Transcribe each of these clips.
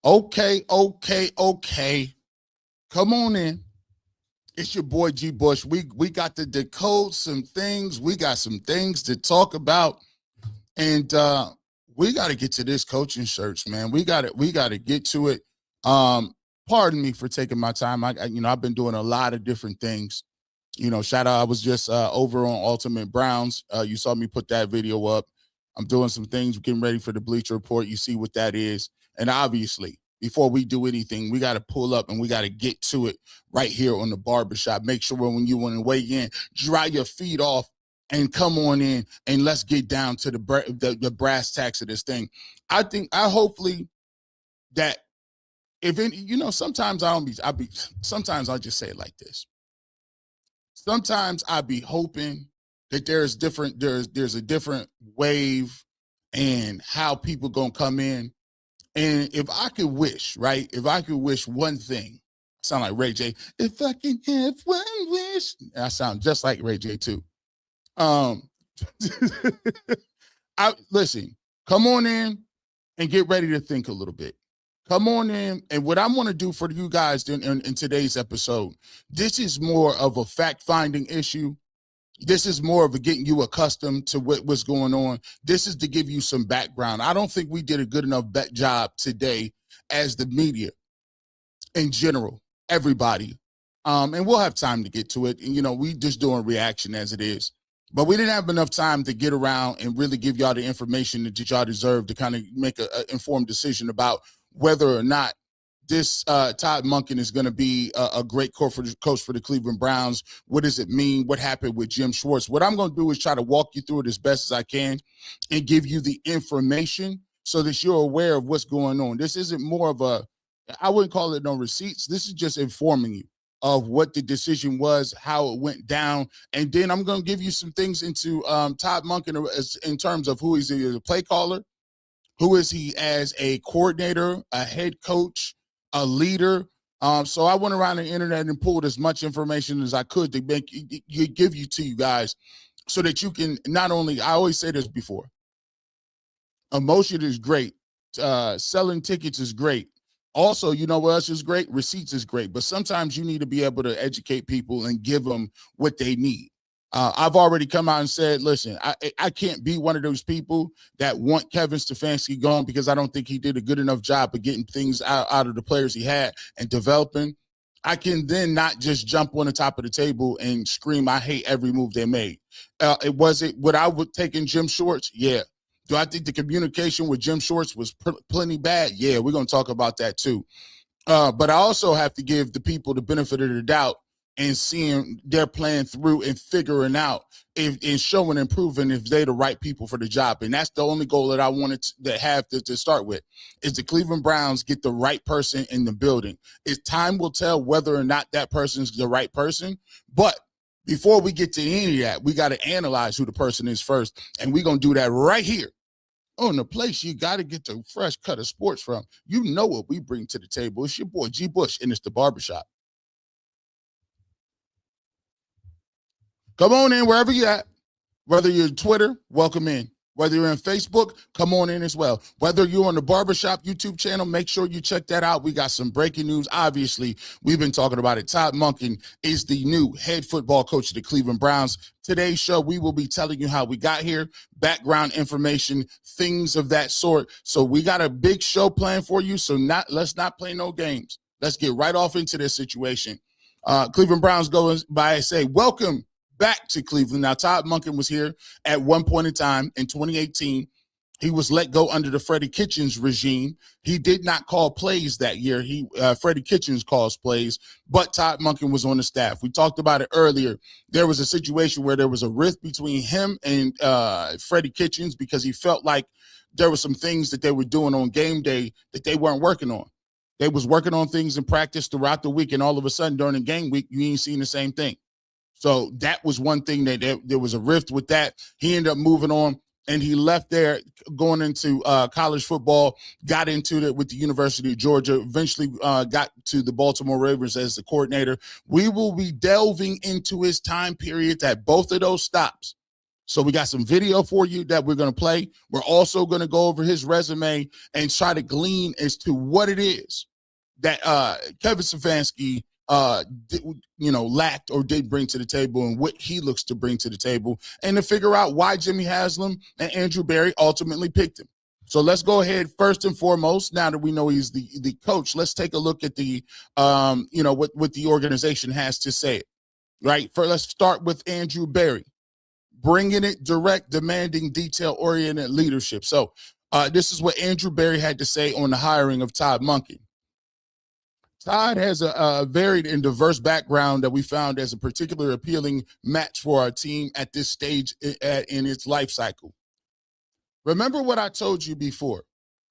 Okay. Come on in. It's your boy G Bush. We got to decode some things. We got some things to talk about. And we got to get to this coaching search, man. We got to get to it. Pardon me for taking my time. I've been doing a lot of different things. Shout out, I was just over on Ultimate Browns. You saw me put that video up. I'm doing some things, getting ready for the Bleacher Report. You see what that is. And obviously, before we do anything, we got to pull up and we got to get to it right here on the Barbershop. Make sure when you want to weigh in, dry your feet off and come on in and let's get down to the brass tacks of this thing. Hopefully that if any, sometimes sometimes I'll just say it like this. Sometimes I be hoping that there's a different wave and how people gonna come in. And if I could wish, right? If I could wish one thing, I sound like Ray J. If I can have one wish, I sound just like Ray J too. Listen, come on in and get ready to think a little bit. Come on in, and what I want to do for you guys in today's episode, this is more of a fact-finding issue. This is more of a getting you accustomed to what's going on. This is to give you some background. I don't think we did a good enough job today as the media in general, everybody. And we'll have time to get to it. And, we just doing reaction as it is. But we didn't have enough time to get around and really give y'all the information that y'all deserve to kind of make an informed decision about whether or not this Todd Monken is going to be a great coach for the Cleveland Browns. What does it mean? What happened with Jim Schwartz? What I'm going to do is try to walk you through it as best as I can and give you the information so that you're aware of what's going on. This isn't more of I wouldn't call it no receipts. This is just informing you of what the decision was, how it went down. And then I'm going to give you some things into Todd Monken in terms of who is he as a play caller, who is he as a coordinator, a head coach, a leader. So I went around the internet and pulled as much information as I could to give you to you guys so that you can not only, I always say this before, emotion is great. Selling tickets is great. Also, you know what else is great? Receipts is great. But sometimes you need to be able to educate people and give them what they need. I've already come out and said, listen, I can't be one of those people that want Kevin Stefanski gone because I don't think he did a good enough job of getting things out of the players he had and developing. I can then not just jump on the top of the table and scream, I hate every move they made. What I would take in Jim Schwartz? Yeah. Do I think the communication with Jim Schwartz was plenty bad? Yeah, we're going to talk about that too. But I also have to give the people the benefit of the doubt and seeing their plan through and figuring out and showing and proving if they're the right people for the job. And that's the only goal that I wanted to have to start with is the Cleveland Browns get the right person in the building. Time will tell whether or not that person's the right person. But before we get to any of that, we got to analyze who the person is first. And we're going to do that right here on the place you got to get the fresh cut of sports from. You know what we bring to the table. It's your boy G Bush, and it's the Barbershop. Come on in wherever you're at. Whether you're on Twitter, welcome in. Whether you're on Facebook, come on in as well. Whether you're on the Barbershop YouTube channel, make sure you check that out. We got some breaking news. Obviously, we've been talking about it. Todd Monken is the new head football coach of the Cleveland Browns. Today's show, we will be telling you how we got here, background information, things of that sort. So we got a big show planned for you. So let's not play no games. Let's get right off into this situation. Cleveland Browns go by and say, welcome back to Cleveland. Now, Todd Monken was here at one point in time in 2018. He was let go under the Freddie Kitchens regime. He did not call plays that year. Freddie Kitchens calls plays, but Todd Monken was on the staff. We talked about it earlier. There was a situation where there was a rift between him and Freddie Kitchens because he felt like there were some things that they were doing on game day that they weren't working on. They was working on things in practice throughout the week, and all of a sudden during the game week, you ain't seen the same thing. So that was one thing that there was a rift with that. He ended up moving on, and he left there going into college football, got into it with the University of Georgia, eventually got to the Baltimore Ravens as the coordinator. We will be delving into his time period at both of those stops. So we got some video for you that we're going to play. We're also going to go over his resume and try to glean as to what it is that Kevin Stefanski lacked or did bring to the table and what he looks to bring to the table, and to figure out why Jimmy Haslam and Andrew Berry ultimately picked him. So let's go ahead first and foremost. Now that we know he's the coach, let's take a look at the what the organization has to say. Right. Let's start with Andrew Berry. Bringing it direct, demanding, detail-oriented leadership. So this is what Andrew Berry had to say on the hiring of Todd Monken. Todd has a varied and diverse background that we found as a particularly appealing match for our team at this stage in its life cycle. Remember what I told you before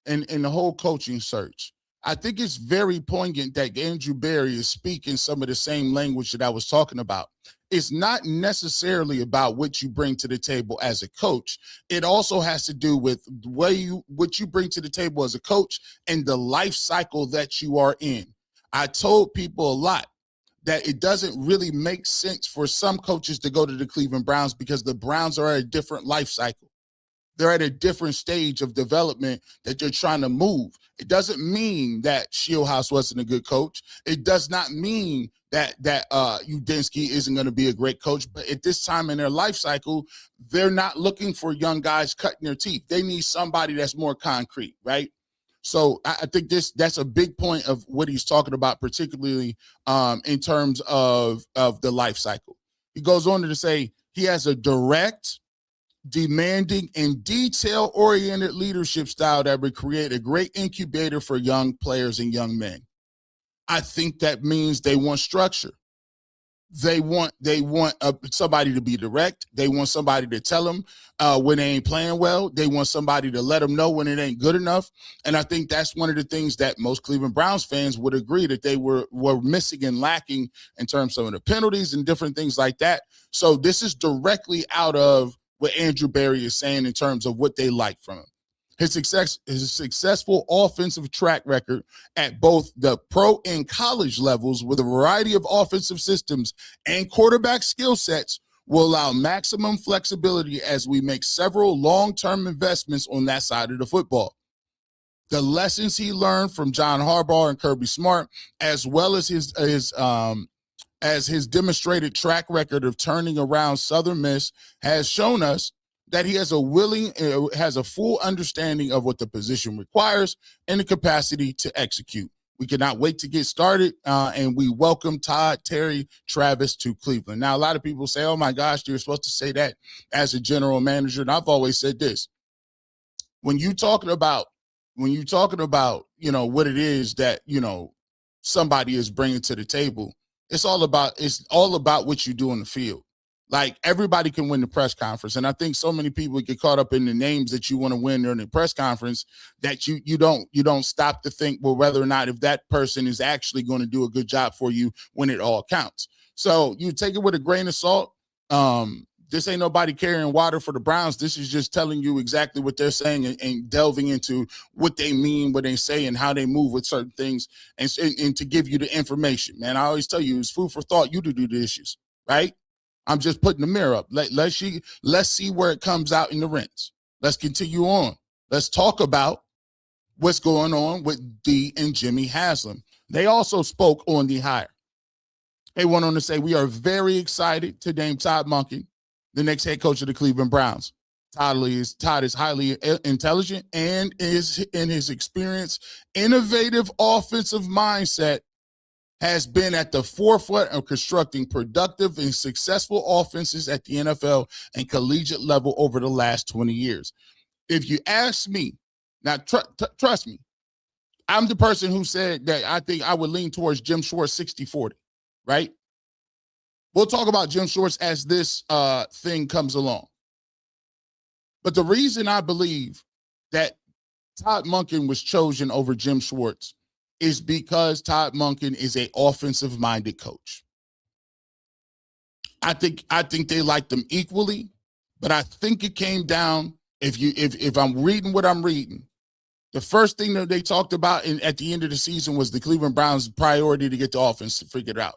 in the whole coaching search. I think it's very poignant that Andrew Berry is speaking some of the same language that I was talking about. It's not necessarily about what you bring to the table as a coach. It also has to do with what you bring to the table as a coach and the life cycle that you are in. I told people a lot that it doesn't really make sense for some coaches to go to the Cleveland Browns because the Browns are at a different life cycle. They're at a different stage of development that they're trying to move. It doesn't mean that Shieldhouse wasn't a good coach. It does not mean that Udinski isn't going to be a great coach. But at this time in their life cycle, they're not looking for young guys cutting their teeth. They need somebody that's more concrete, right? So I think that's a big point of what he's talking about, particularly in terms of the life cycle. He goes on to say he has a direct, demanding, and detail-oriented leadership style that would create a great incubator for young players and young men. I think that means they want structure. They want somebody to be direct. They want somebody to tell them when they ain't playing well. They want somebody to let them know when it ain't good enough. And I think that's one of the things that most Cleveland Browns fans would agree that they were missing and lacking in terms of the penalties and different things like that. So this is directly out of what Andrew Berry is saying in terms of what they like from him. His successful offensive track record at both the pro and college levels with a variety of offensive systems and quarterback skill sets will allow maximum flexibility as we make several long-term investments on that side of the football. The lessons he learned from John Harbaugh and Kirby Smart, as well as his demonstrated track record of turning around Southern Miss, has shown us that he has a full understanding of what the position requires and the capacity to execute. We cannot wait to get started, and we welcome Todd, Terry, Travis to Cleveland. Now, a lot of people say, oh, my gosh, you're supposed to say that as a general manager, and I've always said this. When you're talking about, what it is that, somebody is bringing to the table, it's all about what you do in the field. Like, everybody can win the press conference. And I think so many people get caught up in the names that you want to win during the press conference that you don't stop to think, well, whether or not if that person is actually going to do a good job for you when it all counts. So you take it with a grain of salt. This ain't nobody carrying water for the Browns. This is just telling you exactly what they're saying and delving into what they mean, what they say, and how they move with certain things, and to give you the information. Man, I always tell you, it's food for thought. You to do the issues, right? I'm just putting the mirror up. Let's see where it comes out in the rinse. Let's continue on. Let's talk about what's going on with D and Jimmy Haslam. They also spoke on the hire. They went on to say, we are very excited to name Todd Monken the next head coach of the Cleveland Browns. Todd is highly intelligent and is, in his experience, innovative offensive mindset, has been at the forefront of constructing productive and successful offenses at the NFL and collegiate level over the last 20 years. If you ask me, now trust me, I'm the person who said that I think I would lean towards Jim Schwartz 60-40, right? We'll talk about Jim Schwartz as this thing comes along. But the reason I believe that Todd Monken was chosen over Jim Schwartz is because Todd Monken is an offensive-minded coach. I think they liked them equally, but I think it came down, if I'm reading what I'm reading, the first thing that they talked about at the end of the season was the Cleveland Browns' priority to get the offense figured out.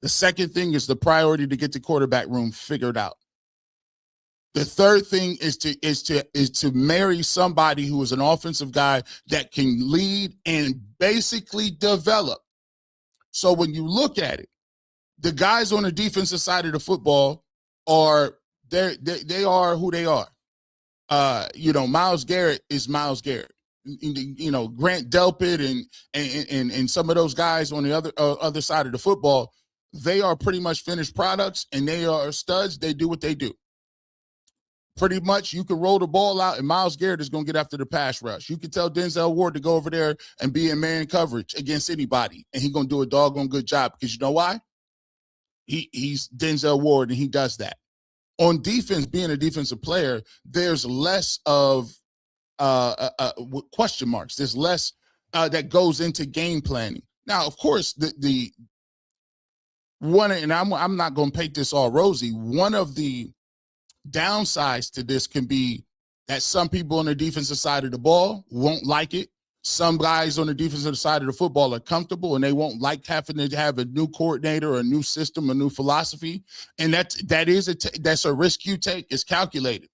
The second thing is the priority to get the quarterback room figured out. The third thing is to marry somebody who is an offensive guy that can lead and basically develop. So when you look at it, the guys on the defensive side of the football are they are who they are. Myles Garrett is Myles Garrett. Grant Delpit and some of those guys on the other side of the football, they are pretty much finished products, and they are studs. They do what they do. Pretty much, you can roll the ball out, and Myles Garrett is going to get after the pass rush. You can tell Denzel Ward to go over there and be in man coverage against anybody, and he's going to do a doggone good job, because you know why? He's Denzel Ward, and he does that. On defense, being a defensive player, there's less of question marks. There's less that goes into game planning. Now, of course, the one, and I'm not going to paint this all rosy. One of the downsides to this can be that some people on the defensive side of the ball won't like it. Some guys on the defensive side of the football are comfortable, and they won't like having to have a new coordinator, a new system, a new philosophy. And that's a risk you take. It's calculated,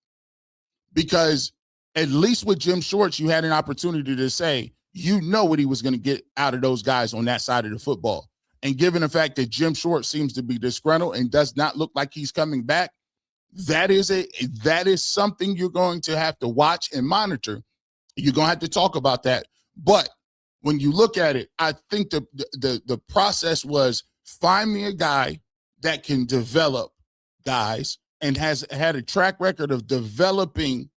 because at least with Jim Schwartz, you had an opportunity to say, what he was going to get out of those guys on that side of the football. And given the fact that Jim Schwartz seems to be disgruntled and does not look like he's coming back, that is something you're going to have to watch and monitor. You're going to have to talk about that. But when you look at it, I think the process was find me a guy that can develop guys and has had a track record of developing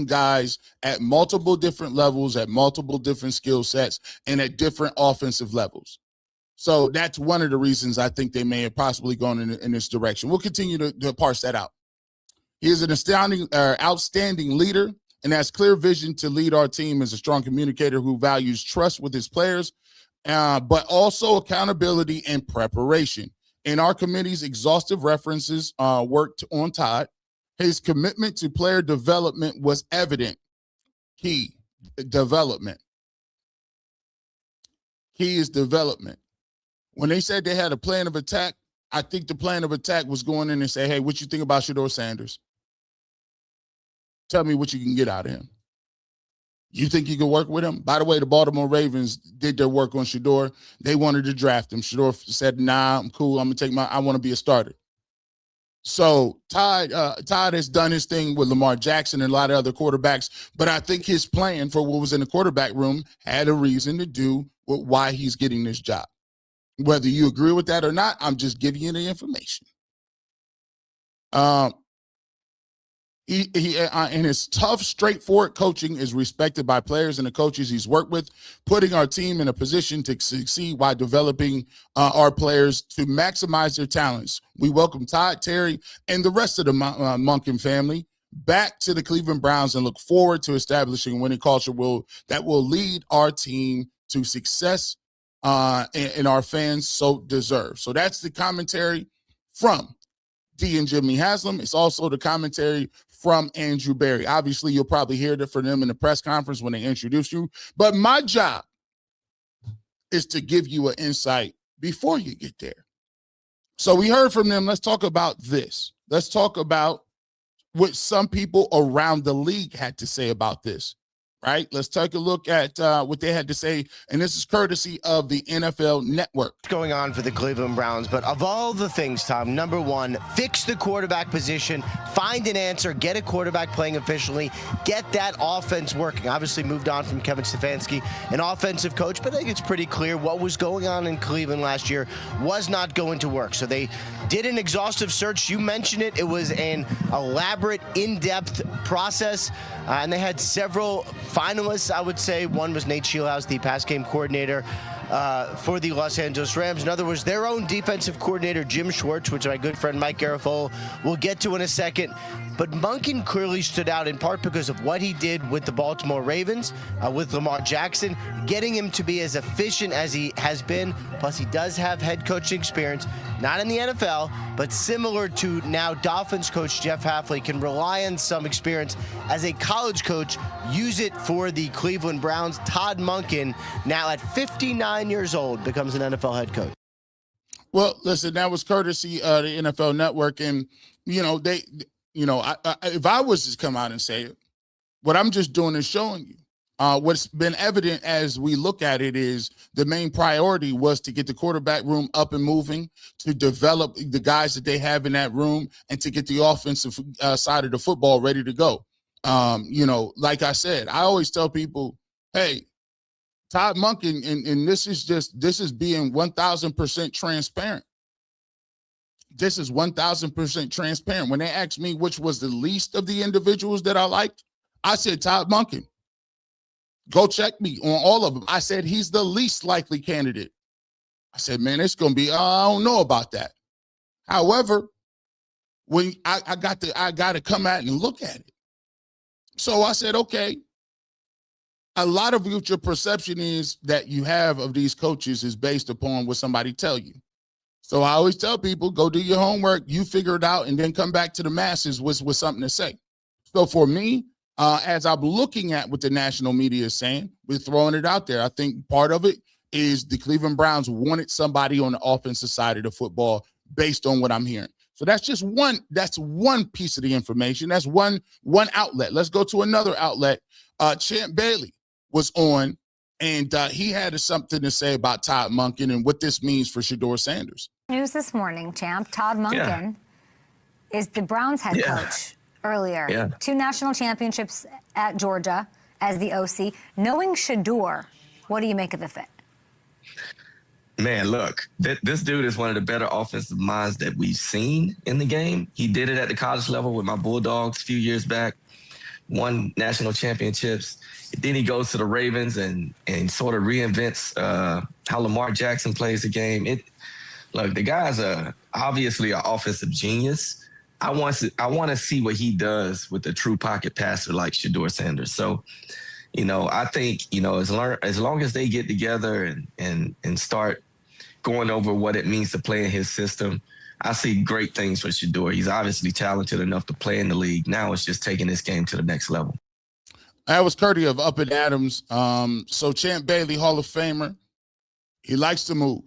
guys at multiple different levels, at multiple different skill sets, and at different offensive levels. So that's one of the reasons I think they may have possibly gone in this direction. We'll continue to parse that out. He is an outstanding leader and has clear vision to lead our team as a strong communicator who values trust with his players, but also accountability and preparation. In our committee's exhaustive references worked on Todd, his commitment to player development was evident. Key is development. When they said they had a plan of attack, I think the plan of attack was going in and say, hey, what you think about Shedeur Sanders? Tell me what you can get out of him. You think you can work with him? By the way, the Baltimore Ravens did their work on Shedeur. They wanted to draft him. Shedeur said, nah, I'm cool. I want to be a starter. So Todd has done his thing with Lamar Jackson and a lot of other quarterbacks, but I think his plan for what was in the quarterback room had a reason to do with why he's getting this job. Whether you agree with that or not, I'm just giving you the information. And his tough, straightforward coaching is respected by players and the coaches he's worked with, putting our team in a position to succeed while developing our players to maximize their talents. We welcome Todd, Terry, and the rest of the Monken family back to the Cleveland Browns and look forward to establishing a winning culture that will lead our team to success and our fans so deserve. So that's the commentary from D and Jimmy Haslam. It's also the commentary from Andrew Berry. Obviously, you'll probably hear that from them in the press conference when they introduce you. But my job is to give you an insight before you get there. So we heard from them. Let's talk about this. Let's talk about what some people around the league had to say about this. Right? Let's take a look at what they had to say, and this is courtesy of the NFL Network. What's going on for the Cleveland Browns? But of all the things, Tom, number one, fix the quarterback position, find an answer, get a quarterback playing efficiently, get that offense working. Obviously moved on from Kevin Stefanski, an offensive coach, but I think it's pretty clear what was going on in Cleveland last year was not going to work. So they did an exhaustive search. You mentioned it. It was an elaborate, in-depth process, and they had several finalists, I would say. One was Nate Scheelhaus, the pass game coordinator for the Los Angeles Rams. Another was their own defensive coordinator, Jim Schwartz, which my good friend Mike Garrett will get to in a second. But Monken clearly stood out in part because of what he did with the Baltimore Ravens, with Lamar Jackson, getting him to be as efficient as he has been. Plus, he does have head coaching experience, not in the NFL, but similar to now Dolphins coach Jeff Hafley, can rely on some experience as a college coach, use it for the Cleveland Browns. Todd Monken, now at 59 years old, becomes an NFL head coach. Well, listen, that was courtesy of the NFL Network, and if I was to come out and say it, what I'm just doing is showing you. What's been evident as we look at it is the main priority was to get the quarterback room up and moving, to develop the guys that they have in that room, and to get the offensive side of the football ready to go. Like I said, I always tell people, hey, Todd Monken, and this is being 1,000% transparent. This is 1,000% transparent. When they asked me which was the least of the individuals that I liked, I said Todd Monken. Go check me on all of them. I said he's the least likely candidate. I said, man, it's gonna be. I don't know about that. However, when I got to come out and look at it, so I said, okay. A lot of what your perception is that you have of these coaches is based upon what somebody tell you. So I always tell people, go do your homework, you figure it out, and then come back to the masses with something to say. So for me, as I'm looking at what the national media is saying, we're throwing it out there. I think part of it is the Cleveland Browns wanted somebody on the offensive side of the football based on what I'm hearing. So that's just one piece of the information. That's one outlet. Let's go to another outlet. Champ Bailey was on, and he had something to say about Todd Monken and what this means for Shedeur Sanders. News this morning, Champ. Todd Monken is the Browns head coach. Earlier, 2 national championships at Georgia as the OC. Knowing Shedeur, what do you make of the fit? Man, look, this dude is one of the better offensive minds that we've seen in the game. He did it at the college level with my Bulldogs a few years back, won national championships. Then he goes to the Ravens and sort of reinvents how Lamar Jackson plays the game. Look, the guy's obviously an offensive genius. I want to see what he does with a true pocket passer like Shedeur Sanders. So, I think, as long as they get together and start going over what it means to play in his system, I see great things for Shedeur. He's obviously talented enough to play in the league. Now it's just taking this game to the next level. That was courtesy of Up and Adams. So Champ Bailey, Hall of Famer, he likes to move.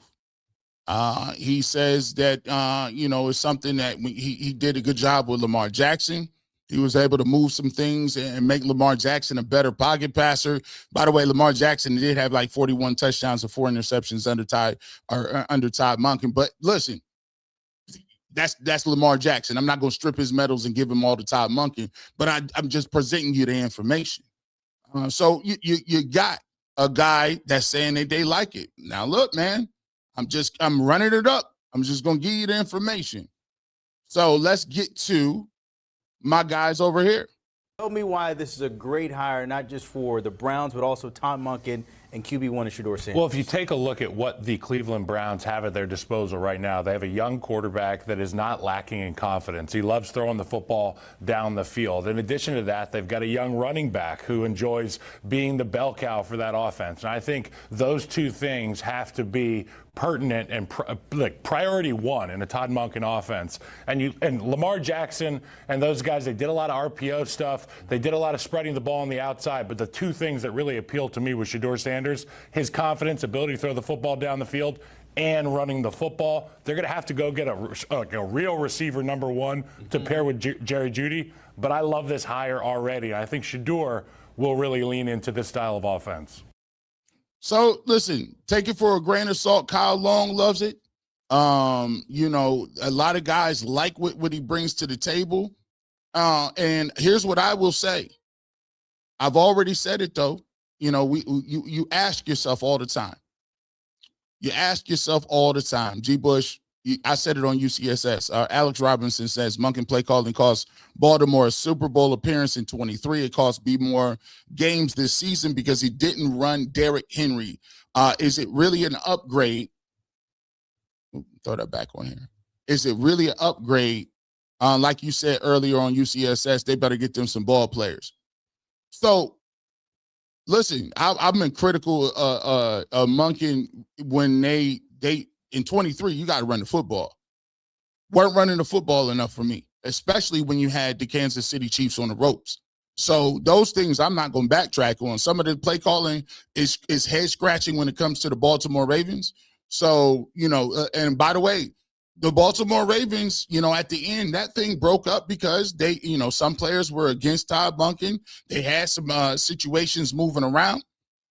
He says that, it's something that he did a good job with Lamar Jackson. He was able to move some things and make Lamar Jackson a better pocket passer. By the way, Lamar Jackson did have like 41 touchdowns and 4 interceptions under Todd Monken. But listen, that's Lamar Jackson. I'm not going to strip his medals and give him all to Todd Monken, but I'm just presenting you the information. So you got a guy that's saying that they like it. Now, look, man, I'm running it up. I'm just going to give you the information. So let's get to my guys over here. Tell me why this is a great hire, not just for the Browns, but also Todd Monken and QB1 and Shedeur Sanders. Well, if you take a look at what the Cleveland Browns have at their disposal right now, they have a young quarterback that is not lacking in confidence. He loves throwing the football down the field. In addition to that, they've got a young running back who enjoys being the bell cow for that offense. And I think those two things have to be pertinent and priority one in a Todd Monken offense. And Lamar Jackson and those guys, they did a lot of RPO stuff. They did a lot of spreading the ball on the outside. But the two things that really appealed to me was Shedeur Sanders, his confidence, ability to throw the football down the field, and running the football. They're going to have to go get a real receiver number one to pair with Jerry Jeudy. But I love this hire already. I think Shedeur will really lean into this style of offense. So listen, take it for a grain of salt. Kyle Long loves it. A lot of guys like what he brings to the table. And here's what I will say. I've already said it though. You ask yourself all the time. You ask yourself all the time. G. Bush, I said it on UCSS. Alex Robinson says Monken play calling cost Baltimore a Super Bowl appearance in 23. It cost B more games this season because he didn't run Derrick Henry. Is it really an upgrade? Throw that back on here. Is it really an upgrade? Like you said earlier on UCSS, they better get them some ball players. So, listen, I've been critical of Monken when they in 23, you got to run the football. Weren't running the football enough for me, especially when you had the Kansas City Chiefs on the ropes. So those things I'm not going to backtrack on. Some of the play calling is head scratching when it comes to the Baltimore Ravens. So, and by the way, the Baltimore Ravens, at the end, that thing broke up because they, some players were against Todd Monken. They had some situations moving around.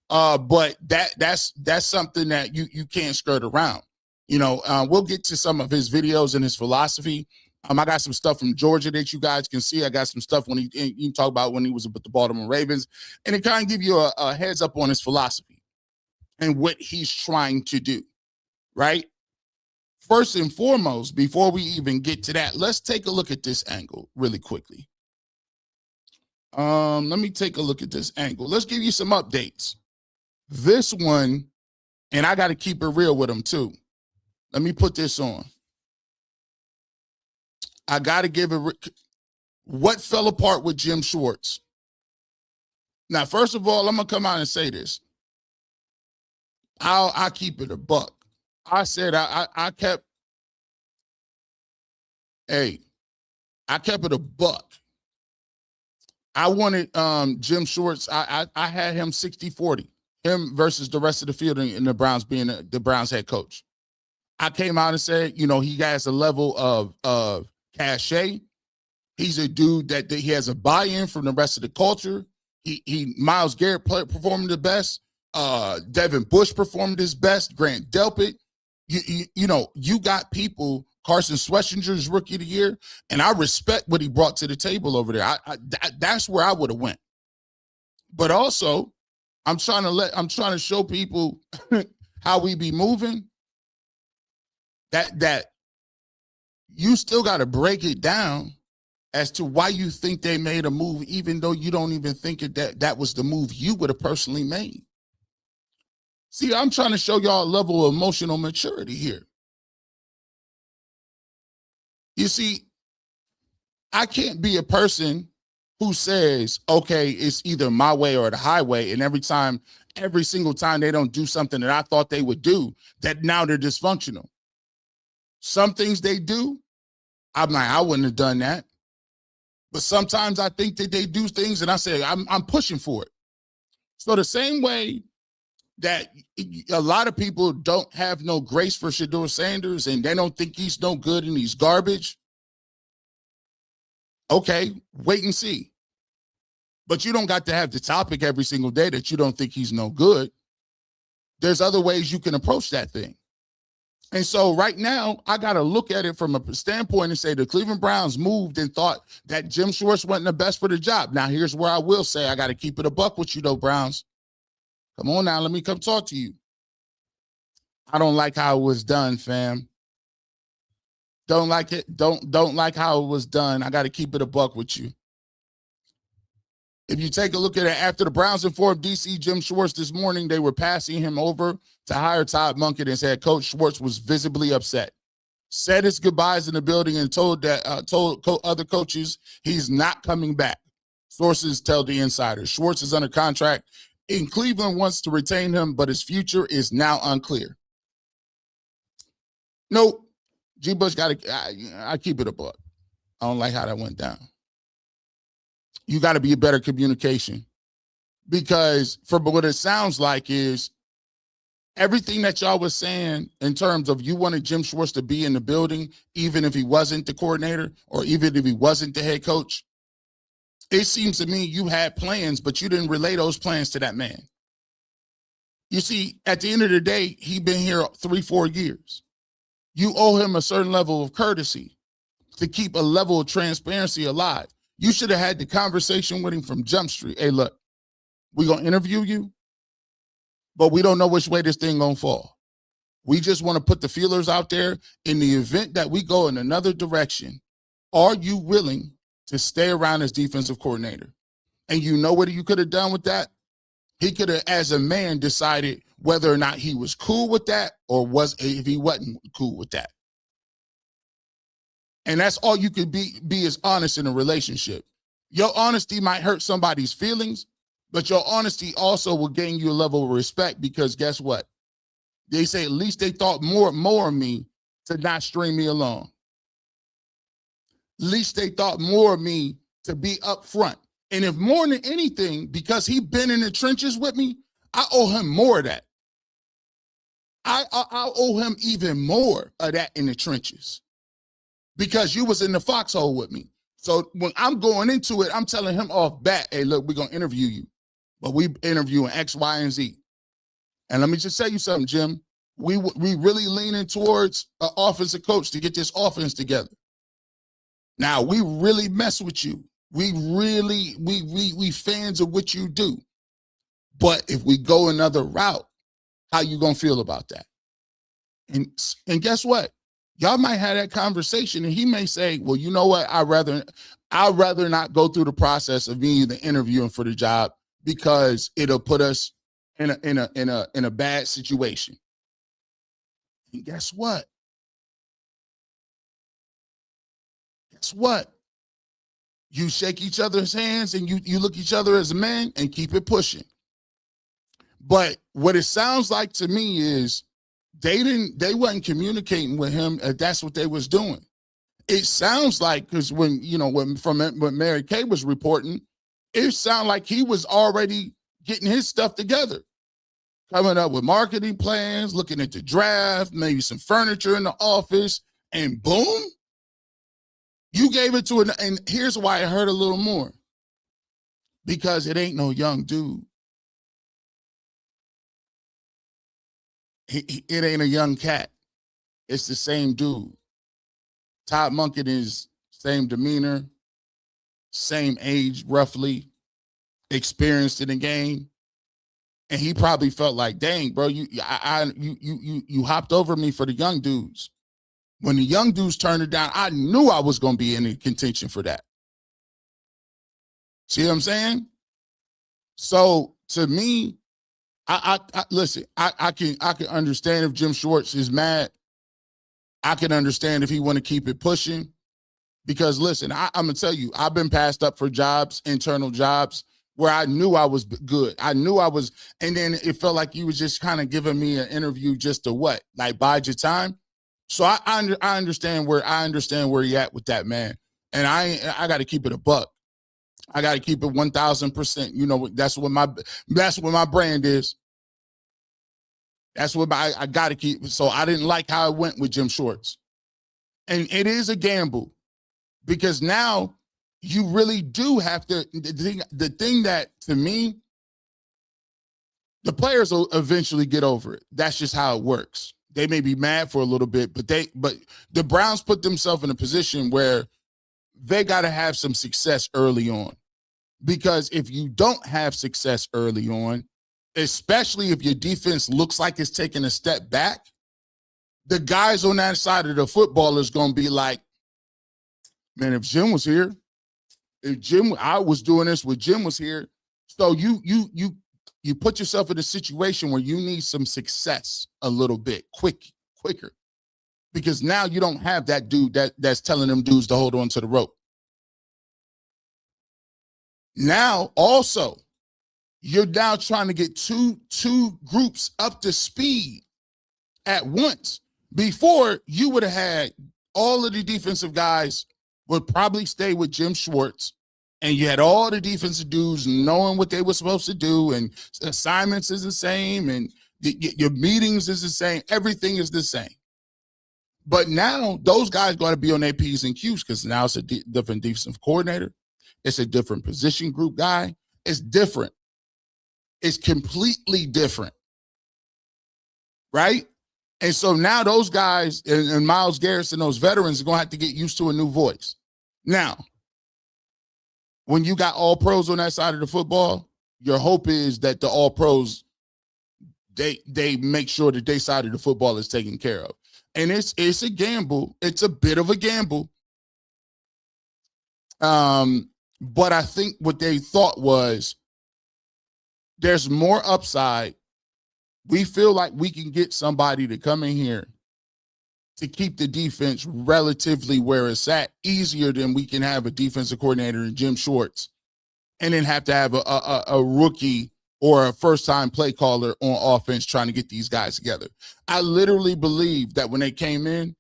But that's something that you can't skirt around. We'll get to some of his videos and his philosophy. I got some stuff from Georgia that you guys can see. I got some stuff when you talk about when he was with the Baltimore Ravens, and it kind of give you a heads up on his philosophy and what he's trying to do, right? First and foremost, before we even get to that, let's take a look at this angle really quickly. Let me take a look at this angle. Let's give you some updates. This one, and I got to keep it real with him too. Let me put this on. I got to give it what fell apart with Jim Schwartz. Now, first of all, I'm going to come out and say this. I'll keep it a buck. I said I kept it a buck. I wanted Jim Schwartz. I had him 60-40, him versus the rest of the field in the Browns being the Browns head coach. I came out and said, he has a level of cachet. He's a dude that he has a buy-in from the rest of the culture. He Myles Garrett performed the best. Devin Bush performed his best. Grant Delpit. You got people. Carson Schwarzenegger's rookie of the year, and I respect what he brought to the table over there. That's where I would have went. But also, I'm trying to show people how we be moving. That you still got to break it down as to why you think they made a move, even though you don't even think that was the move you would have personally made. See, I'm trying to show y'all a level of emotional maturity here. You see, I can't be a person who says, okay, it's either my way or the highway, and every single time they don't do something that I thought they would do, that now they're dysfunctional. Some things they do, I'm like, I wouldn't have done that. But sometimes I think that they do things and I say, I'm pushing for it. So the same way that a lot of people don't have no grace for Shedeur Sanders and they don't think he's no good and he's garbage. Okay, wait and see. But you don't got to have the topic every single day that you don't think he's no good. There's other ways you can approach that thing. And so right now, I got to look at it from a standpoint and say the Cleveland Browns moved and thought that Jim Schwartz wasn't the best for the job. Now, here's where I will say I got to keep it a buck with you, though, Browns. Come on now, let me come talk to you. I don't like how it was done, fam. Don't like it. Don't like how it was done. I got to keep it a buck with you. If you take a look at it, after the Browns informed DC Jim Schwartz this morning, they were passing him over to hire Todd Monken and said Coach Schwartz was visibly upset. Said his goodbyes in the building and told other coaches he's not coming back. Sources tell the insider. Schwartz is under contract in Cleveland, wants to retain him, but his future is now unclear. Nope. G. Bush I keep it a buck. I don't like how that went down. You got to be a better communication, because from what it sounds like is everything that y'all was saying in terms of you wanted Jim Schwartz to be in the building, even if he wasn't the coordinator or even if he wasn't the head coach. It seems to me you had plans, but you didn't relay those plans to that man. You see, at the end of the day, he's been here 3-4 years. You owe him a certain level of courtesy to keep a level of transparency alive. You should have had the conversation with him from Jump Street. Hey, look, we're going to interview you, but we don't know which way this thing going to fall. We just want to put the feelers out there. In the event that we go in another direction, are you willing to stay around as defensive coordinator? And you know what you could have done with that? He could have, as a man, decided whether or not he was cool with that or if he wasn't cool with that. And that's all you could be is honest in a relationship. Your honesty might hurt somebody's feelings, but your honesty also will gain you a level of respect, because guess what? They say at least they thought more of me to not string me along. At least they thought more of me to be up front. And if more than anything, because he been in the trenches with me, I owe him more of that. I owe him even more of that in the trenches because you was in the foxhole with me. So when I'm going into it, I'm telling him off bat, hey, look, we're going to interview you, but we interviewing X, Y, and Z. And let me just tell you something, Jim. We really leaning towards an offensive coach to get this offense together. Now, we really mess with you. We really, we fans of what you do. But if we go another route, how you going to feel about that? And guess what? Y'all might have that conversation and he may say, well, you know what? I'd rather not go through the process of me even interviewing for the job because it'll put us in a bad situation. And guess what? Guess what? You shake each other's hands and you look each other as a man and keep it pushing. But what it sounds like to me is they wasn't communicating with him. That's what they was doing. It sounds like, because when Mary Kay was reporting, it sounded like he was already getting his stuff together, coming up with marketing plans, looking at the draft, maybe some furniture in the office, and boom, you gave it to and here's why it hurt a little more. Because it ain't no young dude. It ain't a young cat. It's the same dude. Todd Monken is same demeanor, same age roughly, experienced in the game. And he probably felt like, dang, bro, you hopped over me for the young dudes. When the young dudes turned it down, I knew I was going to be in contention for that. See what I'm saying? So to me, I listen, I can understand if Jim Schwartz is mad. I can understand if he want to keep it pushing. Because listen, I'm going to tell you, I've been passed up for jobs, internal jobs, where I knew I was good. I knew I was, and then it felt like you was just kind of giving me an interview just to what? Like bide your time. So I understand where you're at with that, man. And I got to keep it a buck. I got to keep it 1,000%. You know, that's what my brand is. That's what I got to keep. So I didn't like how it went with Jim Schwartz. And it is a gamble because now you really do have to, the thing that to me, the players will eventually get over it. That's just how it works. They may be mad for a little bit, but the Browns put themselves in a position where they got to have some success early on. Because if you don't have success early on, especially if your defense looks like it's taking a step back, the guys on that side of the football is going to be like, man, if Jim was here, I was doing this when Jim was here. So you put yourself in a situation where you need some success a little bit quicker, because now you don't have that dude that's telling them dudes to hold on to the rope. Now, also, you're now trying to get two groups up to speed at once. Before, you would have had all of the defensive guys would probably stay with Jim Schwartz, and you had all the defensive dudes knowing what they were supposed to do, and assignments is the same, and your meetings is the same. Everything is the same. But now those guys got to be on their P's and Q's because now it's a different defensive coordinator. It's a different position group guy. It's different. It's completely different. Right? And so now those guys and Myles Garrett and those veterans are going to have to get used to a new voice. Now, when you got all pros on that side of the football, your hope is that the all pros, they make sure that their side of the football is taken care of. And it's a gamble. It's a bit of a gamble. But I think what they thought was there's more upside. We feel like we can get somebody to come in here to keep the defense relatively where it's at easier than we can have a defensive coordinator in Jim Schwartz and then have to have a rookie or a first-time play caller on offense trying to get these guys together. I literally believe that when they came in,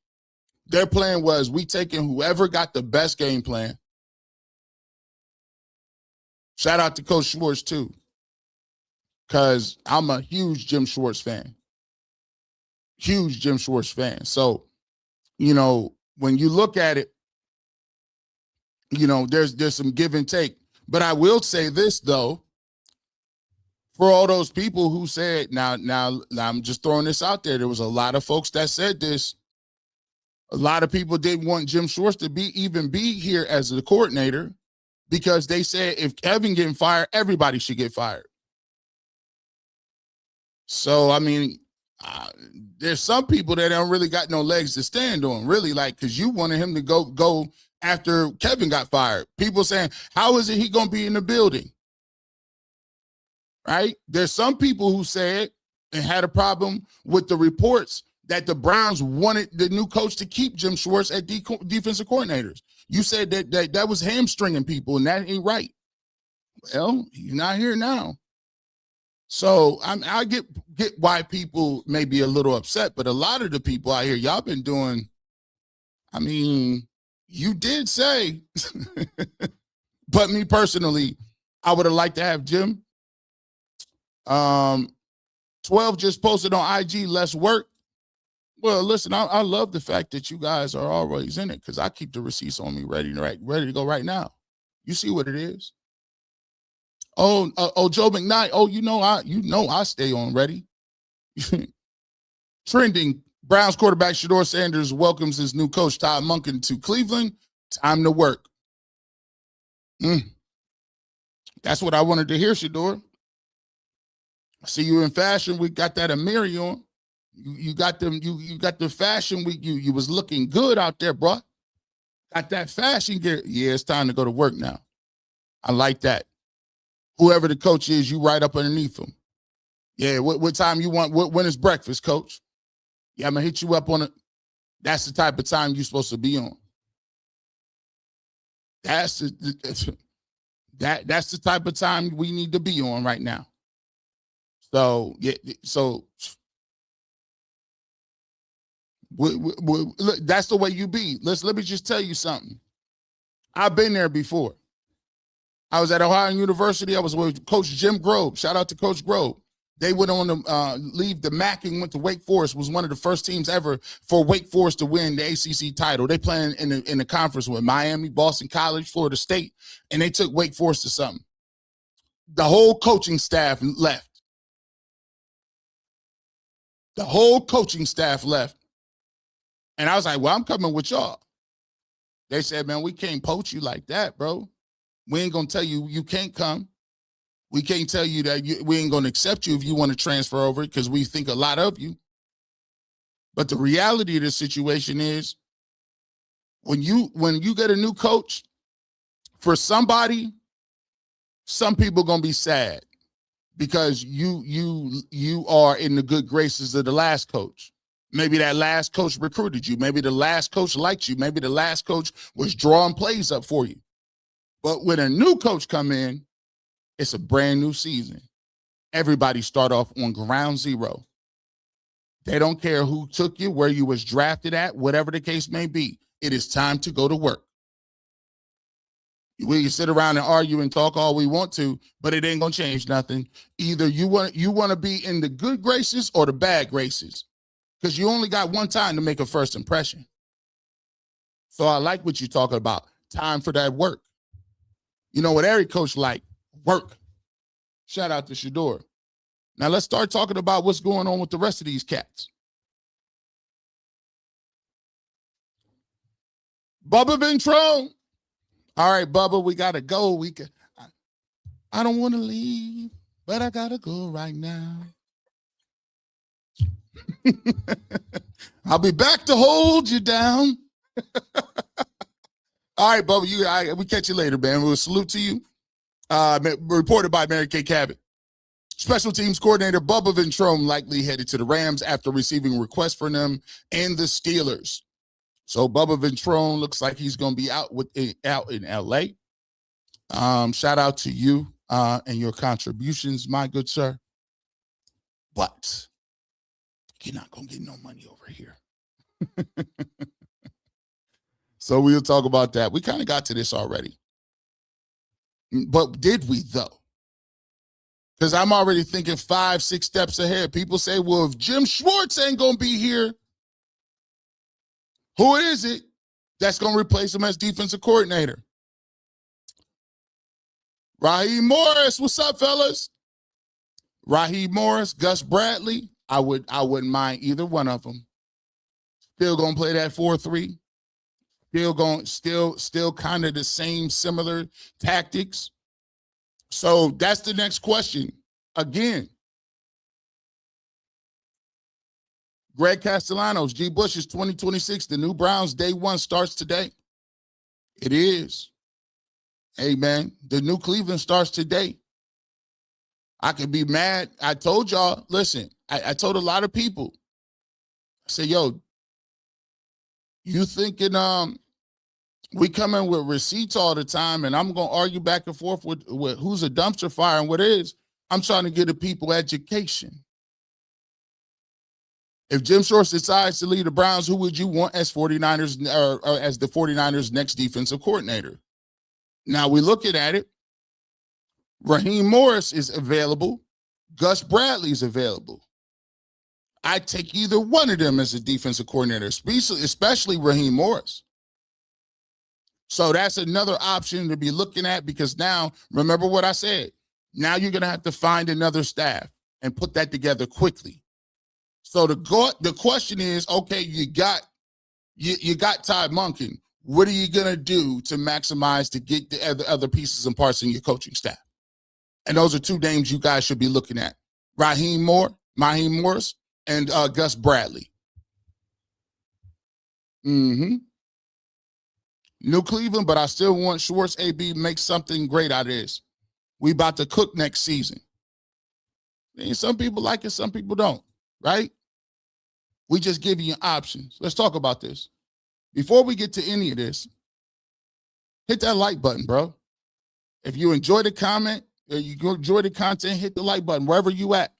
their plan was we taking whoever got the best game plan. Shout out to Coach Schwartz, too, because I'm a huge Jim Schwartz fan. Huge Jim Schwartz fan. So, you know, when you look at it, you know, there's some give and take. But I will say this, though, for all those people who said, now I'm just throwing this out there. There was a lot of folks that said this. A lot of people didn't want Jim Schwartz to even be here as the coordinator because they said if Kevin getting fired, everybody should get fired. So, I mean, there's some people that don't really got no legs to stand on, really, like, because you wanted him to go after Kevin got fired. People saying, how is it he going to be in the building? Right? There's some people who said and had a problem with the reports that the Browns wanted the new coach to keep Jim Schwartz as defensive coordinators. You said that was hamstringing people, and that ain't right. Well, he's not here now. So I get why people may be a little upset, but a lot of the people out here, y'all been doing, I mean, you did say, but me personally, I would have liked to have Jim. 12 just posted on IG, less work. Well, listen, I love the fact that you guys are always in it because I keep the receipts on me ready to go right now. You see what it is. Oh, Joe McKnight. Oh, you know I stay on ready. Trending, Browns quarterback Shedeur Sanders welcomes his new coach Todd Monken to Cleveland. Time to work. That's what I wanted to hear, Shedeur. I see you in fashion. We got that Amiri on. You got them. You got the fashion week. You was looking good out there, bro. Got that fashion gear. Yeah, it's time to go to work now. I like that. Whoever the coach is, you right up underneath them. Yeah, what time you want? When is breakfast, coach? Yeah, I'm gonna hit you up on it. That's the type of time you're supposed to be on. That's the type of time we need to be on right now. So yeah, so look, that's the way you be. Let me just tell you something. I've been there before. I was at Ohio University. I was with Coach Jim Grove. Shout out to Coach Grove. They went on to leave the MAC and went to Wake Forest. Was one of the first teams ever for Wake Forest to win the ACC title. They playing in the conference with Miami, Boston College, Florida State, and they took Wake Forest to something. The whole coaching staff left. The whole coaching staff left. And I was like, well, I'm coming with y'all. They said, man, we can't poach you like that, bro. We ain't going to tell you you can't come. We can't tell you that we ain't going to accept you if you want to transfer over because we think a lot of you. But the reality of the situation is when you get a new coach, for somebody, some people going to be sad because you are in the good graces of the last coach. Maybe that last coach recruited you. Maybe the last coach liked you. Maybe the last coach was drawing plays up for you. But when a new coach come in, it's a brand new season. Everybody start off on ground zero. They don't care who took you, where you was drafted at, whatever the case may be. It is time to go to work. We can sit around and argue and talk all we want to, but it ain't gonna change nothing. Either you want to be in the good graces or the bad graces, because you only got one time to make a first impression. So I like what you're talking about. Time for that work. You know what every coach like? Work. Shout out to Shedeur. Now let's start talking about what's going on with the rest of these cats. Bubba Ventrone. All right, Bubba, we got to go. I don't want to leave, but I got to go right now. I'll be back to hold you down. All right, Bubba, we catch you later, man. We'll salute to you. Reported by Mary Kay Cabot. Special teams coordinator Bubba Ventrone likely headed to the Rams after receiving requests from them and the Steelers. So Bubba Ventrone looks like he's going to be out in L.A. Shout out to you and your contributions, my good sir. But you're not going to get no money over here. So we'll talk about that. We kind of got to this already. But did we, though? Because I'm already thinking 5-6 steps ahead. People say, well, if Jim Schwartz ain't going to be here, who is it that's going to replace him as defensive coordinator? Raheem Morris, what's up, fellas? Raheem Morris, Gus Bradley, I wouldn't mind either one of them. Still gonna play that 4-3. Still kind of the same similar tactics. So that's the next question. Again, Greg Castellanos, G. Bush's 2026, the new Browns day one starts today. It is. Hey, man, the new Cleveland starts today. I could be mad. I told y'all, listen, I told a lot of people, I said, yo, you thinking we come in with receipts all the time and I'm going to argue back and forth with who's a dumpster fire and what is? I'm trying to get the people education. If Jim Schwartz decides to lead the Browns, who would you want as 49ers or as the 49ers' next defensive coordinator? Now we're looking at it. Raheem Morris is available. Gus Bradley is available. I'd take either one of them as a defensive coordinator, especially Raheem Morris. So that's another option to be looking at because now, remember what I said, now you're going to have to find another staff and put that together quickly. So the question is, okay, you got Todd Monken. What are you going to do to maximize to get the other pieces and parts in your coaching staff? And those are two names you guys should be looking at. Raheem Morris, and Gus Bradley. New Cleveland, but I still want Schwartz AB make something great out of this. We about to cook next season. And some people like it, some people don't, right? We just give you options. Let's talk about this. Before we get to any of this, hit that like button, bro. If you enjoy the comment, or you enjoy the content, hit the like button wherever you at.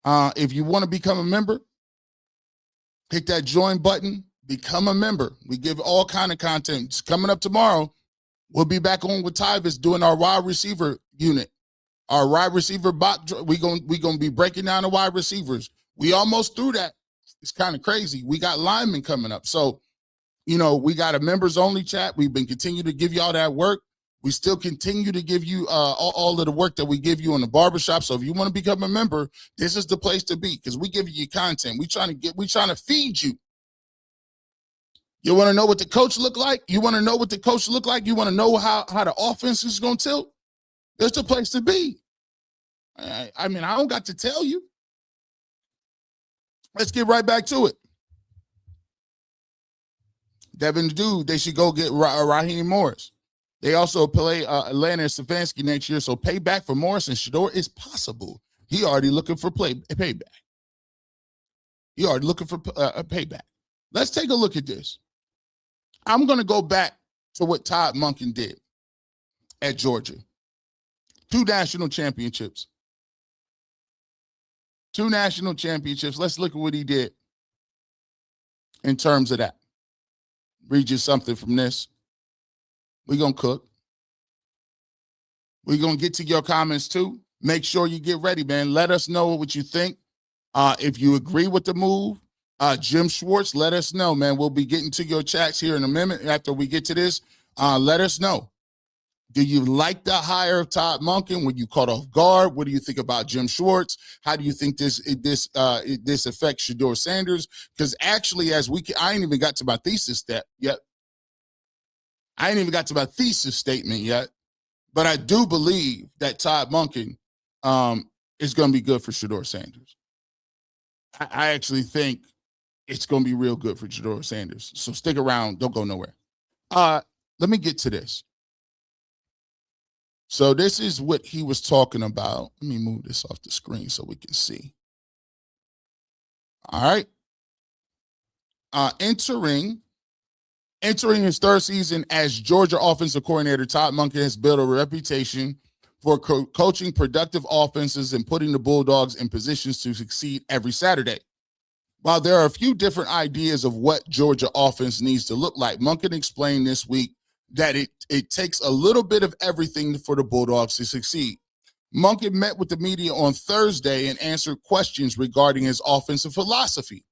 If you want to become a member, hit that join button, become a member. We give all kind of content. It's coming up tomorrow. We'll be back on with Tyvis doing our wide receiver unit. Our wide receiver bot, we gonna be breaking down the wide receivers. We almost through that. It's kind of crazy. We got linemen coming up. So, we got a members only chat. We've been continuing to give you all that work. We still continue to give you all of the work that we give you on the barbershop. So if you want to become a member, this is the place to be because we give you content. We trying to feed you. You want to know what the coach look like? You want to know what the coach look like? You want to know how the offense is going to tilt? There's the place to be. I mean, I don't got to tell you. Let's get right back to it. Devin Dude, they should go get Raheem Morris. They also play Atlanta and Stefanski next year, so payback for Morris and Shedeur is possible. He already looking for payback. He already looking for a payback. Let's take a look at this. I'm going to go back to what Todd Monken did at Georgia. 2 national championships. 2 national championships. Let's look at what he did in terms of that. Read you something from this. We're going to cook. We're going to get to your comments too. Make sure you get ready, man. Let us know what you think. If you agree with the move, Jim Schwartz, let us know, man. We'll be getting to your chats here in a minute after we get to this. Let us know. Do you like the hire of Todd Monken? Were you caught off guard? What do you think about Jim Schwartz? How do you think this affects Shedeur Sanders? Because actually, I ain't even got to my thesis step yet. I ain't even got to my thesis statement yet, but I do believe that Todd Monken is going to be good for Shedeur Sanders. I actually think it's going to be real good for Shedeur Sanders. So stick around. Don't go nowhere. Let me get to this. So this is what he was talking about. Let me move this off the screen so we can see. All right. Entering his third season as Georgia offensive coordinator, Todd Monken has built a reputation for coaching productive offenses and putting the Bulldogs in positions to succeed every Saturday. While there are a few different ideas of what Georgia offense needs to look like, Monken explained this week that it takes a little bit of everything for the Bulldogs to succeed. Monken met with the media on Thursday and answered questions regarding his offensive philosophy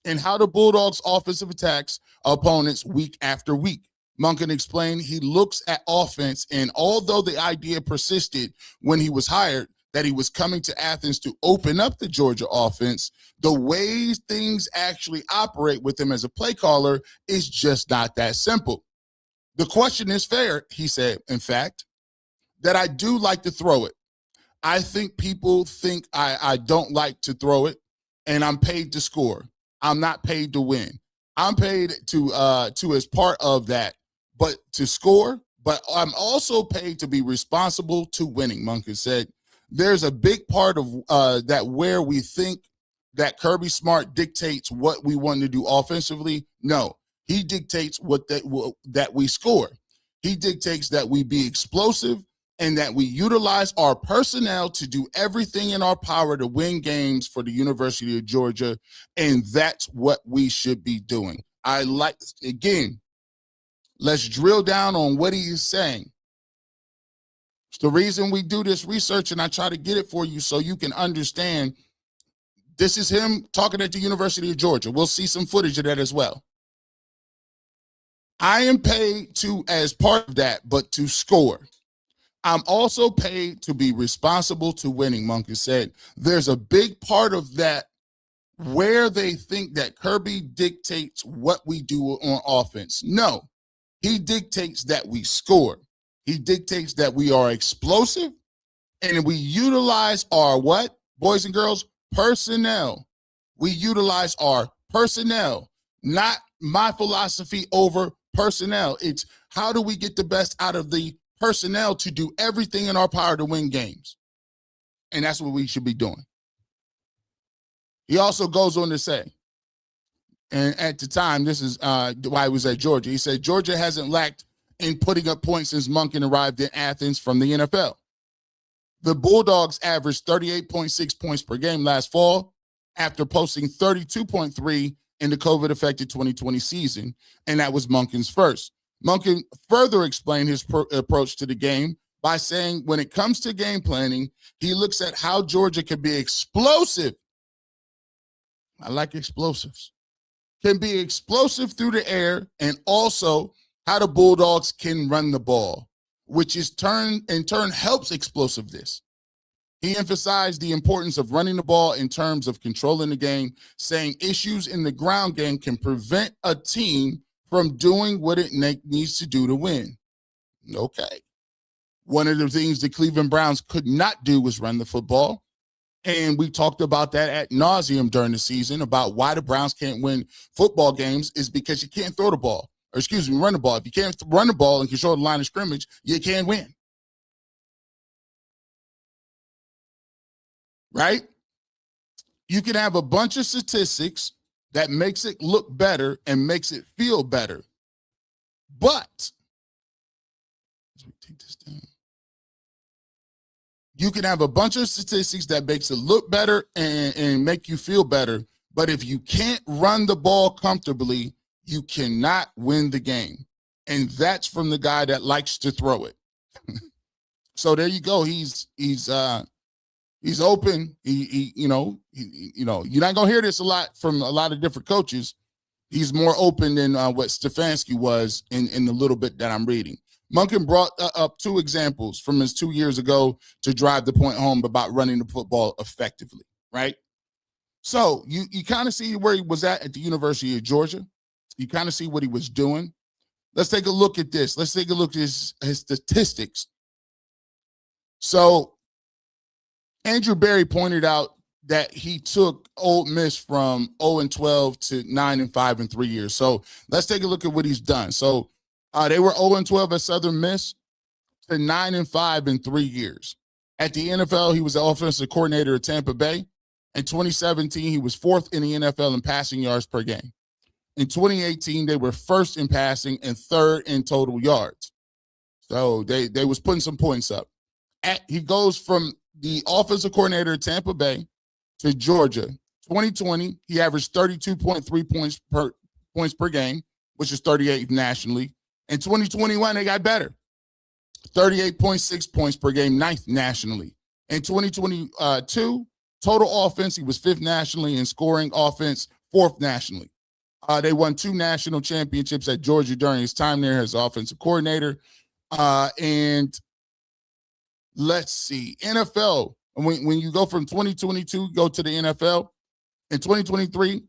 and how the Bulldogs' offensive attacks opponents week after week. Monken explained he looks at offense, and although the idea persisted when he was hired that he was coming to Athens to open up the Georgia offense, the ways things actually operate with him as a play caller is just not that simple. The question is fair, he said, in fact, that I do like to throw it. I think people think I don't like to throw it, and I'm paid to score. I'm not paid to win. I'm paid to as part of that, but to score, but I'm also paid to be responsible to winning, Monken said. There's a big part of that where we think that Kirby Smart dictates what we want to do offensively. No, he dictates that we score. He dictates that we be explosive and that we utilize our personnel to do everything in our power to win games for the University of Georgia, and that's what we should be doing. Again, let's drill down on what he is saying. It's the reason we do this research, and I try to get it for you so you can understand. This is him talking at the University of Georgia. We'll see some footage of that as well. I am paid to, as part of that, but to score. I'm also paid to be responsible to winning, Monken said. There's a big part of that where they think that Kirby dictates what we do on offense. No, he dictates that we score. He dictates that we are explosive and we utilize our what, boys and girls? Personnel. We utilize our personnel, not my philosophy over personnel. It's how do we get the best out of the personnel to do everything in our power to win games. And that's what we should be doing. He also goes on to say, and at the time, this is why he was at Georgia. He said, Georgia hasn't lacked in putting up points since Monken arrived in Athens from the NFL. The Bulldogs averaged 38.6 points per game last fall after posting 32.3 in the COVID-affected 2020 season, and that was Monken's first. Monken further explained his approach to the game by saying when it comes to game planning, he looks at how Georgia can be explosive. I like explosives. Can be explosive through the air, and also how the Bulldogs can run the ball, which in turn helps explosiveness. He emphasized the importance of running the ball in terms of controlling the game, saying issues in the ground game can prevent a team from doing what it needs to do to win. Okay. One of the things the Cleveland Browns could not do was run the football. And we talked about that ad nauseum during the season about why the Browns can't win football games is because you can't throw the ball. Or excuse me, run the ball. If you can't run the ball and control the line of scrimmage, you can't win. Right? You can have a bunch of statistics that makes it look better and makes it feel better. But let me take this down. You can have a bunch of statistics that makes it look better and make you feel better. But if you can't run the ball comfortably, you cannot win the game. And that's from the guy that likes to throw it. So there you go. He's open. You're not gonna hear this a lot from a lot of different coaches. He's more open than what Stefanski was in the little bit that I'm reading. Monken brought up two examples from his 2 years ago to drive the point home about running the football effectively, right? So you kind of see where he was at the University of Georgia. You kind of see what he was doing. Let's take a look at this. Let's take a look at his statistics. So Andrew Berry pointed out that he took Ole Miss from 0-12 to 9-5 in 3 years. So let's take a look at what he's done. So they were 0-12 at Southern Miss to 9-5 in 3 years. At the NFL, he was the offensive coordinator at Tampa Bay. In 2017, he was fourth in the NFL in passing yards per game. In 2018, they were first in passing and third in total yards. So they was putting some points up. He goes from the offensive coordinator at Tampa Bay to Georgia. 2020, he averaged 32.3 points per game, which is 38th nationally. In 2021, they got better. 38.6 points per game, 9th nationally. In 2022, total offense, he was 5th nationally. In scoring offense, 4th nationally. They won 2 national championships at Georgia during his time there as offensive coordinator. And let's see, NFL. When you go from 2022, go to the NFL. In 2023,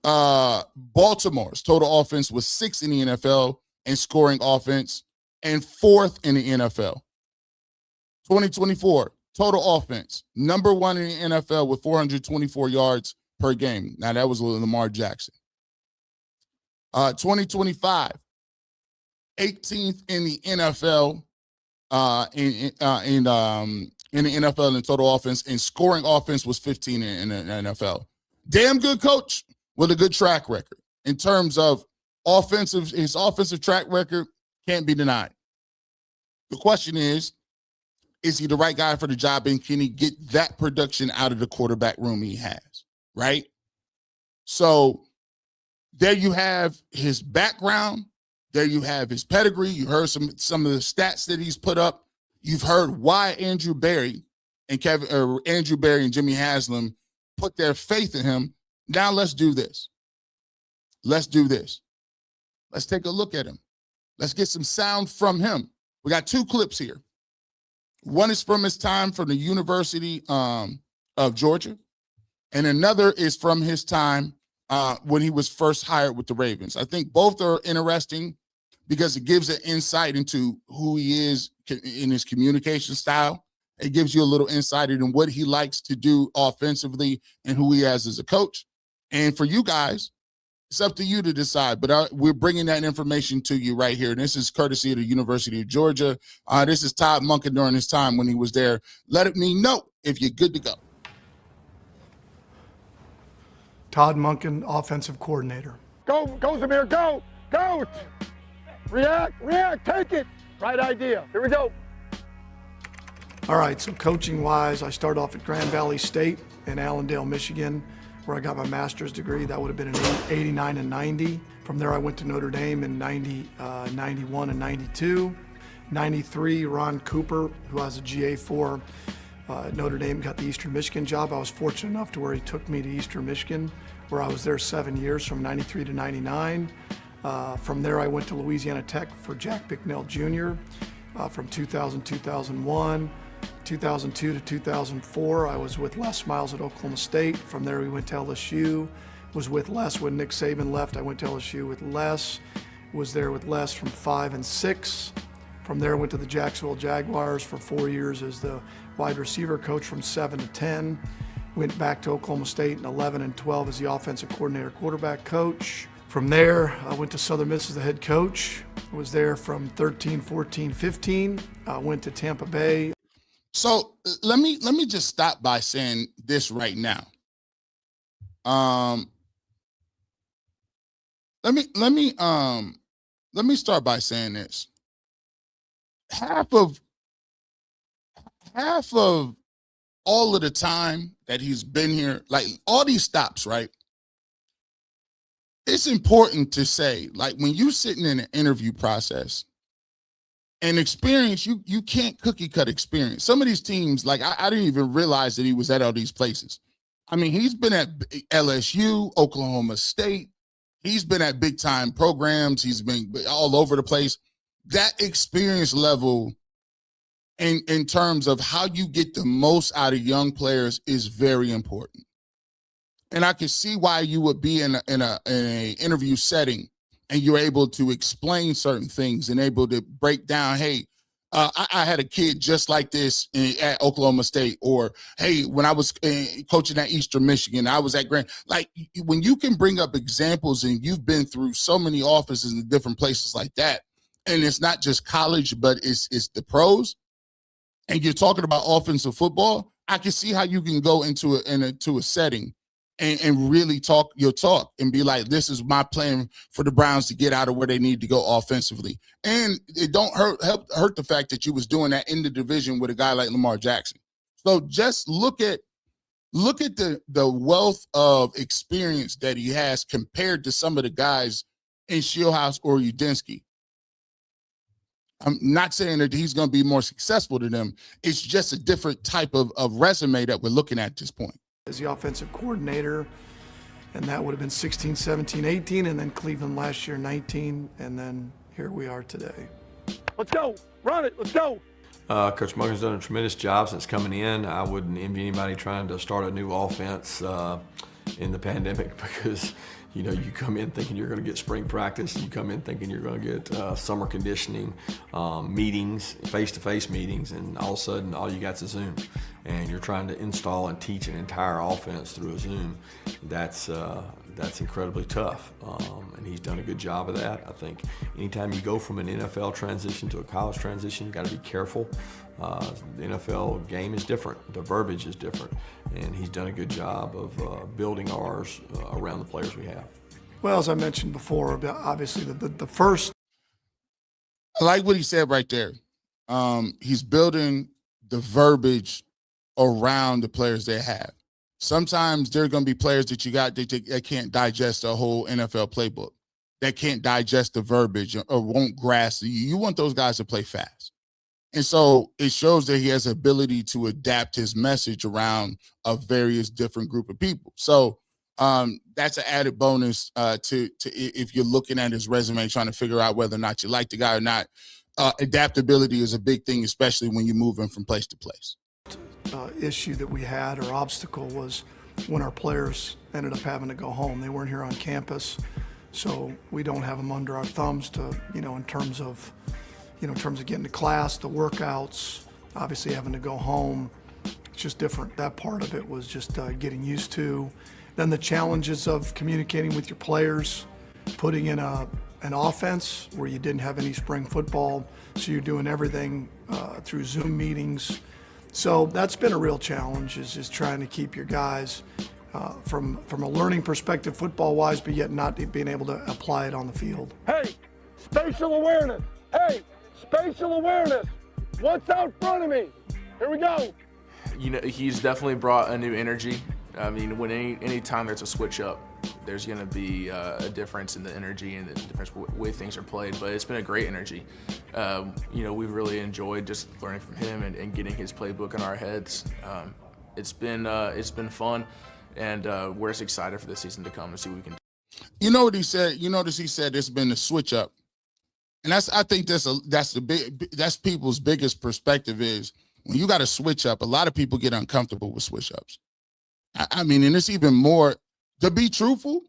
Baltimore's total offense was 6th in the NFL and scoring offense and 4th in the NFL. 2024, total offense, number 1 in the NFL with 424 yards per game. Now, that was Lamar Jackson. 2025, 18th in the NFL in the NFL in total offense, and scoring offense was 15 in the NFL. Damn good coach with a good track record. In terms of his offensive track record can't be denied. The question is he the right guy for the job, and can he get that production out of the quarterback room he has, right? So there you have his background. There you have his pedigree. You heard some of the stats that he's put up. You've heard why Andrew Berry and Jimmy Haslam put their faith in him. Now let's do this. Let's take a look at him. Let's get some sound from him. We got 2 clips here. One is from his time from the University of Georgia, and another is from his time when he was first hired with the Ravens. I think both are interesting because it gives an insight into who he is in his communication style. It gives you a little insight into what he likes to do offensively and who he has as a coach. And for you guys, it's up to you to decide, but we're bringing that information to you right here. And this is courtesy of the University of Georgia. This is Todd Monken during his time when he was there. Let me know if you're good to go. Todd Monken, offensive coordinator. Go, Zamir, go! React, take it! Right idea. Here we go. All right, so coaching-wise, I started off at Grand Valley State in Allendale, Michigan, where I got my master's degree. That would have been in 89 and 90. From there, I went to Notre Dame in 91 and 92. 93, Ron Cooper, who has a GA for Notre Dame, got the Eastern Michigan job. I was fortunate enough to where he took me to Eastern Michigan, where I was there 7 years, from 93 to 99. From there, I went to Louisiana Tech for Jack Bicknell Jr. From 2000 2001. 2002 to 2004, I was with Les Miles at Oklahoma State. From there, we went to LSU. Was with Les when Nick Saban left. I went to LSU with Les. Was there with Les from 5 and 6. From there, went to the Jacksonville Jaguars for 4 years as the wide receiver coach from 7 to 10. Went back to Oklahoma State in 11 and 12 as the offensive coordinator, quarterback coach. From there, I went to Southern Miss as the head coach. Was there from 13, 14, 15. Went to Tampa Bay. So let me just stop by saying this right now. Let me start by saying this. Half of all of the time that he's been here, like all these stops, right? It's important to say, like, when you're sitting in an interview process, and experience, you can't cookie cut experience. Some of these teams, like I didn't even realize that he was at all these places. I mean, he's been at LSU, Oklahoma State. He's been at big time programs. He's been all over the place. That experience level in terms of how you get the most out of young players is very important. And I can see why you would be in a interview setting and you're able to explain certain things and able to break down, hey, I had a kid just like this at Oklahoma State, or, hey, when I was coaching at Eastern Michigan, I was at Grand. Like, when you can bring up examples and you've been through so many offices in different places like that, and it's not just college, but it's the pros, and you're talking about offensive football, I can see how you can go into a setting and really talk your talk and be like, this is my plan for the Browns to get out of where they need to go offensively. And it don't hurt the fact that you was doing that in the division with a guy like Lamar Jackson. So just look at the wealth of experience that he has compared to some of the guys in Shieldhouse or Udinski. I'm not saying that he's going to be more successful than them. It's just a different type of resume that we're looking at this point. As the offensive coordinator, and that would have been 16, 17, 18, and then Cleveland last year, 19, and then here we are today. Let's go. Run it. Let's go. Coach Monken's done a tremendous job since coming in. I wouldn't envy anybody trying to start a new offense in the pandemic because, you know, you come in thinking you're going to get spring practice. You come in thinking you're going to get summer conditioning meetings, face-to-face meetings, and all of a sudden all you got is a Zoom. And you're trying to install and teach an entire offense through a Zoom. That's incredibly tough, and he's done a good job of that. I think anytime you go from an NFL transition to a college transition, you got to be careful. The NFL game is different, the verbiage is different, and he's done a good job of building ours around the players we have. Well, as I mentioned before, obviously the first. I like what he said right there. He's building the verbiage around the players they have. Sometimes there are going to be players that you got that can't digest a whole NFL playbook, that can't digest the verbiage or won't grasp. You want those guys to play fast. And so it shows that he has the ability to adapt his message around a various different group of people. So that's an added bonus to if you're looking at his resume, trying to figure out whether or not you like the guy or not. Adaptability is a big thing, especially when you're moving from place to place. Issue that we had or obstacle was when our players ended up having to go home. They weren't here on campus, so we don't have them under our thumbs to, in terms of getting to class, the workouts, obviously having to go home. It's just different. That part of it was just getting used to. Then the challenges of communicating with your players, putting in an offense where you didn't have any spring football, so you're doing everything through Zoom meetings. So that's been a real challenge, is trying to keep your guys from a learning perspective football-wise, but yet not being able to apply it on the field. Hey, spatial awareness. Hey, spatial awareness. What's out front of me? Here we go. He's definitely brought a new energy. I mean, when any time there's a switch up, there's going to be a difference in the energy and the difference way things are played. But it's been a great energy. We've really enjoyed just learning from him and getting his playbook in our heads. It's been fun, and we're just excited for the season to come and see what we can do. You know what he said? You notice he said it's been a switch up, and I think that's people's biggest perspective is when you got to switch up. A lot of people get uncomfortable with switch ups. I mean, and it's even more. To be truthful,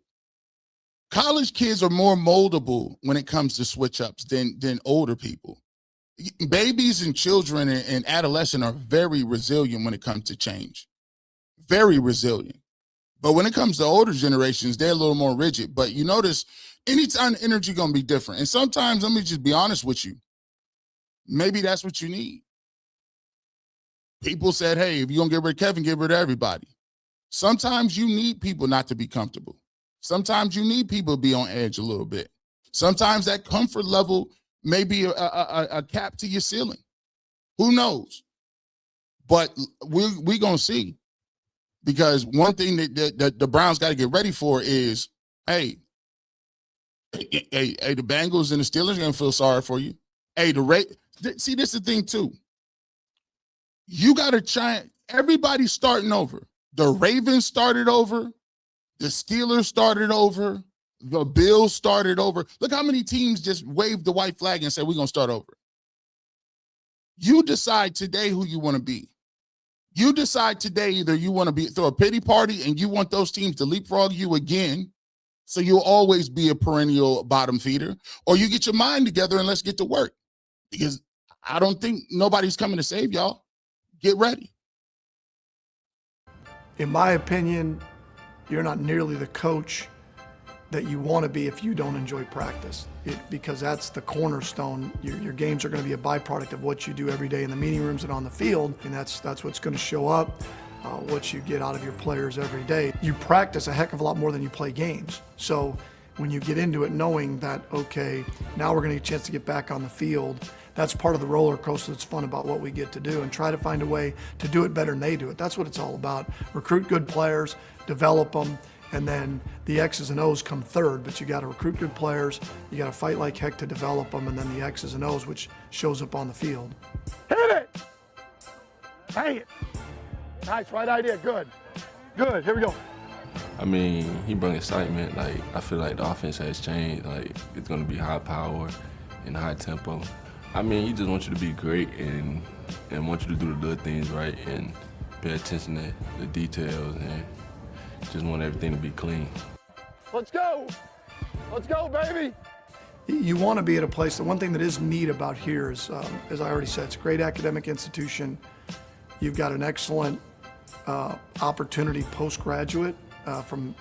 college kids are more moldable when it comes to switch ups than older people. Babies and children and adolescents are very resilient when it comes to change. Very resilient. But when it comes to older generations, they're a little more rigid. But you notice anytime the energy gonna be different. And sometimes, let me just be honest with you, maybe that's what you need. People said, hey, if you're gonna get rid of Kevin, get rid of everybody. Sometimes you need people not to be comfortable. Sometimes you need people to be on edge a little bit. Sometimes that comfort level may be a cap to your ceiling. Who knows? But we're going to see. Because one thing that the Browns got to get ready for is, hey, the Bengals and the Steelers are going to feel sorry for you. Hey, see, this is the thing, too. You got to try. Everybody's starting over. The Ravens started over. The Steelers started over. The Bills started over. Look how many teams just waved the white flag and said, we're going to start over. You decide today who you want to be. You decide today either you want to throw a pity party and you want those teams to leapfrog you again, so you'll always be a perennial bottom feeder, or you get your mind together and let's get to work. Because I don't think nobody's coming to save y'all. Get ready. In my opinion, you're not nearly the coach that you want to be if you don't enjoy practice, because that's the cornerstone. Your games are going to be a byproduct of what you do every day in the meeting rooms and on the field, and that's what's going to show up, what you get out of your players every day. You practice a heck of a lot more than you play games. So when you get into it knowing that, okay, now we're going to get a chance to get back on the field, that's part of the roller coaster that's fun about what we get to do, and try to find a way to do it better than they do it. That's what it's all about. Recruit good players, develop them, And then the X's and O's come third, but you got to recruit good players, you got to fight like heck to develop them, and then the X's and O's, which shows up on the field. Hit it! Bang it! Nice, right idea, good. Good, here we go. I mean, he brought excitement. Like, I feel like the offense has changed. Like, it's going to be high power and high tempo. I mean, he just wants you to be great and wants you to do the little things right and pay attention to the details and just want everything to be clean. Let's go! Let's go, baby! You want to be at a place, the one thing that is neat about here is, as I already said, it's a great academic institution. You've got an excellent opportunity postgraduate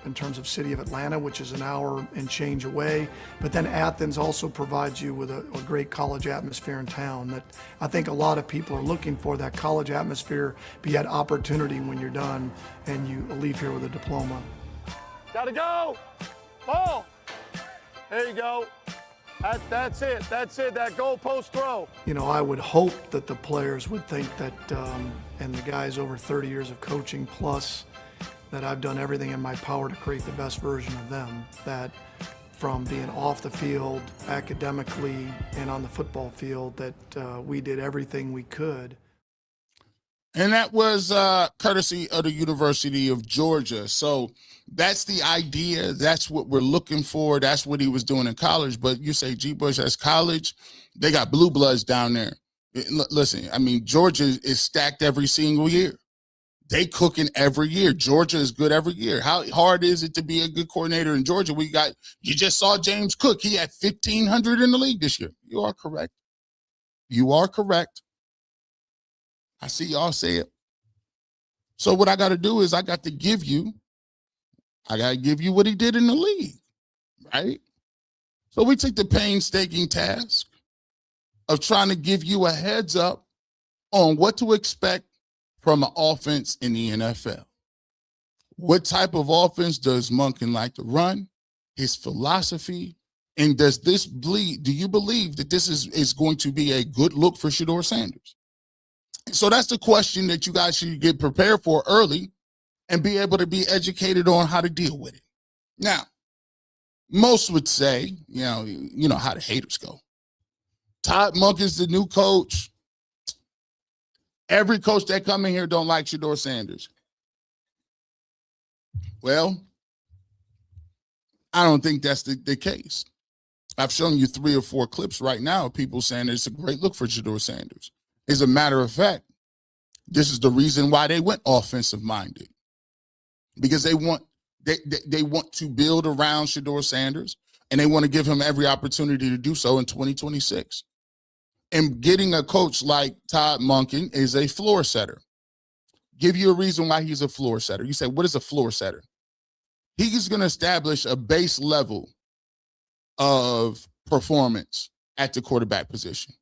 in terms of City of Atlanta, which is an hour and change away. But then Athens also provides you with a great college atmosphere in town that I think a lot of people are looking for, that college atmosphere, be that opportunity when you're done and you leave here with a diploma. Gotta go! Ball! There you go. That's it, that goalpost throw. You know, I would hope that the players would think that, and the guys over 30 years of coaching plus, that I've done everything in my power to create the best version of them, that from being off the field, academically, and on the football field, that we did everything we could. And that was courtesy of the University of Georgia. So that's the idea. That's what we're looking for. That's what he was doing in college. But you say, G. Bush, that's college. They got blue bloods down there. Listen, I mean, Georgia is stacked every single year. They cooking every year. Georgia is good every year. How hard is it to be a good coordinator in Georgia? You just saw James Cook. He had 1,500 in the league this year. You are correct. You are correct. I see y'all say it. So what I got to do is I got to give you what he did in the league, right? So we took the painstaking task of trying to give you a heads up on what to expect from an offense in the NFL. What type of offense does Monken like to run? His philosophy, and do you believe that this is going to be a good look for Shedeur Sanders? So that's the question that you guys should get prepared for early and be able to be educated on how to deal with it. Now, most would say, you know how the haters go. Todd Monken's the new coach. Every coach that come in here don't like Shedeur Sanders. Well, I don't think that's the case. I've shown you 3 or 4 clips right now of people saying it's a great look for Shedeur Sanders. As a matter of fact, this is the reason why they went offensive minded, because they want to build around Shedeur Sanders, and they want to give him every opportunity to do so in 2026. And getting a coach like Todd Monken is a floor setter. Give you a reason why he's a floor setter. You say, what is a floor setter? He's going to establish a base level of performance at the quarterback position.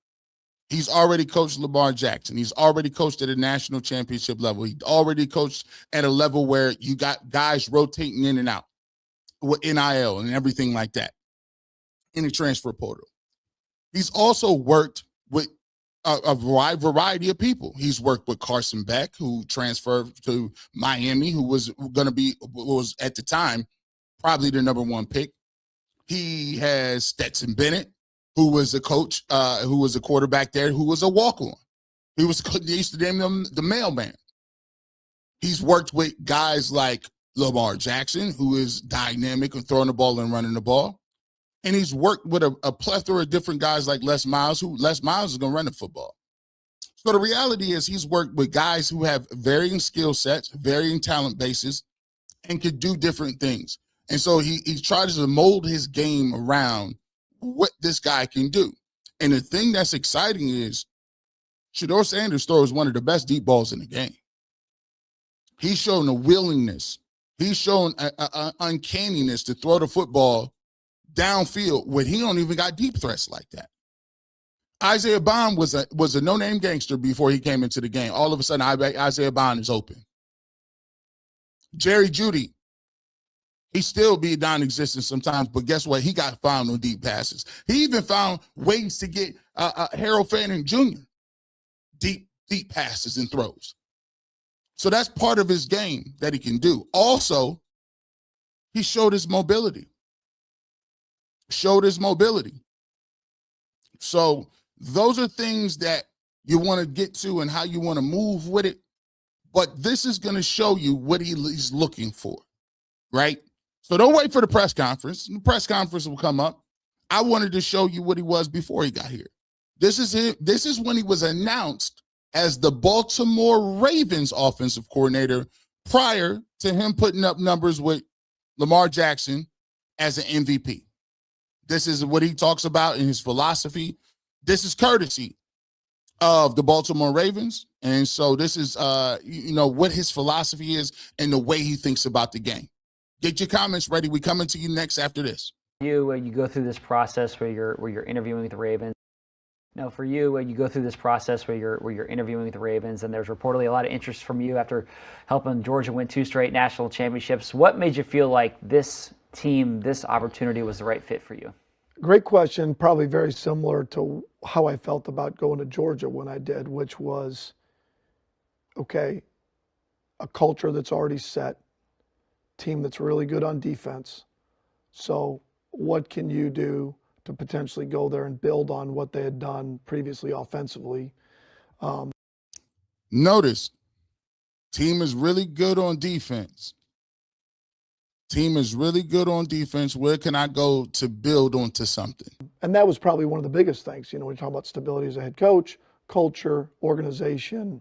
He's already coached Lamar Jackson. He's already coached at a national championship level. He already coached at a level where you got guys rotating in and out with NIL and everything like that in the transfer portal. He's also worked with a variety of people. He's worked with Carson Beck, who transferred to Miami, who was at the time probably the #1 pick. He has Stetson Bennett, who was a coach, who was a quarterback there, who was a walk-on. They used to name him the mailman. He's worked with guys like Lamar Jackson, who is dynamic and throwing the ball and running the ball. And he's worked with a plethora of different guys like Les Miles, who Les Miles is going to run the football. So the reality is he's worked with guys who have varying skill sets, varying talent bases, and could do different things. And so he tries to mold his game around what this guy can do. And the thing that's exciting is Shedeur Sanders throws one of the best deep balls in the game. He's shown a willingness. He's shown an uncanniness to throw the football downfield when he don't even got deep threats like that. Isaiah Bond was a no-name gangster before he came into the game. All of a sudden, Isaiah Bond is open. Jerry Jeudy, he still be non-existent sometimes, but guess what? He got found on deep passes. He even found ways to get Harold Fanning Jr. deep passes and throws. So that's part of his game that he can do. Also, He showed his mobility. So those are things that you want to get to and how you want to move with it. But this is going to show you what he's looking for, right? So don't wait for the press conference. The press conference will come up. I wanted to show you what he was before he got here. This is it. This is when he was announced as the Baltimore Ravens offensive coordinator prior to him putting up numbers with Lamar Jackson as an MVP. This is what he talks about in his philosophy. This is courtesy of the Baltimore Ravens. And so this is, what his philosophy is and the way he thinks about the game. Get your comments ready. We coming to you next after this. You go through this process where you're interviewing with the Ravens. Now, for you, you go through this process where you're interviewing with the Ravens, and there's reportedly a lot of interest from you after helping Georgia win 2 straight national championships. What made you feel like this team, this opportunity was the right fit for you? Great question. Probably very similar to how I felt about going to Georgia when I did, which was, okay, a culture that's already set, team that's really good on defense. So what can you do to potentially go there and build on what they had done previously offensively? Notice, team is really good on defense. Where can I go to build onto something? And that was probably one of the biggest things, when you talk about stability as a head coach, culture, organization.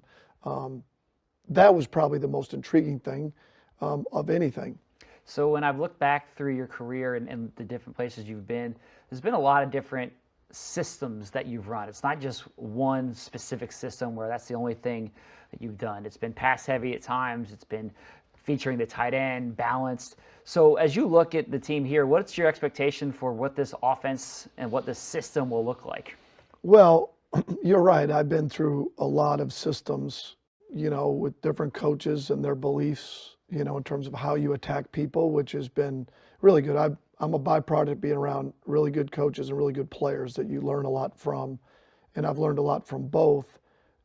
That was probably the most intriguing thing of anything. So when I've looked back through your career and the different places you've been, there's been a lot of different systems that you've run. It's not just one specific system where that's the only thing that you've done. It's been pass heavy at times. It's been featuring the tight end, balanced. So as you look at the team here, what's your expectation for what this offense and what this system will look like? Well, you're right. I've been through a lot of systems, with different coaches and their beliefs, in terms of how you attack people, which has been really good. I'm a byproduct of being around really good coaches and really good players that you learn a lot from, and I've learned a lot from both.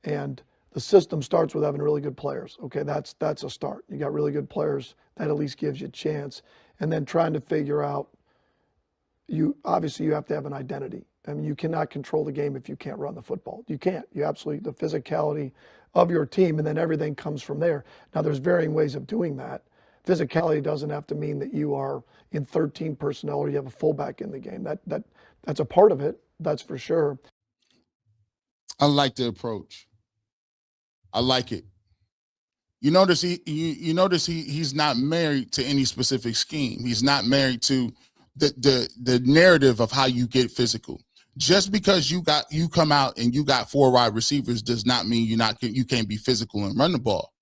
And the system starts with having really good players. Okay, that's a start. You got really good players, that at least gives you a chance. And then trying to figure out, you have to have an identity. I mean, you cannot control the game if you can't run the football. You can't. You absolutely, the physicality of your team, and then everything comes from there. Now, there's varying ways of doing that. Physicality doesn't have to mean that you are in 13 personnel or you have a fullback in the game. That's a part of it, that's for sure. I like the approach. I like it. You notice he's not married to any specific scheme. He's not married to the narrative of how you get physical. Just because you come out and you got 4 wide receivers does not mean you can't be physical and run the ball.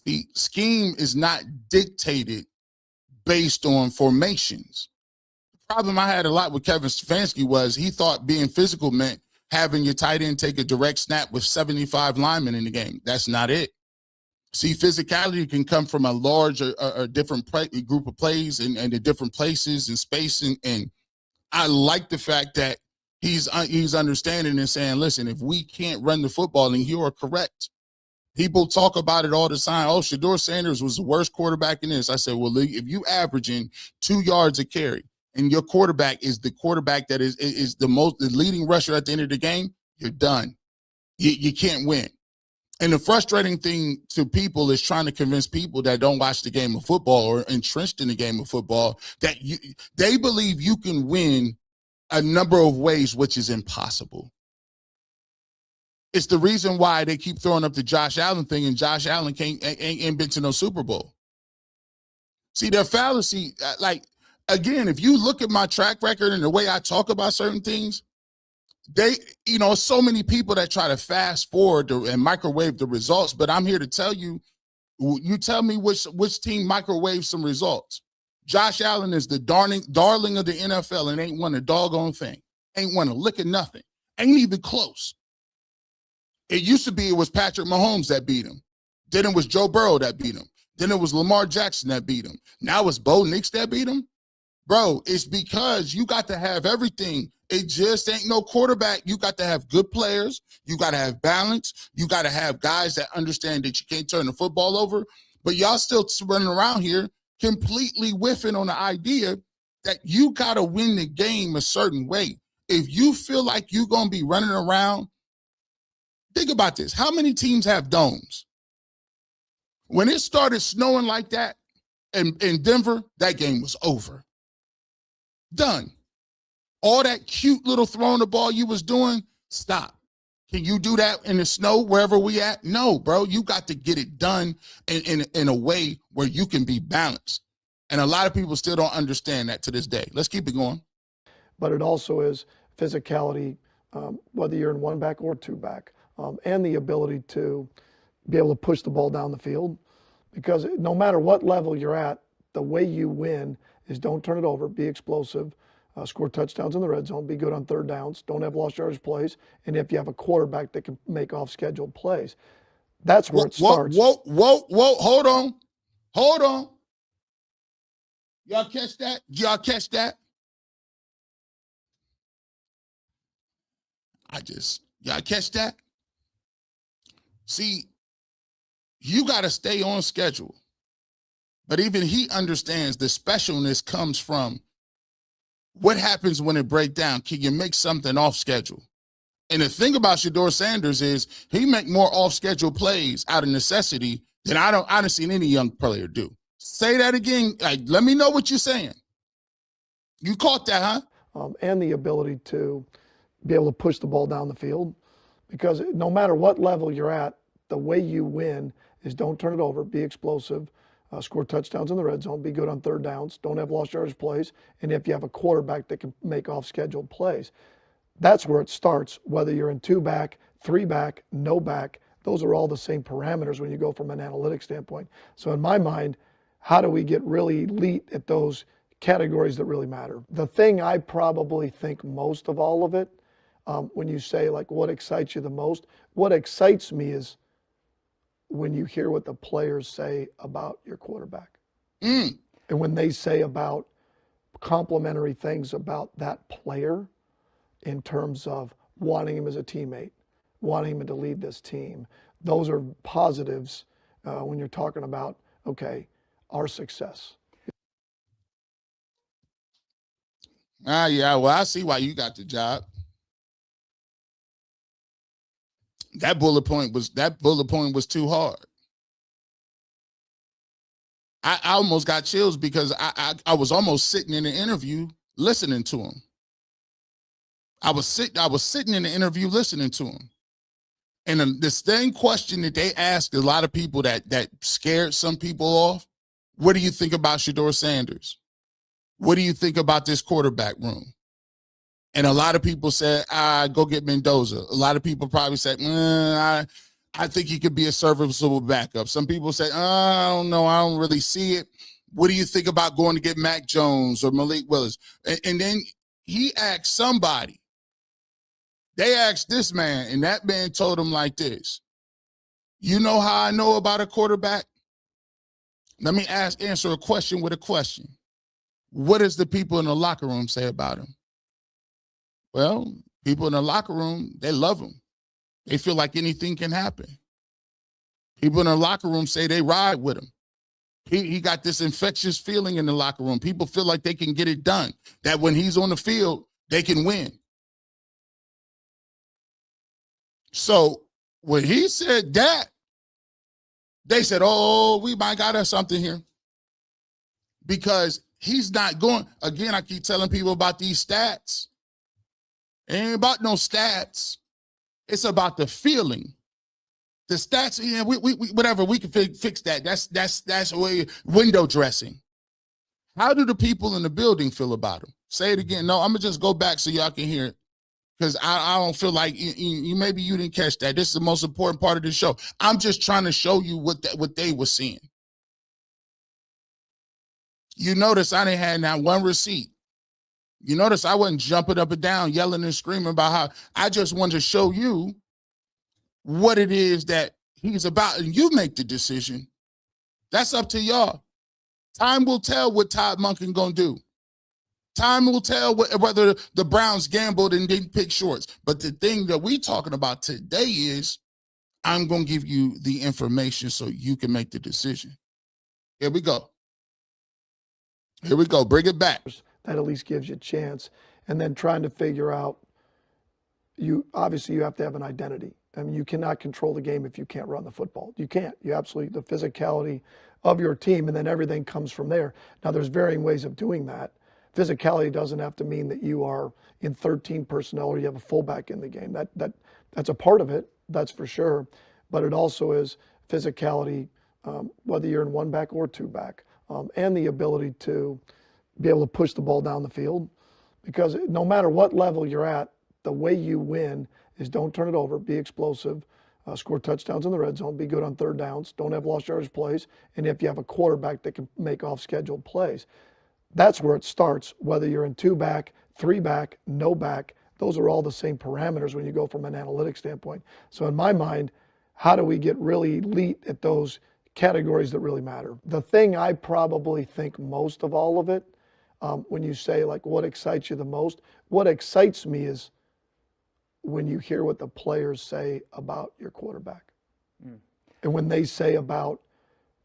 The scheme is not dictated based on formations. The problem I had a lot with Kevin Stefanski was he thought being physical meant having your tight end take a direct snap with 75 linemen in the game. That's not it. See, physicality can come from a large or different group of plays and the different places and space. And I like the fact that he's understanding and saying, listen, if we can't run the football, then you are correct. People talk about it all the time. Oh, Shedeur Sanders was the worst quarterback in this. I said, well, if you averaging 2 yards a carry and your quarterback is the quarterback that is the leading rusher at the end of the game, you're done. You can't win. And the frustrating thing to people is trying to convince people that don't watch the game of football or entrenched in the game of football that they believe you can win a number of ways, which is impossible. It's the reason why they keep throwing up the Josh Allen thing, and Josh Allen ain't been to no Super Bowl. See, their fallacy, again, if you look at my track record and the way I talk about certain things, so many people that try to fast forward and microwave the results, but I'm here to tell you, you tell me which team microwaves some results. Josh Allen is the darling of the NFL and ain't won a doggone thing. Ain't won a lick of nothing. Ain't even close. It used to be it was Patrick Mahomes that beat him. Then it was Joe Burrow that beat him. Then it was Lamar Jackson that beat him. Now it's Bo Nix that beat him. Bro, it's because you got to have everything. It just ain't no quarterback. You got to have good players. You got to have balance. You got to have guys that understand that you can't turn the football over. But y'all still running around here completely whiffing on the idea that you got to win the game a certain way. If you feel like you're going to be running around, think about this. How many teams have domes? When it started snowing like that in Denver, that game was over. Done. All that cute little throwing the ball you was doing, stop. Can you do that in the snow wherever we at? No, bro. You got to get it done in a way where you can be balanced. And a lot of people still don't understand that to this day. Let's keep it going. But it also is physicality, whether you're in one back or two back, and the ability to be able to push the ball down the field. Because no matter what level you're at, the way you win is don't turn it over, be explosive, score touchdowns in the red zone, be good on third downs, don't have lost yardage plays, and if you have a quarterback that can make off-scheduled plays, that's where it starts. Whoa, hold on. Y'all catch that? Y'all catch that? Y'all catch that? See, you got to stay on schedule. But even he understands the specialness comes from what happens when it breaks down. Can you make something off schedule? And the thing about Shedeur Sanders is he make more off schedule plays out of necessity than I don't seen any young player do. Say that again. Like, let me know what you're saying. You caught that, huh? And the ability to be able to push the ball down the field. Because no matter what level you're at, the way you win is don't turn it over, be explosive, score touchdowns in the red zone, be good on third downs, don't have lost yardage plays, and if you have a quarterback that can make off-scheduled plays. That's where it starts, whether you're in two back, three back, no back. Those are all the same parameters when you go from an analytic standpoint. So in my mind, how do we get really elite at those categories that really matter? The thing I probably think most of all of it, when you say like what excites you the most, what excites me is when you hear what the players say about your quarterback. And when they say about complimentary things about that player in terms of wanting him as a teammate, wanting him to lead this team, those are positives when you're talking about, okay, our success. Yeah, well, I see why you got the job. That bullet point was too hard. I almost got chills because I was almost sitting in the interview listening to him. I was sitting in the interview listening to him. And the same question that they asked a lot of people that scared some people off, what do you think about Shedeur Sanders? What do you think about this quarterback room? And a lot of people said, go get Mendoza. A lot of people probably said, I think he could be a serviceable backup. Some people said, I don't know. I don't really see it. What do you think about going to get Mac Jones or Malik Willis? And then he asked somebody. They asked this man, and that man told him like this. You know how I know about a quarterback? Let me answer a question with a question. What does the people in the locker room say about him? Well, people in the locker room, they love him. They feel like anything can happen. People in the locker room say they ride with him. He got this infectious feeling in the locker room. People feel like they can get it done, that when he's on the field, they can win. So when he said that, they said, oh, we might got us something here. Because he's not going, again, I keep telling people about these stats. It ain't about no stats. It's about the feeling. The stats, yeah, we whatever, we can fix that. That's way window dressing. How do the people in the building feel about him? Say it again. No, I'm gonna just go back so y'all can hear it. Because I don't feel like you maybe you didn't catch that. This is the most important part of the show. I'm just trying to show you what they were seeing. You notice I didn't have not one receipt. You notice I wasn't jumping up and down, yelling and screaming about how I just wanted to show you what it is that he's about. And you make the decision. That's up to y'all. Time will tell what Todd Monken gonna do. Time will tell whether the Browns gambled and didn't pick shorts. But the thing that we talking about today is I'm going to give you the information so you can make the decision. Here we go. Here we go. Bring it back. That at least gives you a chance. And then trying to figure out, obviously you have to have an identity. I mean, you cannot control the game if you can't run the football. You can't. You absolutely, the physicality of your team, and then everything comes from there. Now, there's varying ways of doing that. Physicality doesn't have to mean that you are in 13 personnel or you have a fullback in the game. That's a part of it, that's for sure. But it also is physicality, whether you're in one back or two back, and the ability to be able to push the ball down the field. Because no matter what level you're at, the way you win is don't turn it over, be explosive, score touchdowns in the red zone, be good on third downs, don't have lost yardage plays, and if you have a quarterback that can make off scheduled plays. That's where it starts, whether you're in two back, three back, no back. Those are all the same parameters when you go from an analytics standpoint. So in my mind, how do we get really elite at those categories that really matter? The thing I probably think most of all of it, when you say like what excites you the most, what excites me is when you hear what the players say about your quarterback. And when they say about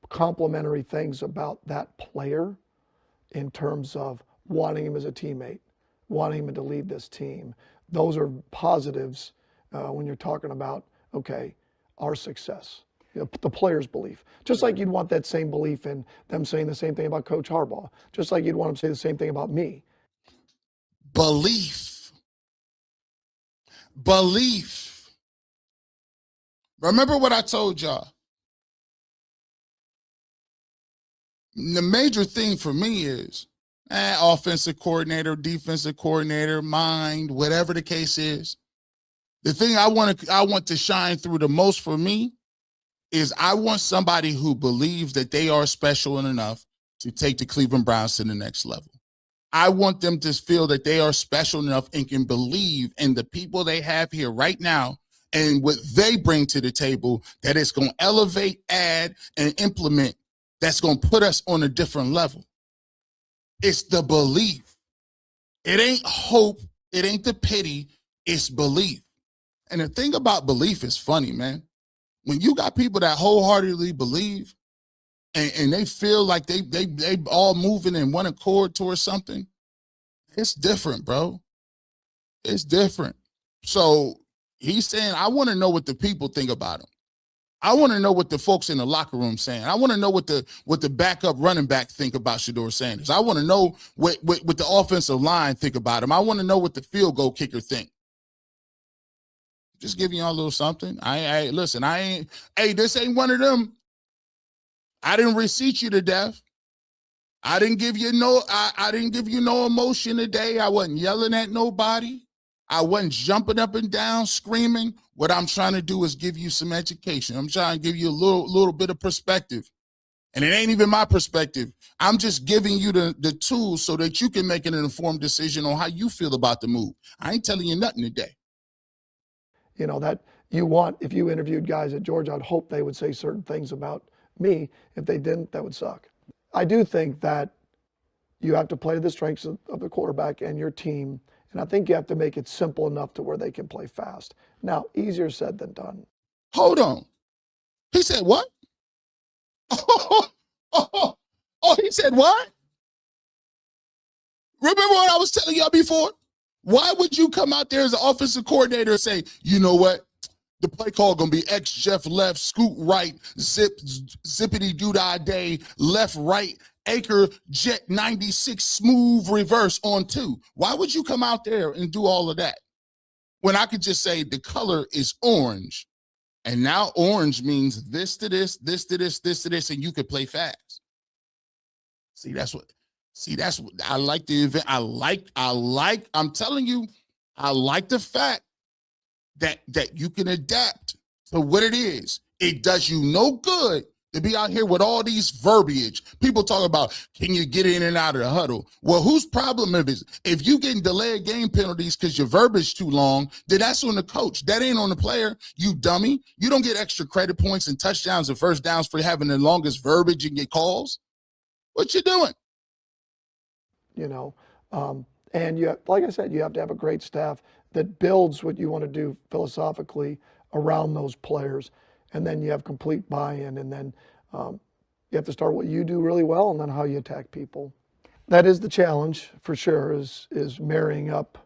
complimentary things about that player in terms of wanting him as a teammate, wanting him to lead this team. Those are positives when you're talking about, okay, our success, the player's belief. Just like you'd want that same belief in them saying the same thing about Coach Harbaugh. Just like you'd want them to say the same thing about me. Belief. Remember what I told y'all. The major thing for me is offensive coordinator, defensive coordinator, mind, whatever the case is. The thing I want to shine through the most for me is I want somebody who believes that they are special enough to take the Cleveland Browns to the next level. I want them to feel that they are special enough and can believe in the people they have here right now and what they bring to the table, that it's going to elevate, add, and implement. That's going to put us on a different level. It's the belief. It ain't hope. It ain't the pity. It's belief. And the thing about belief is funny, man. When you got people that wholeheartedly believe and they feel like they all moving in one accord towards something, it's different, bro. It's different. So he's saying, I want to know what the people think about him. I want to know what the folks in the locker room saying. I want to know what the backup running back think about Shedeur Sanders. I want to know what the offensive line think about him. I want to know what the field goal kicker think. Just giving y'all a little something. Listen, this ain't one of them. I didn't receipt you to death. I didn't give you no emotion today. I wasn't yelling at nobody. I wasn't jumping up and down, screaming. What I'm trying to do is give you some education. I'm trying to give you a little bit of perspective. And it ain't even my perspective. I'm just giving you the tools so that you can make an informed decision on how you feel about the move. I ain't telling you nothing today. You know, that you want, if you interviewed guys at Georgia, I'd hope they would say certain things about me. If they didn't, that would suck. I do think that you have to play to the strengths of the quarterback and your team. And I think you have to make it simple enough to where they can play fast. Now, easier said than done. Hold on. He said what? He said what? Remember what I was telling y'all before? Why would you come out there as an offensive coordinator and say, you know what? The play call going to be X, Jeff left, scoot right, zippity doo-dah day, left, right, acre, jet 96, smooth reverse on 2. Why would you come out there and do all of that? When I could just say the color is orange, and now orange means this to this, this to this, this to this, and you could play fast. That's what I like the event. I'm telling you, I like the fact that you can adapt to what it is. It does you no good to be out here with all these verbiage. People talk about, can you get in and out of the huddle? Well, whose problem is it? If you getting delayed game penalties because your verbiage too long, then that's on the coach. That ain't on the player, you dummy. You don't get extra credit points and touchdowns and first downs for having the longest verbiage in your calls. What you doing? You know, and you, like I said, you have to have a great staff that builds what you want to do philosophically around those players. And then you have complete buy-in, and then you have to start what you do really well and then how you attack people. That is the challenge for sure, is marrying up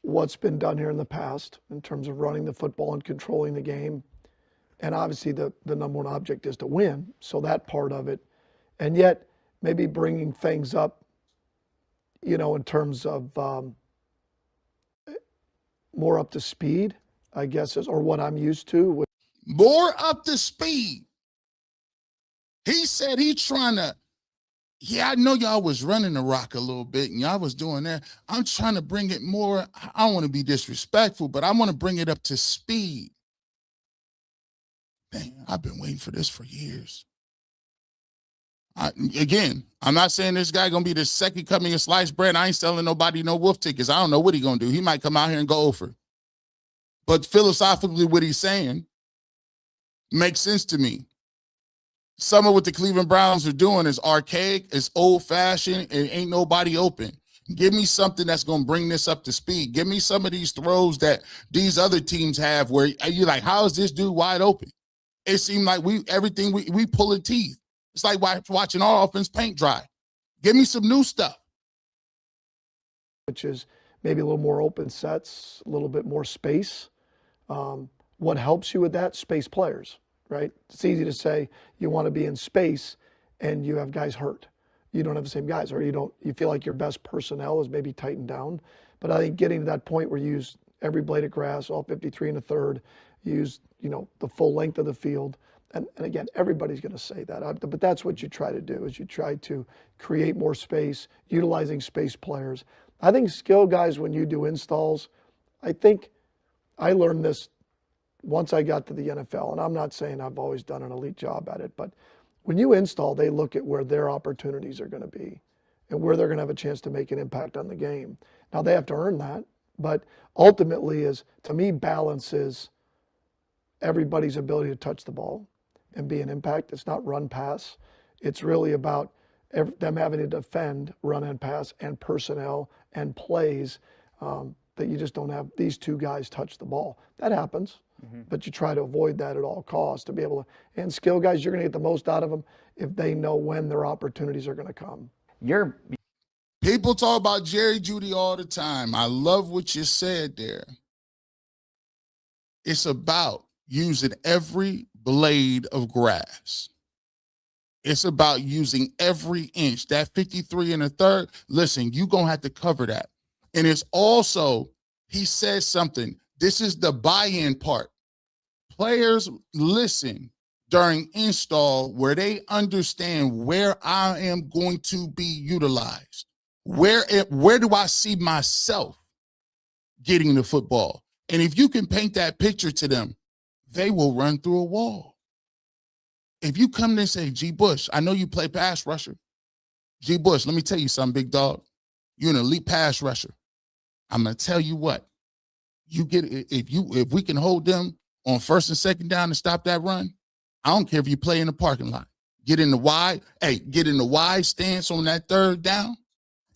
what's been done here in the past in terms of running the football and controlling the game. And obviously the number one object is to win, so that part of it. And yet maybe bringing things up, you know, in terms of more up to speed, I guess, or what I'm used to. More up to speed. He said he trying to, yeah, I know y'all was running the rock a little bit and y'all was doing that. I'm trying to bring it more, I don't want to be disrespectful, but I want to bring it up to speed. Man, I've been waiting for this for years. Again, I'm not saying this guy going to be the second coming of sliced bread. I ain't selling nobody no wolf tickets. I don't know what he going to do. He might come out here and go over. But philosophically, what he's saying makes sense to me. Some of what the Cleveland Browns are doing is archaic, it's old-fashioned, and ain't nobody open. Give me something that's going to bring this up to speed. Give me some of these throws that these other teams have where you're like, how is this dude wide open? It seemed like we pulling teeth. It's like watching our offense paint dry. Give me some new stuff. Which is maybe a little more open sets, a little bit more space. What helps you with that? Space players, right? It's easy to say you want to be in space and you have guys hurt. You don't have the same guys, or you feel like your best personnel is maybe tightened down. But I think getting to that point where you use every blade of grass, all 53 and a third, use, you know, the full length of the field. And again, everybody's going to say that, but that's what you try to do, is you try to create more space, utilizing space players. I think skill guys, when you do installs, I think I learned this once I got to the NFL, and I'm not saying I've always done an elite job at it, but when you install, they look at where their opportunities are going to be and where they're going to have a chance to make an impact on the game. Now, they have to earn that, but ultimately to me, balance is everybody's ability to touch the ball and be an impact. It's not run pass. It's really about them having to defend run and pass and personnel and plays that you just don't have these two guys touch the ball. That happens, but you try to avoid that at all costs to be able to. And skill guys, you're going to get the most out of them if they know when their opportunities are going to come. People talk about Jerry Jeudy all the time. I love what you said there. It's about using every blade of grass. It's about using every inch. That 53 and a third, listen, you're going to have to cover that. And it's also, he says something, this is the buy-in part. Players listen during install where they understand where I am going to be utilized. Where do I see myself getting the football? And if you can paint that picture to them, they will run through a wall. If you come in and say, G. Bush, I know you play pass rusher. G. Bush, let me tell you something, big dog. You're an elite pass rusher. I'm going to tell you what. You get if we can hold them on first and second down and stop that run, I don't care if you play in the parking lot. Get in the wide stance on that third down,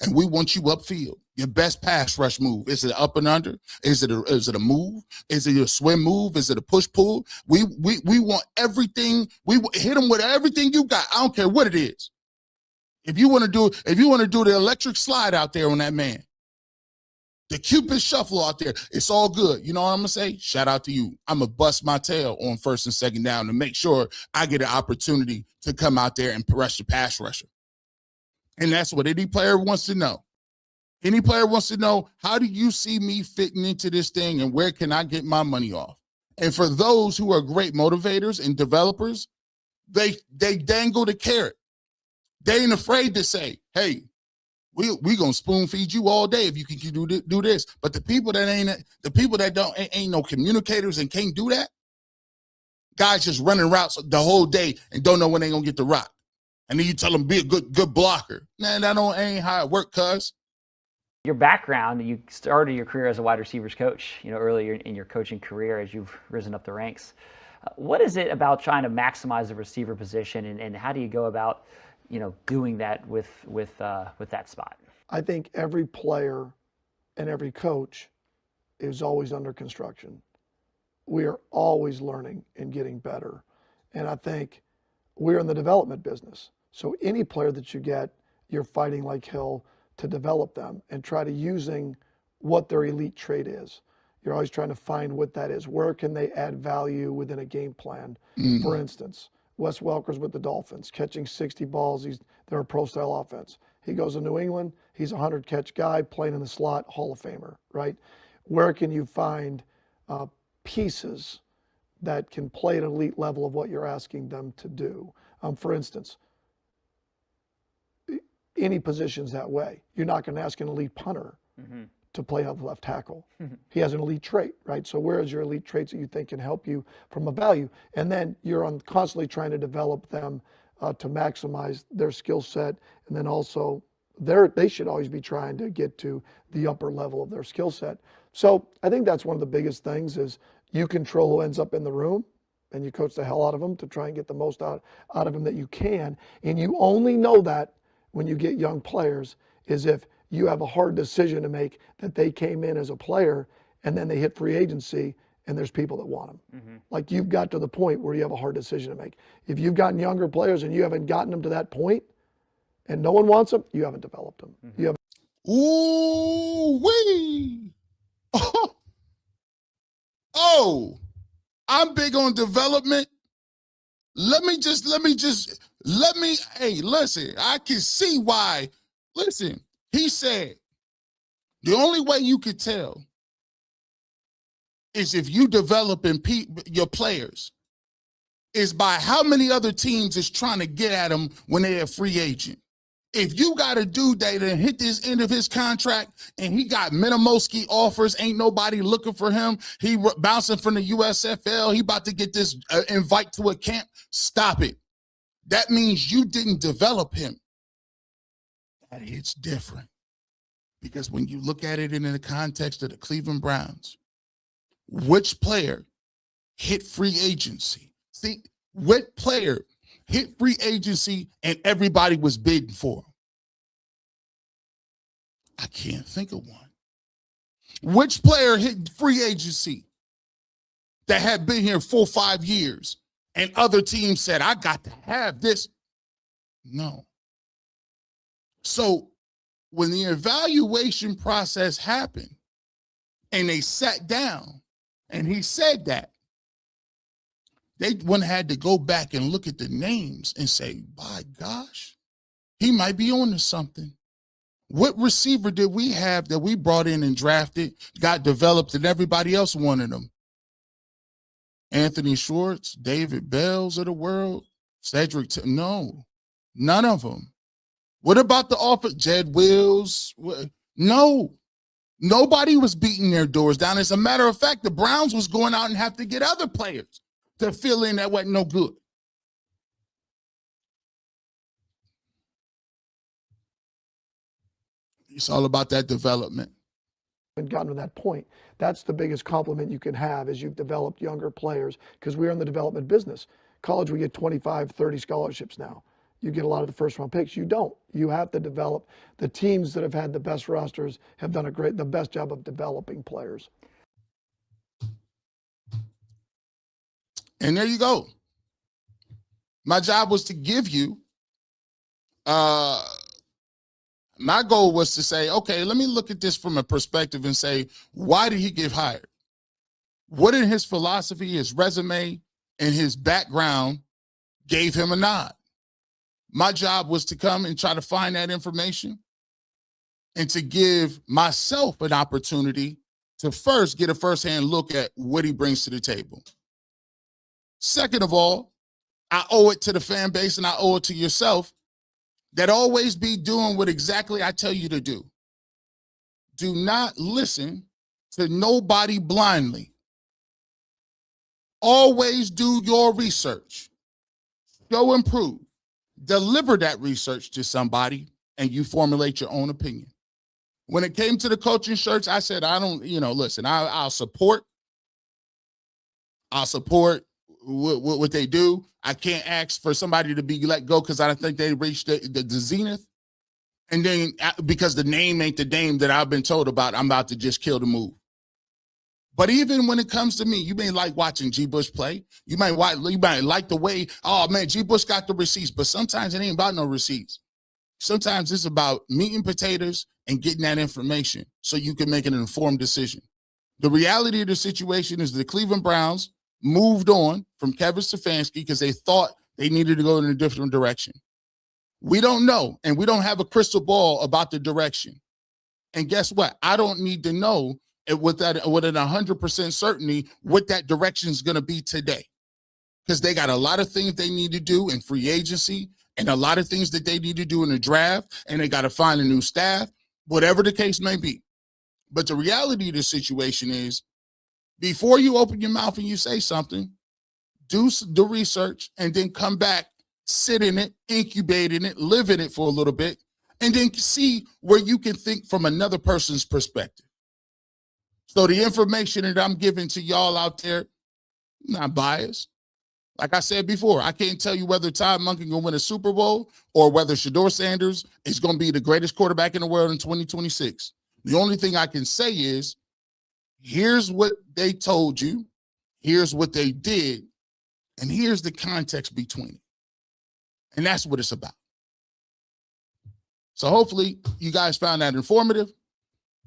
and we want you upfield. Your best pass rush move. Is it up and under? Is it a move? Is it a swim move? Is it a push pull? We want everything. We hit them with everything you got. I don't care what it is. If you want to do the electric slide out there on that man, the Cupid shuffle out there, it's all good. You know what I'm gonna say? Shout out to you. I'm gonna bust my tail on first and second down to make sure I get an opportunity to come out there and rush the pass rusher. And that's what any player wants to know. Any player wants to know, how do you see me fitting into this thing and where can I get my money off? And for those who are great motivators and developers, they dangle the carrot. They ain't afraid to say, hey, we gonna spoon feed you all day if you can do this. But the people that ain't no communicators and can't do that, guys just running routes the whole day and don't know when they gonna get the rock. And then you tell them be a good blocker. Man, that ain't how it work, cuz. Your background, you started your career as a wide receivers coach, earlier in your coaching career as you've risen up the ranks. What is it about trying to maximize the receiver position, and how do you go about, doing that with that spot? I think every player and every coach is always under construction. We are always learning and getting better. And I think we're in the development business. So any player that you get, you're fighting like hell to develop them and try to using what their elite trait is. You're always trying to find what that is. Where can they add value within a game plan? For instance, Wes Welker's with the Dolphins, catching 60 balls. They're a pro-style offense. He goes to New England. He's a 100-catch guy playing in the slot, Hall of Famer, right? Where can you find pieces that can play at an elite level of what you're asking them to do? For instance, any position's that way. You're not going to ask an elite punter to play on the left tackle. He has an elite trait, right? So where is your elite traits that you think can help you from a value? And then you're constantly trying to develop them to maximize their skill set. And then also they should always be trying to get to the upper level of their skill set. So I think that's one of the biggest things is you control who ends up in the room and you coach the hell out of them to try and get the most out of them that you can. And you only know that when you get young players is if you have a hard decision to make that they came in as a player and then they hit free agency and there's people that want them. Like you've got to the point where you have a hard decision to make. If you've gotten younger players and you haven't gotten them to that point and no one wants them, you haven't developed them. You haven't. Ooh wee! Oh, I'm big on development. Hey, listen, I can see why. Listen, he said the only way you could tell is if you develop your players is by how many other teams is trying to get at them when they're a free agent. If you got a dude that hit this end of his contract and he got Minimowski offers, ain't nobody looking for him, he bouncing from the USFL, he about to get this invite to a camp, stop it. That means you didn't develop him. That hits different. Because when you look at it in the context of the Cleveland Browns, which player hit free agency? See, what player hit free agency and everybody was bidding for him? I can't think of one. Which player hit free agency that had been here 4 or 5 years and other teams said, I got to have this? No. So when the evaluation process happened and they sat down and he said that, they had to go back and look at the names and say, by gosh, he might be on to something. What receiver did we have that we brought in and drafted, got developed, and everybody else wanted them? Anthony Schwartz, David Bells of the world, Cedric, no, none of them. What about the offer? Jed Wills? No, nobody was beating their doors down. As a matter of fact, the Browns was going out and have to get other players to fill in that wasn't no good. It's all about that development. And gotten to that point. That's the biggest compliment you can have is you've developed younger players because we're in the development business. College, we get 25, 30 scholarships now. You get a lot of the first round picks. You don't. You have to develop. The teams that have had the best rosters have done the best job of developing players. And there you go. My job was to give you, my goal was to say, okay, let me look at this from a perspective and say, why did he get hired? What in his philosophy, his resume, and his background gave him a nod? My job was to come and try to find that information and to give myself an opportunity to first get a firsthand look at what he brings to the table. Second of all, I owe it to the fan base and I owe it to yourself that always be doing what exactly I tell you to do. Do not listen to nobody blindly. Always do your research. Show and prove. Deliver that research to somebody and you formulate your own opinion. When it came to the coaching search, I said, I don't, listen, I'll support what they do. I can't ask for somebody to be let go because I don't think they reached the zenith. And then because the name ain't the name that I've been told about, I'm about to just kill the move. But even when it comes to me, you may like watching G. Bush play. You might like the way, oh man, G. Bush got the receipts, but sometimes it ain't about no receipts. Sometimes it's about meat and potatoes and getting that information so you can make an informed decision. The reality of the situation is the Cleveland Browns moved on from Kevin Stefanski because they thought they needed to go in a different direction. We don't know, and we don't have a crystal ball about the direction. And guess what? I don't need to know with an 100% certainty what that direction is going to be today, because they got a lot of things they need to do in free agency and a lot of things that they need to do in the draft, and they got to find a new staff, whatever the case may be. But the reality of the situation is, before you open your mouth and you say something, do the research and then come back, sit in it, incubate in it, live in it for a little bit, and then see where you can think from another person's perspective. So the information that I'm giving to y'all out there, not biased. Like I said before, I can't tell you whether Todd Monken going to win a Super Bowl or whether Shedeur Sanders is going to be the greatest quarterback in the world in 2026. The only thing I can say is, here's what they told you, here's what they did, and here's the context between it. And that's what it's about. So hopefully you guys found that informative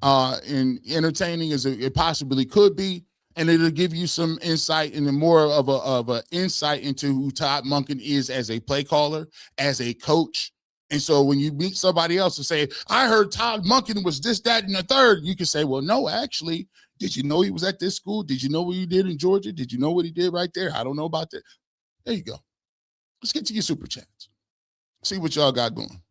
and entertaining as it possibly could be. And it'll give you some insight and more of a insight into who Todd Monken is as a play caller, as a coach. And so when you meet somebody else and say, I heard Todd Monken was this, that, and the third, you can say, well, no, actually, did you know he was at this school? Did you know what he did in Georgia? Did you know what he did right there? I don't know about that. There you go. Let's get to your super chats. See what y'all got going.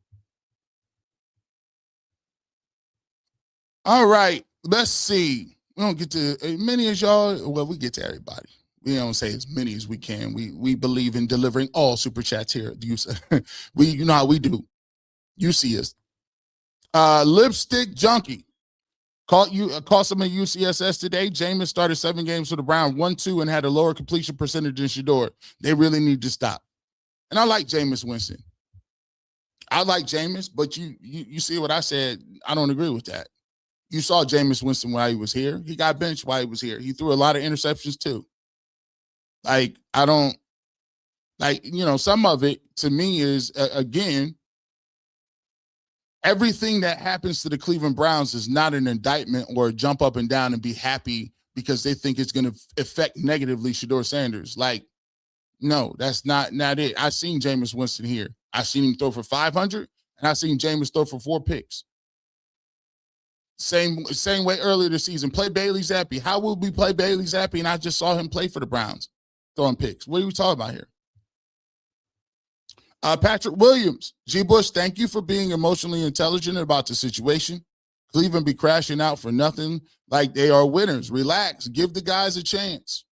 All right, let's see. We don't get to as many as y'all. Well, we get to everybody. We don't say as many as we can. We believe in delivering all super chats here. You know how we do. You see us. Lipstick Junkie. Caught some of UCSS today. Jameis started 7 games for the Browns, 1-2, and had a lower completion percentage than Shedeur. They really need to stop. And I like Jameis Winston. I like Jameis, but you see what I said. I don't agree with that. You saw Jameis Winston while he was here. He got benched while he was here. He threw a lot of interceptions too. Like, I don't, like, some of it to me is, again, everything that happens to the Cleveland Browns is not an indictment or a jump up and down and be happy because they think it's going to affect negatively Shedeur Sanders. Like, no, that's not it. I've seen Jameis Winston here. I've seen him throw for 500, and I've seen Jameis throw for 4 picks. Same way earlier this season. Play Bailey Zappi. How would we play Bailey Zappi? And I just saw him play for the Browns, throwing picks. What are we talking about here? Patrick Williams. G. Bush, thank you for being emotionally intelligent about the situation. Cleveland be crashing out for nothing like they are winners. Relax. Give the guys a chance.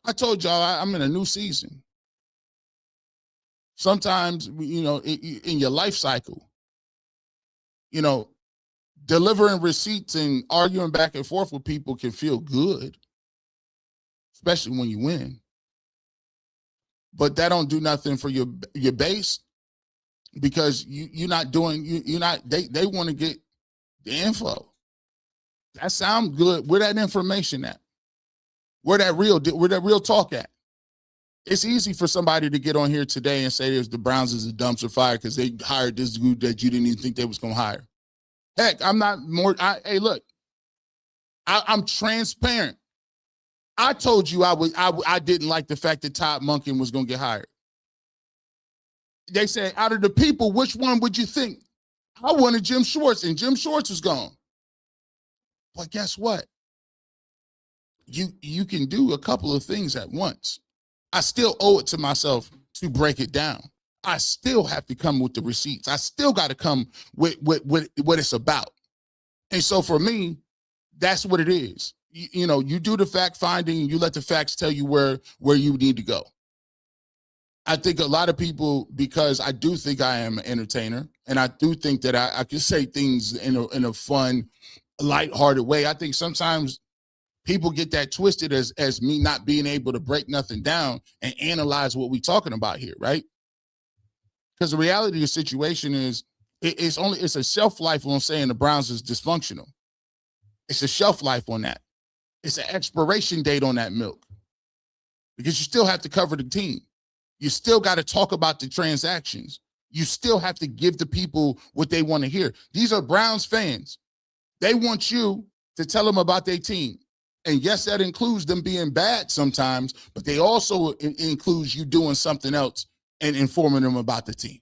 I told y'all I'm in a new season. Sometimes, in your life cycle, delivering receipts and arguing back and forth with people can feel good, especially when you win. But that don't do nothing for your base, because you're not doing, they want to get the info. That sounds good. Where that information at? Where that real talk at? It's easy for somebody to get on here today and say the Browns is a dumpster fire because they hired this dude that you didn't even think they was going to hire. Heck, I'm not more. Hey, look, I'm transparent. I told you I didn't like the fact that Todd Monken was going to get hired. They said, out of the people, which one would you think? I wanted Jim Schwartz, and Jim Schwartz was gone. But guess what? You can do a couple of things at once. I still owe it to myself to break it down. I still have to come with the receipts. I still got to come with what it's about. And so for me, that's what it is. You do the fact finding, and you let the facts tell you where you need to go. I think a lot of people, because I do think I am an entertainer, and I do think that I can say things in a fun, lighthearted way. I think sometimes people get that twisted as me not being able to break nothing down and analyze what we're talking about here, right? Because the reality of the situation is it's a shelf life on saying the Browns is dysfunctional. It's a shelf life on that. It's an expiration date on that milk, because you still have to cover the team. You still got to talk about the transactions. You still have to give the people what they want to hear. These are Browns fans. They want you to tell them about their team. And yes, that includes them being bad sometimes, but they also includes you doing something else and informing them about the team.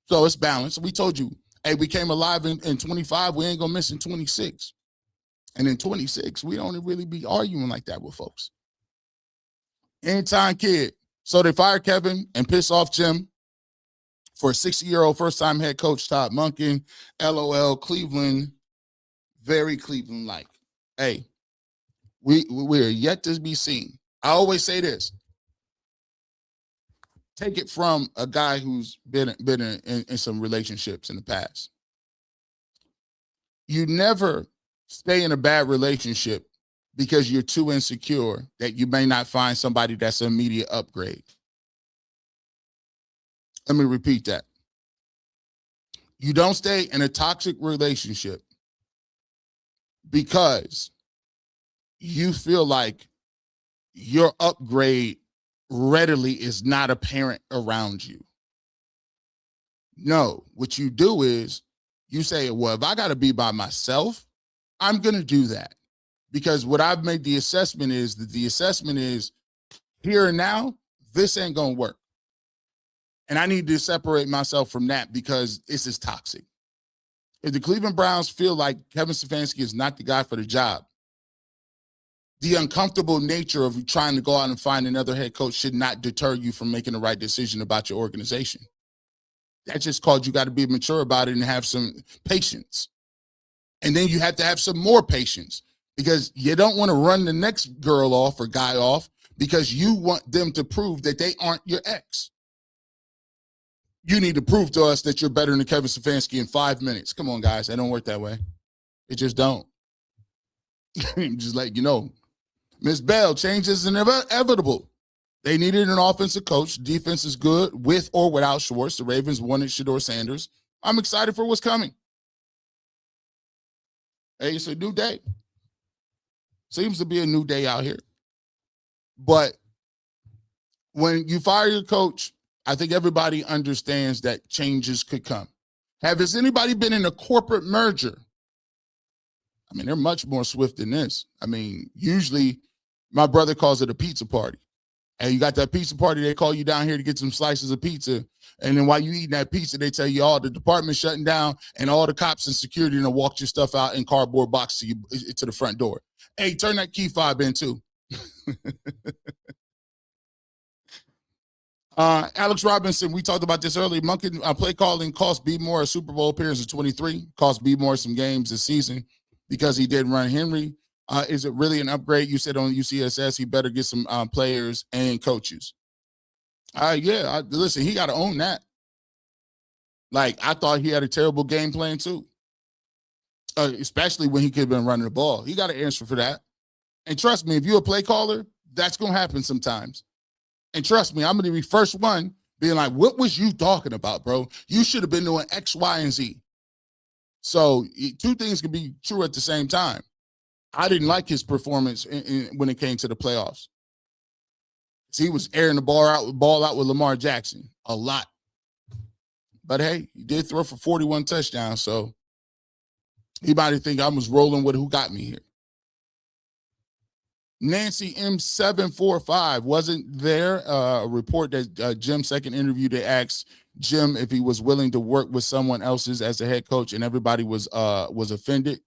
So it's balanced. We told you, hey, we came alive in 25. We ain't going to miss in 26. And in 26, we don't really be arguing like that with folks. Anytime kid. So they fired Kevin and pissed off Jim for a 60-year-old first-time head coach, Todd Monken. LOL, Cleveland, very Cleveland-like. Hey, we're yet to be seen. I always say this. Take it from a guy who's been in some relationships in the past. You never stay in a bad relationship because you're too insecure that you may not find somebody that's an immediate upgrade. Let me repeat that. You don't stay in a toxic relationship because you feel like your upgrade readily is not apparent around you. No, what you do is you say, well, if I got to be by myself, I'm going to do that. Because what I've made the assessment is that the assessment is here and now, this ain't going to work. And I need to separate myself from that because this is toxic. If the Cleveland Browns feel like Kevin Stefanski is not the guy for the job, the uncomfortable nature of trying to go out and find another head coach should not deter you from making the right decision about your organization. That just called you got to be mature about it and have some patience. And then you have to have some more patience because you don't want to run the next girl off or guy off because you want them to prove that they aren't your ex. You need to prove to us that you're better than Kevin Stefanski in 5 minutes. Come on, guys. It don't work that way. It just don't. Just like, you know, Ms. Bell, change is inevitable. They needed an offensive coach. Defense is good with or without Schwartz. The Ravens wanted Shedeur Sanders. I'm excited for what's coming. Hey, it's a new day. Seems to be a new day out here. But when you fire your coach, I think everybody understands that changes could come. Has anybody been in a corporate merger? I mean, they're much more swift than this. I mean, usually my brother calls it a pizza party. And you got that pizza party, they call you down here to get some slices of pizza. And then while you eating that pizza, they tell you all the department shutting down and all the cops and security and walk your stuff out in cardboard box to the front door. Hey, turn that key fob in too. Alex Robinson, we talked about this earlier. Monken play calling cost B More a Super Bowl appearance in 23, cost B More some games this season because he did run Henry. Is it really an upgrade? You said on UCSS he better get some players and coaches. Listen, he got to own that. Like, I thought he had a terrible game plan too, especially when he could have been running the ball. He got to answer for that. And trust me, if you're a play caller, that's going to happen sometimes. And trust me, I'm going to be first one being like, what was you talking about, bro? You should have been doing X, Y, and Z. So two things can be true at the same time. I didn't like his performance when it came to the playoffs. He was airing the ball out with Lamar Jackson a lot. But hey, he did throw for 41 touchdowns, so he might think I was rolling with who got me here. Nancy M745, wasn't there a report that Jim's second interview, they asked Jim if he was willing to work with someone else's as a head coach and everybody was offended?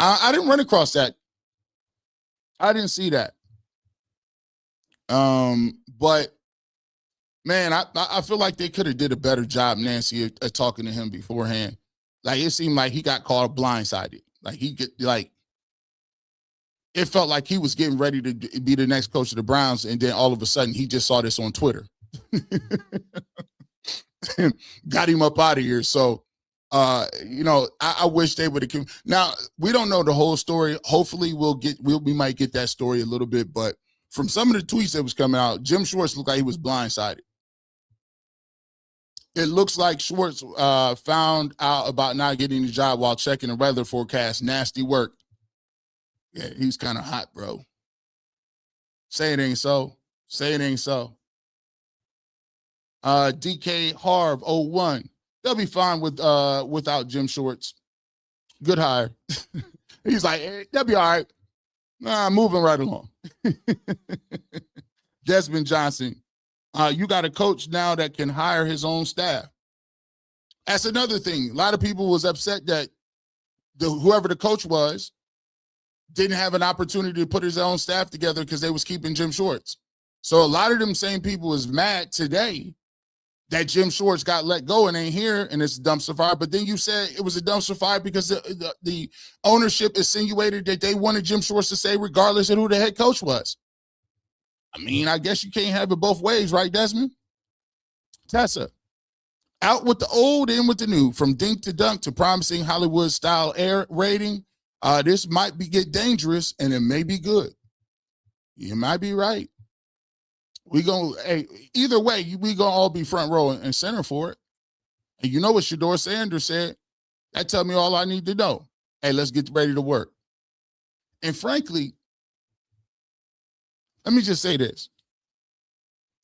I didn't run across that. I didn't see that. But man, I feel like they could have did a better job, Nancy, at talking to him beforehand. Like, it seemed like he got caught blindsided. It felt like he was getting ready to be the next coach of the Browns, and then all of a sudden he just saw this on Twitter. Got him up out of here. So, I wish they would have. Now, we don't know the whole story. Hopefully we might get that story a little bit, but from some of the tweets that was coming out, Jim Schwartz looked like he was blindsided. It looks like Schwartz found out about not getting the job while checking the weather forecast. Nasty work. Yeah, he's kind of hot, bro. Say it ain't so. Say it ain't so. DK Harv 01. They'll be fine without Jim Schwartz. Good hire. He's like, hey, they'll be all right. Moving right along. Desmond Johnson. You got a coach now that can hire his own staff. That's another thing. A lot of people was upset that whoever the coach was didn't have an opportunity to put his own staff together because they was keeping Jim Schwartz. So a lot of them same people was mad today that Jim Schwartz got let go and ain't here and it's a dumpster fire. But then you said it was a dumpster fire because the ownership insinuated that they wanted Jim Schwartz to stay regardless of who the head coach was. I mean, I guess you can't have it both ways, right, Desmond? Tessa, out with the old, in with the new, from dink to dunk to promising Hollywood-style air rating. This might get dangerous, and it may be good. You might be right. Either way, we gonna all be front row and center for it. And you know what Shedeur Sanders said? That tell me all I need to know. Hey, let's get ready to work. And frankly, let me just say this.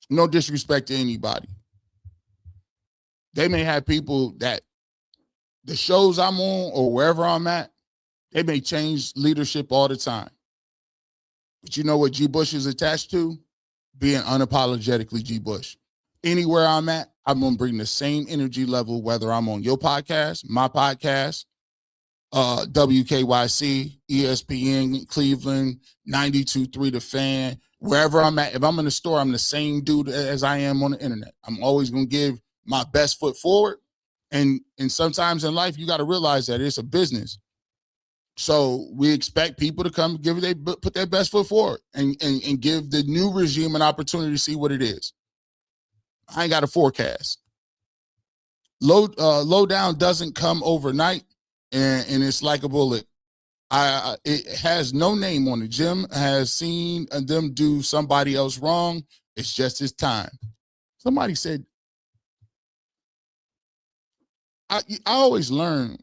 No disrespect to anybody. They may have people that the shows I'm on or wherever I'm at, they may change leadership all the time. But you know what G. Bush is attached to? Being unapologetically G. Bush. Anywhere I'm at, I'm going to bring the same energy level, whether I'm on your podcast, my podcast, WKYC, ESPN, Cleveland, 92.3 The Fan, wherever I'm at. If I'm in the store, I'm the same dude as I am on the internet. I'm always going to give my best foot forward. And sometimes in life, you got to realize that it's a business. So we expect people to come put their best foot forward and give the new regime an opportunity to see what it is. I ain't got a forecast. Low down doesn't come overnight, and it's like a bullet. It has no name on it. Jim has seen them do somebody else wrong. It's just his time. Somebody said, I always learn.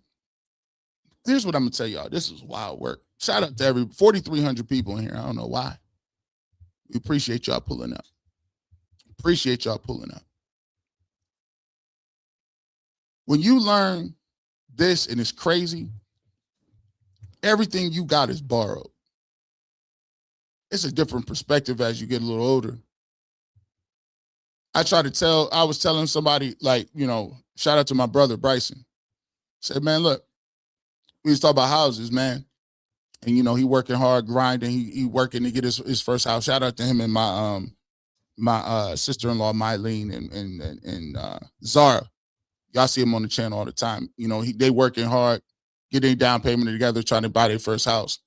Here's what I'm going to tell y'all. This is wild work. Shout out to 4,300 people in here. I don't know why. We appreciate y'all pulling up. Appreciate y'all pulling up. When you learn this, and it's crazy, everything you got is borrowed. It's a different perspective as you get a little older. I was telling somebody, like, shout out to my brother, Bryson. Said, man, look, we was talking about houses, man. And, he working hard, grinding. He working to get his first house. Shout out to him and my sister-in-law, Mylene, and Zara. Y'all see him on the channel all the time. They working hard, getting down payment together, trying to buy their first house.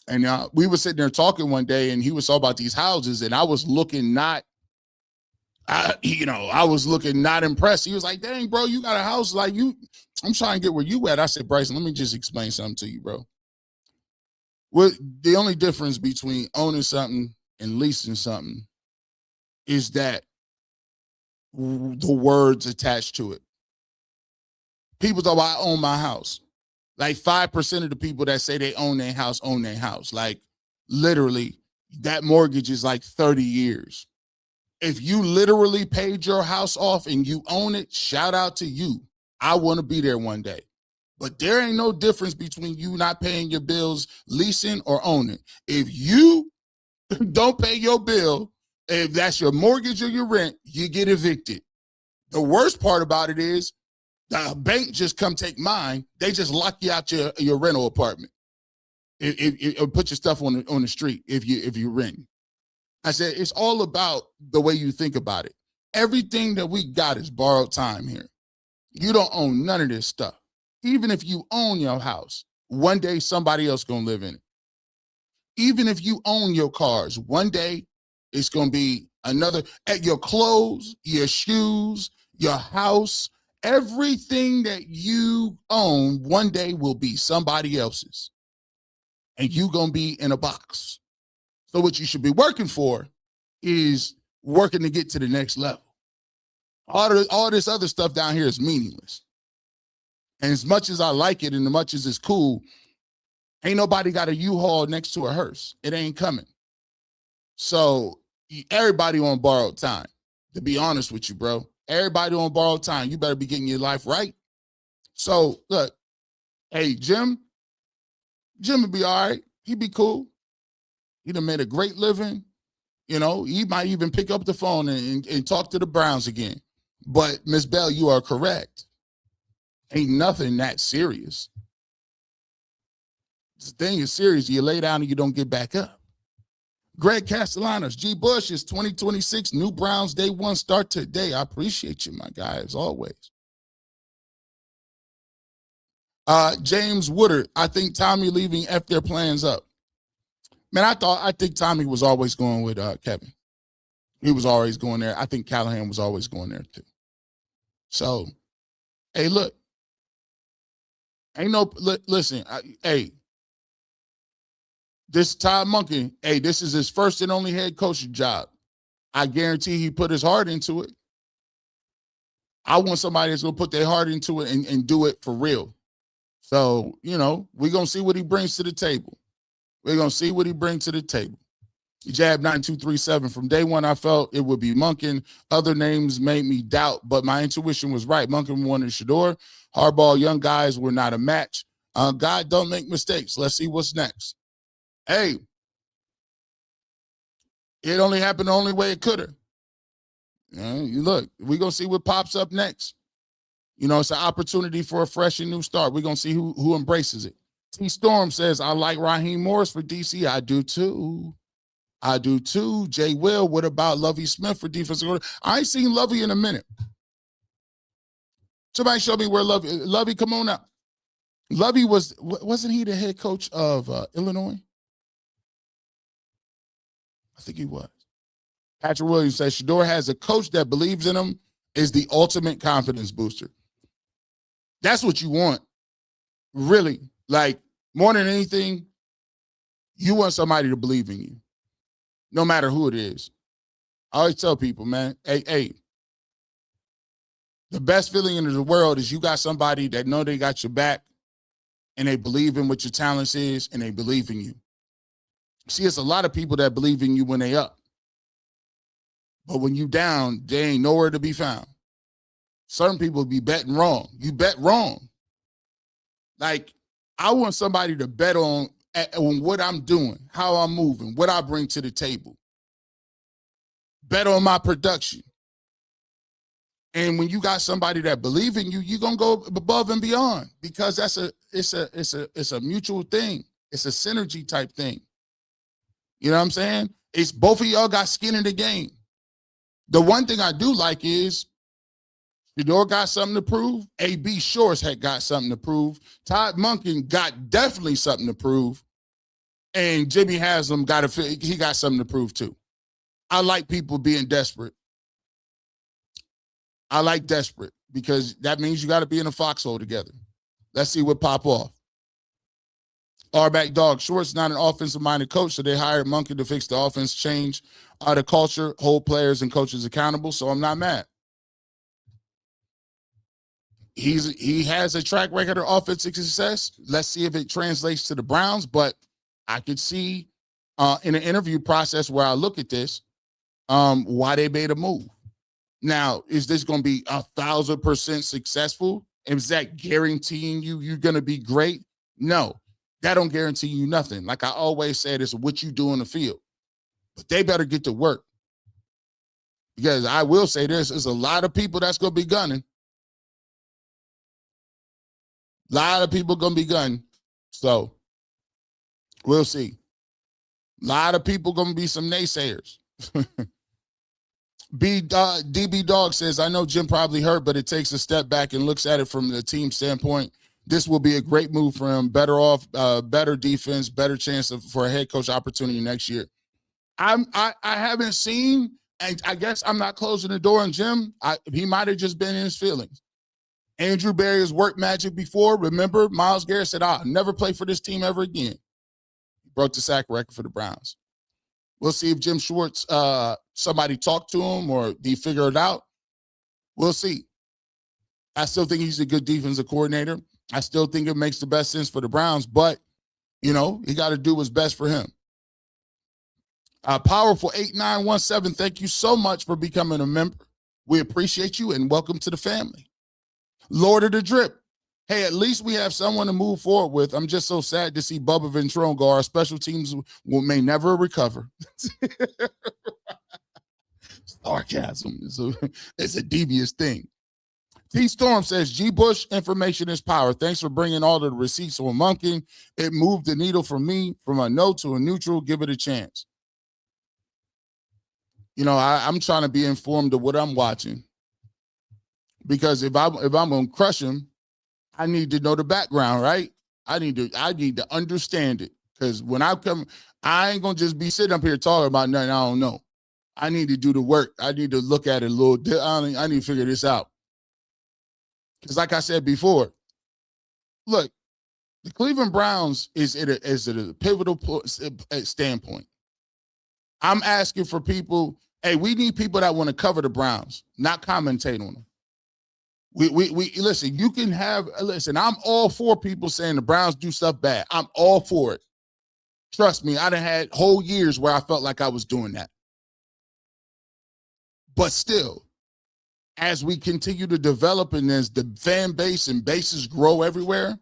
And we were sitting there talking one day, and he was talking about these houses, and I was looking not impressed. He was like, dang, bro, you got a house like you. I'm trying to get where you at. I said, Bryson, let me just explain something to you, bro. The only difference between owning something and leasing something is that the words attached to it. People talk about, I own my house. Like 5% of the people that say they own their house own their house. Like literally, that mortgage is like 30 years. If you literally paid your house off and you own it, shout out to you. I want to be there one day. But there ain't no difference between you not paying your bills, leasing, or owning. If you don't pay your bill, if that's your mortgage or your rent, you get evicted. The worst part about it is the bank just come take mine. They just lock you out your rental apartment. If put your stuff on the street if you rent. I said, it's all about the way you think about it. Everything that we got is borrowed time here. You don't own none of this stuff. Even if you own your house, one day somebody else gonna live in it. Even if you own your cars, one day it's gonna be another. At your clothes, your shoes, your house, everything that you own one day will be somebody else's. And you gonna be in a box. So what you should be working for is working to get to the next level. All this other stuff down here is meaningless. And as much as I like it and as much as it's cool, ain't nobody got a U-Haul next to a hearse. It ain't coming. So everybody on borrowed time. to be honest with you, bro. Everybody on borrowed time. You better be getting your life right. So, look, hey, Jim would be all right. He'd be cool. He'd have made a great living. You know, he might even pick up the phone and talk to the Browns again. But, Ms. Bell, you are correct. Ain't nothing that serious. This thing is serious. You lay down and you don't get back up. Greg Castellanos, G. Bush is 2026, new Browns day one start today. I appreciate you, my guy, as always. James Woodard, I think Tommy leaving F their plans up. Man, I think Tommy was always going with Kevin. He was always going there. I think Callahan was always going there too. So, hey, look. Listen, this Todd Monken, this is his first and only head coaching job. I guarantee he put his heart into it. I want somebody that's going to put their heart into it and do it for real. So, we're going to see what he brings to the table. We're going to see what he brings to the table. Jab 9237. From day one, I felt it would be Monken. Other names made me doubt, but my intuition was right. Monken wanted Shedeur. Harbaugh, young guys were not a match. God don't make mistakes. Let's see what's next. Hey, it only happened the only way it could have. You look, we're going to see what pops up next. It's an opportunity for a fresh and new start. We're going to see who embraces it. T. Storm says, I like Raheem Morris for DC. I do too. Jay Will, what about Lovie Smith for defensive coordinator? I ain't seen Lovie in a minute. Somebody show me where Lovie, come on up. Lovie wasn't he the head coach of Illinois? I think he was. Patrick Williams says, Shedeur has a coach that believes in him, is the ultimate confidence booster. That's what you want. Really. Like, more than anything, you want somebody to believe in you, no matter who it is. I always tell people, man, hey, the best feeling in the world is you got somebody that know they got your back and they believe in what your talents is and they believe in you. See, it's a lot of people that believe in you when they up. But when you down, they ain't nowhere to be found. Certain people be betting wrong. You bet wrong. Like, I want somebody to bet on what I'm doing, how I'm moving, what I bring to the table. Bet on my production. And when you got somebody that believe in you, you're gonna go above and beyond because it's a mutual thing. It's a synergy type thing. You know what I'm saying? It's both of y'all got skin in the game. The one thing I do like is Shedeur got something to prove. A.B. Shorts had got something to prove. Todd Monken got definitely something to prove. And Jimmy Haslam got something to prove too. I like people being desperate. I like desperate because that means you got to be in a foxhole together. Let's see what pop off. R-back dog. Schwartz not an offensive-minded coach, so they hired Monken to fix the offense, change the culture, hold players and coaches accountable, so I'm not mad. He has a track record of offensive success. Let's see if it translates to the Browns, but I could see in an interview process where I look at this, why they made a move. Now, is this going to be 1,000% successful? Is that guaranteeing you're going to be great? No, that don't guarantee you nothing. Like I always said, it's what you do in the field. But they better get to work. Because I will say this, there's a lot of people that's going to be gunning. A lot of people going to be gunning. So, we'll see. A lot of people going to be some naysayers. DB Dog says, I know Jim probably hurt, but it takes a step back and looks at it from the team standpoint. This will be a great move for him. Better defense, better chance for a head coach opportunity next year. I haven't seen, and I guess I'm not closing the door on Jim. He might have just been in his feelings. Andrew Berry has worked magic before. Remember, Myles Garrett said, I'll never play for this team ever again. He broke the sack record for the Browns. We'll see if Jim Schwartz, somebody talked to him or he figure it out. We'll see. I still think he's a good defensive coordinator. I still think it makes the best sense for the Browns, but, he got to do what's best for him. Powerful 8917, thank you so much for becoming a member. We appreciate you and welcome to the family. Lord of the Drip. Hey, at least we have someone to move forward with. I'm just so sad to see Bubba Ventrone go. Our special teams may never recover. Sarcasm is a devious thing. T Storm says, G. Bush, information is power. Thanks for bringing all the receipts on Monken. It moved the needle for me from a no to a neutral. Give it a chance. You know, I'm trying to be informed of what I'm watching, because if I'm gonna crush him, I need to know the background, right? I need to understand it, because when I come, I ain't gonna just be sitting up here talking about nothing I don't know. I need to do the work. I need to look at it a little. I need to figure this out. Because like I said before, look, the Cleveland Browns is at a pivotal standpoint. I'm asking for people. Hey, we need people that want to cover the Browns, not commentate on them. We listen. You can listen. I'm all for people saying the Browns do stuff bad. I'm all for it. Trust me, I done had whole years where I felt like I was doing that. But still, as we continue to develop and as the fan base and bases grow everywhere,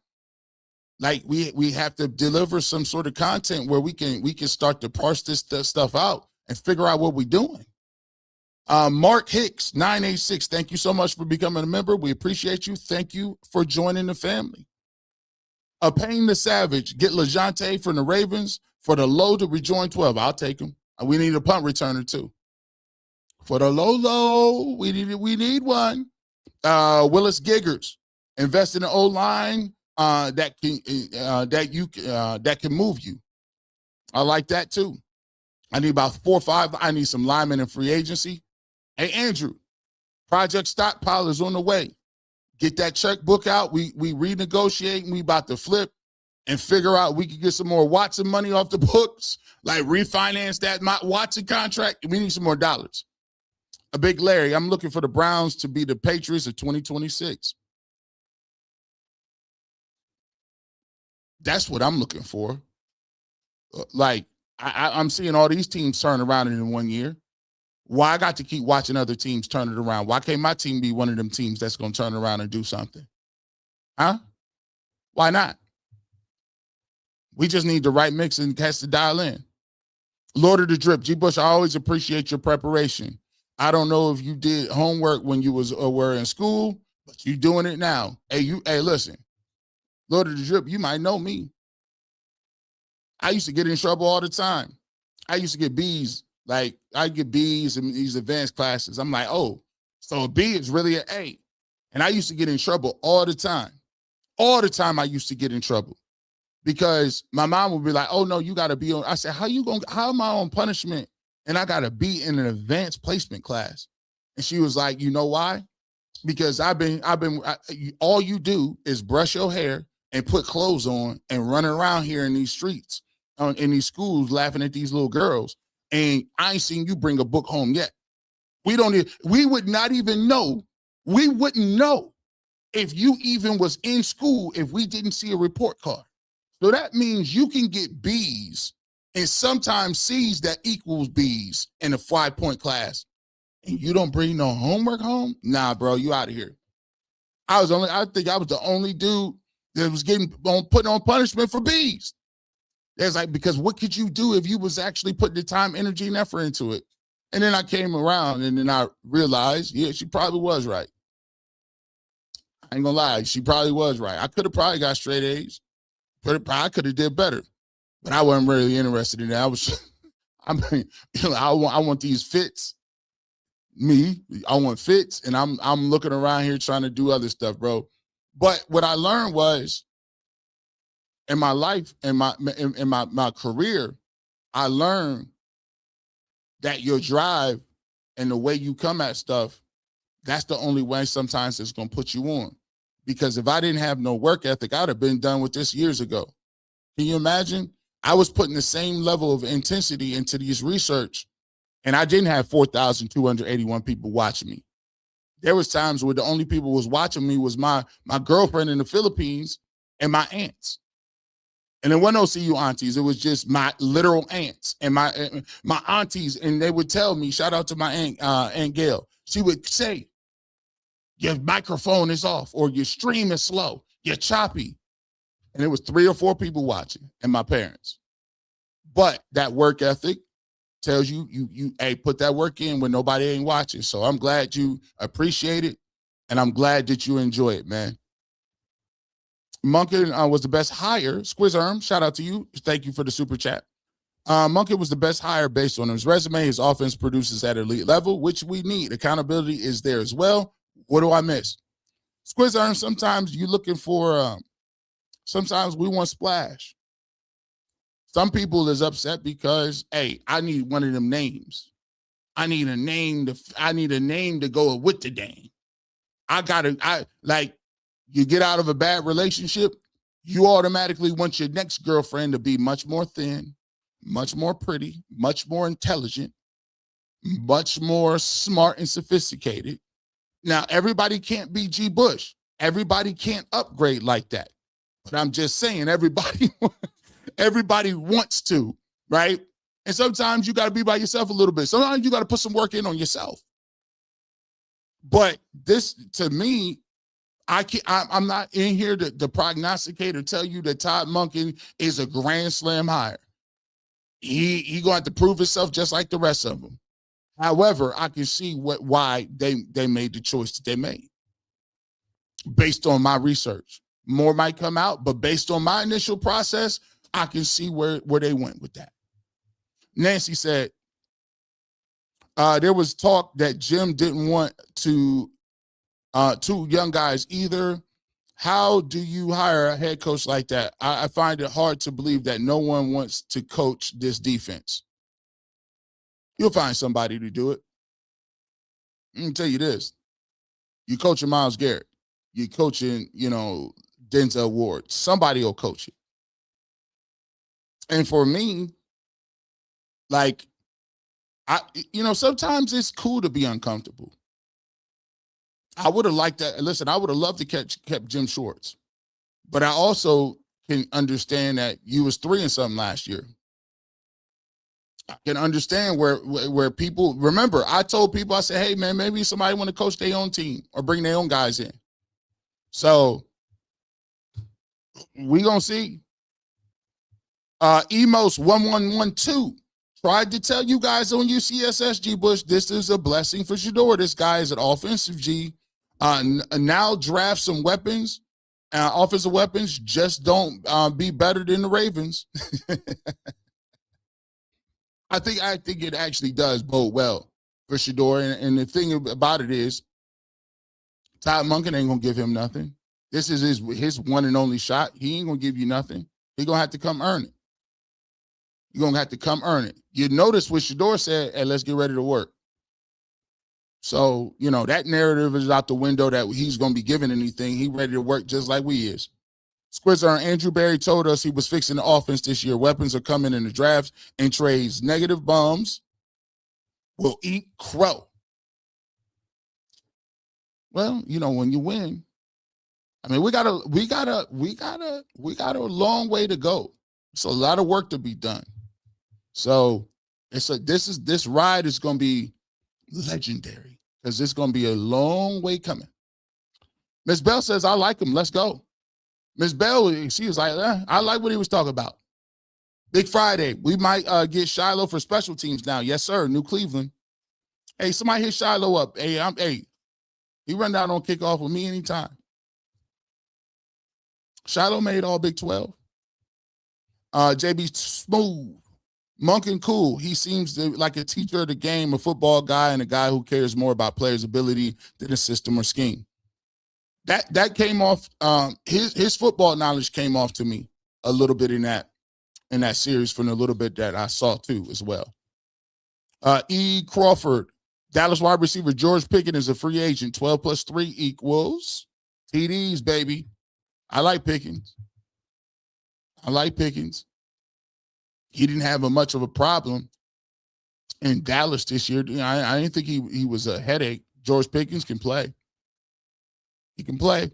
like we have to deliver some sort of content where we can start to parse this stuff out and figure out what we're doing. Mark Hicks, 986, thank you so much for becoming a member. We appreciate you. Thank you for joining the family. Payne the Savage, get LeJounte from the Ravens for the low to rejoin 12. I'll take him. We need a punt returner too. For the low, we need one. Willis Giggers, invest in an O-line that can move you. I like that too. I need about 4 or 5. I need some linemen in free agency. Hey, Andrew, Project Stockpile is on the way. Get that checkbook out. We renegotiate, and we about to flip and figure out we can get some more Watson money off the books, like refinance that Watson contract. We need some more dollars. A big Larry, I'm looking for the Browns to be the Patriots of 2026. That's what I'm looking for. Like, I'm seeing all these teams turn around in 1 year. Why I got to keep watching other teams turn it around? Why can't my team be one of them teams that's going to turn around and do something? Huh? Why not? We just need the right mix and has to dial in. Lord of the Drip, G. Bush, I always appreciate your preparation. I don't know if you did homework when you were in school, but you doing it now. Hey, listen, Lord of the Drip, you might know me. I used to get in trouble all the time. I used to get B's. Like, I get B's in these advanced classes. I'm like, oh, so a B is really an A. And I used to get in trouble all the time. All the time I used to get in trouble because my mom would be like, oh, no, you got to be on. I said, how am I on punishment? And I got to be in an advanced placement class. And she was like, you know why? Because all you do is brush your hair and put clothes on and run around here in these streets, in these schools, laughing at these little girls. And I ain't seen you bring a book home yet. We would not even know. We wouldn't know if you even was in school if we didn't see a report card. So that means you can get B's and sometimes C's that equals B's in a 5-point class. And you don't bring no homework home? Nah, bro, you out of here. I think I was the only dude that was put on punishment for B's. There's like, because what could you do if you was actually putting the time, energy, and effort into it? And then I came around and then I realized, yeah, she probably was right. I ain't gonna lie, she probably was right. I could have probably got straight A's, but I could have did better. But I wasn't really interested in that. I want these fits. I want fits, and I'm looking around here trying to do other stuff, bro. But what I learned was, in my life, in my career, I learned that your drive and the way you come at stuff, that's the only way sometimes it's going to put you on. Because if I didn't have no work ethic, I'd have been done with this years ago. Can you imagine? I was putting the same level of intensity into these research, and I didn't have 4,281 people watching me. There was times where the only people who was watching me was my girlfriend in the Philippines and my aunts. And it wasn't no CU aunties. It was just my literal aunts and my aunties. And they would tell me, shout out to my Aunt Gail. She would say, your microphone is off, or your stream is slow, you're choppy. And it was 3 or 4 people watching, and my parents. But that work ethic tells you, hey, put that work in when nobody ain't watching. So I'm glad you appreciate it, and I'm glad that you enjoy it, man. Monken was the best hire. Squizarm, shout out to you. Thank you for the super chat. Monken was the best hire based on his resume. His offense produces at elite level, which we need. Accountability is there as well. What do I miss? Squizarm, sometimes you're looking for, sometimes we want splash. Some people is upset because, hey, I need one of them names. I need a name to go with the name. You get out of a bad relationship, you automatically want your next girlfriend to be much more thin, much more pretty, much more intelligent, much more smart and sophisticated. Now, everybody can't be G. Bush. Everybody can't upgrade like that. But I'm just saying, everybody wants to, right? And sometimes you got to be by yourself a little bit. Sometimes you got to put some work in on yourself. But this, to me, I'm not in here to prognosticate or tell you that Todd Monken is a grand slam hire. He going to have to prove himself just like the rest of them. However, I can see why they made the choice that they made based on my research. More might come out, but based on my initial process, I can see where they went with that. Nancy said, there was talk that Jim didn't want two young guys either. How do you hire a head coach like that? I find it hard to believe that no one wants to coach this defense. You'll find somebody to do it. Let me tell you this. You're coaching Myles Garrett. You're coaching, Denzel Ward. Somebody will coach it. And for me, sometimes it's cool to be uncomfortable. I would have liked that. Listen, I would have loved to kept Jim Schwartz. But I also can understand that you was 3 and something last year. I can understand where people, remember, I told people, I said, hey, man, maybe somebody want to coach their own team or bring their own guys in. So we going to see. Emos1112 tried to tell you guys on UCSS, G. Bush, this is a blessing for Shedeur. This guy is an offensive G. Now draft some weapons, offensive weapons. Just don't be better than the Ravens. I think it actually does bode well for Shedeur. And the thing about it is, Todd Monken ain't gonna give him nothing. This is his one and only shot. He ain't gonna give you nothing. He gonna have to come earn it. You're gonna have to come earn it. You notice what Shedeur said, hey, let's get ready to work. So, that narrative is out the window that he's gonna be given anything. He ready to work just like we is. Squizzer and Andrew Berry told us he was fixing the offense this year. Weapons are coming in the drafts and trades. Negative bums will eat crow. Well, when you win, I mean, we got a long way to go. It's a lot of work to be done. So this ride is going to be legendary because it's going to be a long way coming. Miss Bell says, I like him. Let's go. Miss Bell, she was like, I like what he was talking about. Big Friday. We might get Shiloh for special teams now. Yes, sir. New Cleveland. Hey, somebody hit Shiloh up. Hey, he run down on kickoff with me anytime. Shiloh made all Big 12. JB Smooth. Monken cool. He seems like a teacher of the game, a football guy, and a guy who cares more about players' ability than a system or scheme. That came off. His football knowledge came off to me a little bit in that series from a little bit that I saw too as well. E. Crawford, Dallas wide receiver George Pickens is a free agent. 12 plus 3 equals TDs, baby. I like Pickens. He didn't have much of a problem in Dallas this year. I didn't think he was a headache. George Pickens can play. He can play.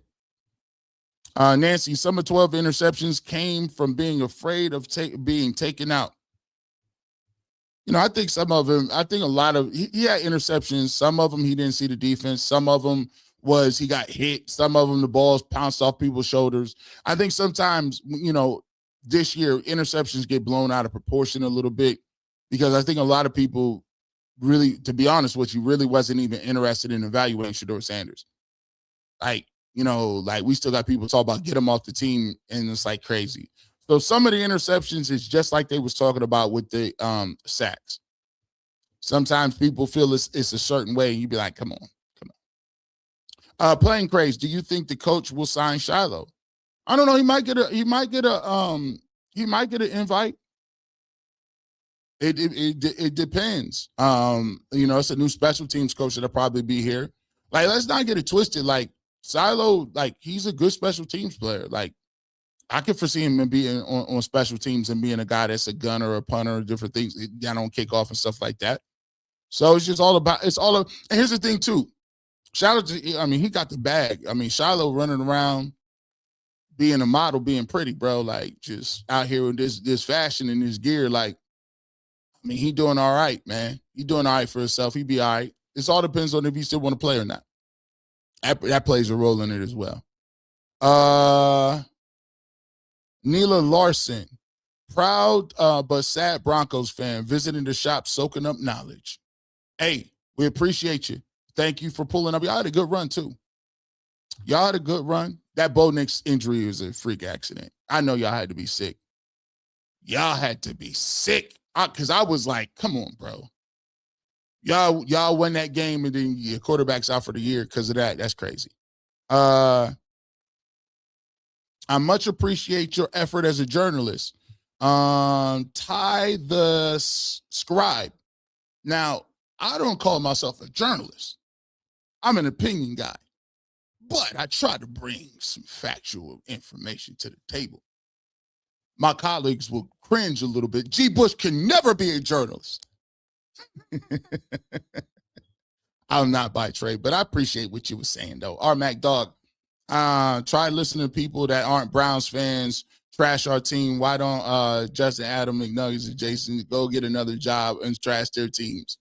Nancy, some of 12 interceptions came from being afraid of being taken out. I think some of them, a lot of, he had interceptions. Some of them, he didn't see the defense. Some of them was he got hit. Some of them, the balls pounced off people's shoulders. I think sometimes, this year, interceptions get blown out of proportion a little bit because I think a lot of people really, to be honest with you, really wasn't even interested in evaluating Shedeur Sanders. Like we still got people talk about get him off the team, and it's like crazy. So some of the interceptions is just like they was talking about with the sacks. Sometimes people feel it's a certain way, and you be like, come on. Playing crazy. Do you think the coach will sign Shiloh? I don't know. He might get an invite. It depends. It's a new special teams coach that'll probably be here. Like, let's not get it twisted. Like, Shiloh, like, he's a good special teams player. Like, I could foresee him being on special teams and being a guy that's a gunner or a punter or different things down on kickoff and stuff like that. So it's just all about, and here's the thing too. Shiloh, he got the bag. Shiloh running around being a model, being pretty, bro, like just out here with this fashion and this gear. Like, he doing all right, man. He doing all right for himself. He be all right. It all depends on if he still want to play or not. That plays a role in it as well. Neela Larson, proud but sad Broncos fan, visiting the shop, soaking up knowledge. Hey, we appreciate you. Thank you for pulling up. Y'all had a good run, too. Y'all had a good run. That Bo Nix injury was a freak accident. I know y'all had to be sick. Y'all had to be sick. Because I was like, come on, bro. Y'all won that game, and then your quarterback's out for the year because of that. That's crazy. I much appreciate your effort as a journalist. Ty the Scribe. Now, I don't call myself a journalist. I'm an opinion guy. But I try to bring some factual information to the table. My colleagues will cringe a little bit. G. Bush can never be a journalist. I'm not by trade, but I appreciate what you were saying, though. R-Mac Dog, try listening to people that aren't Browns fans, trash our team. Why don't Justin, Adam, McNuggets, and Jason go get another job and trash their teams?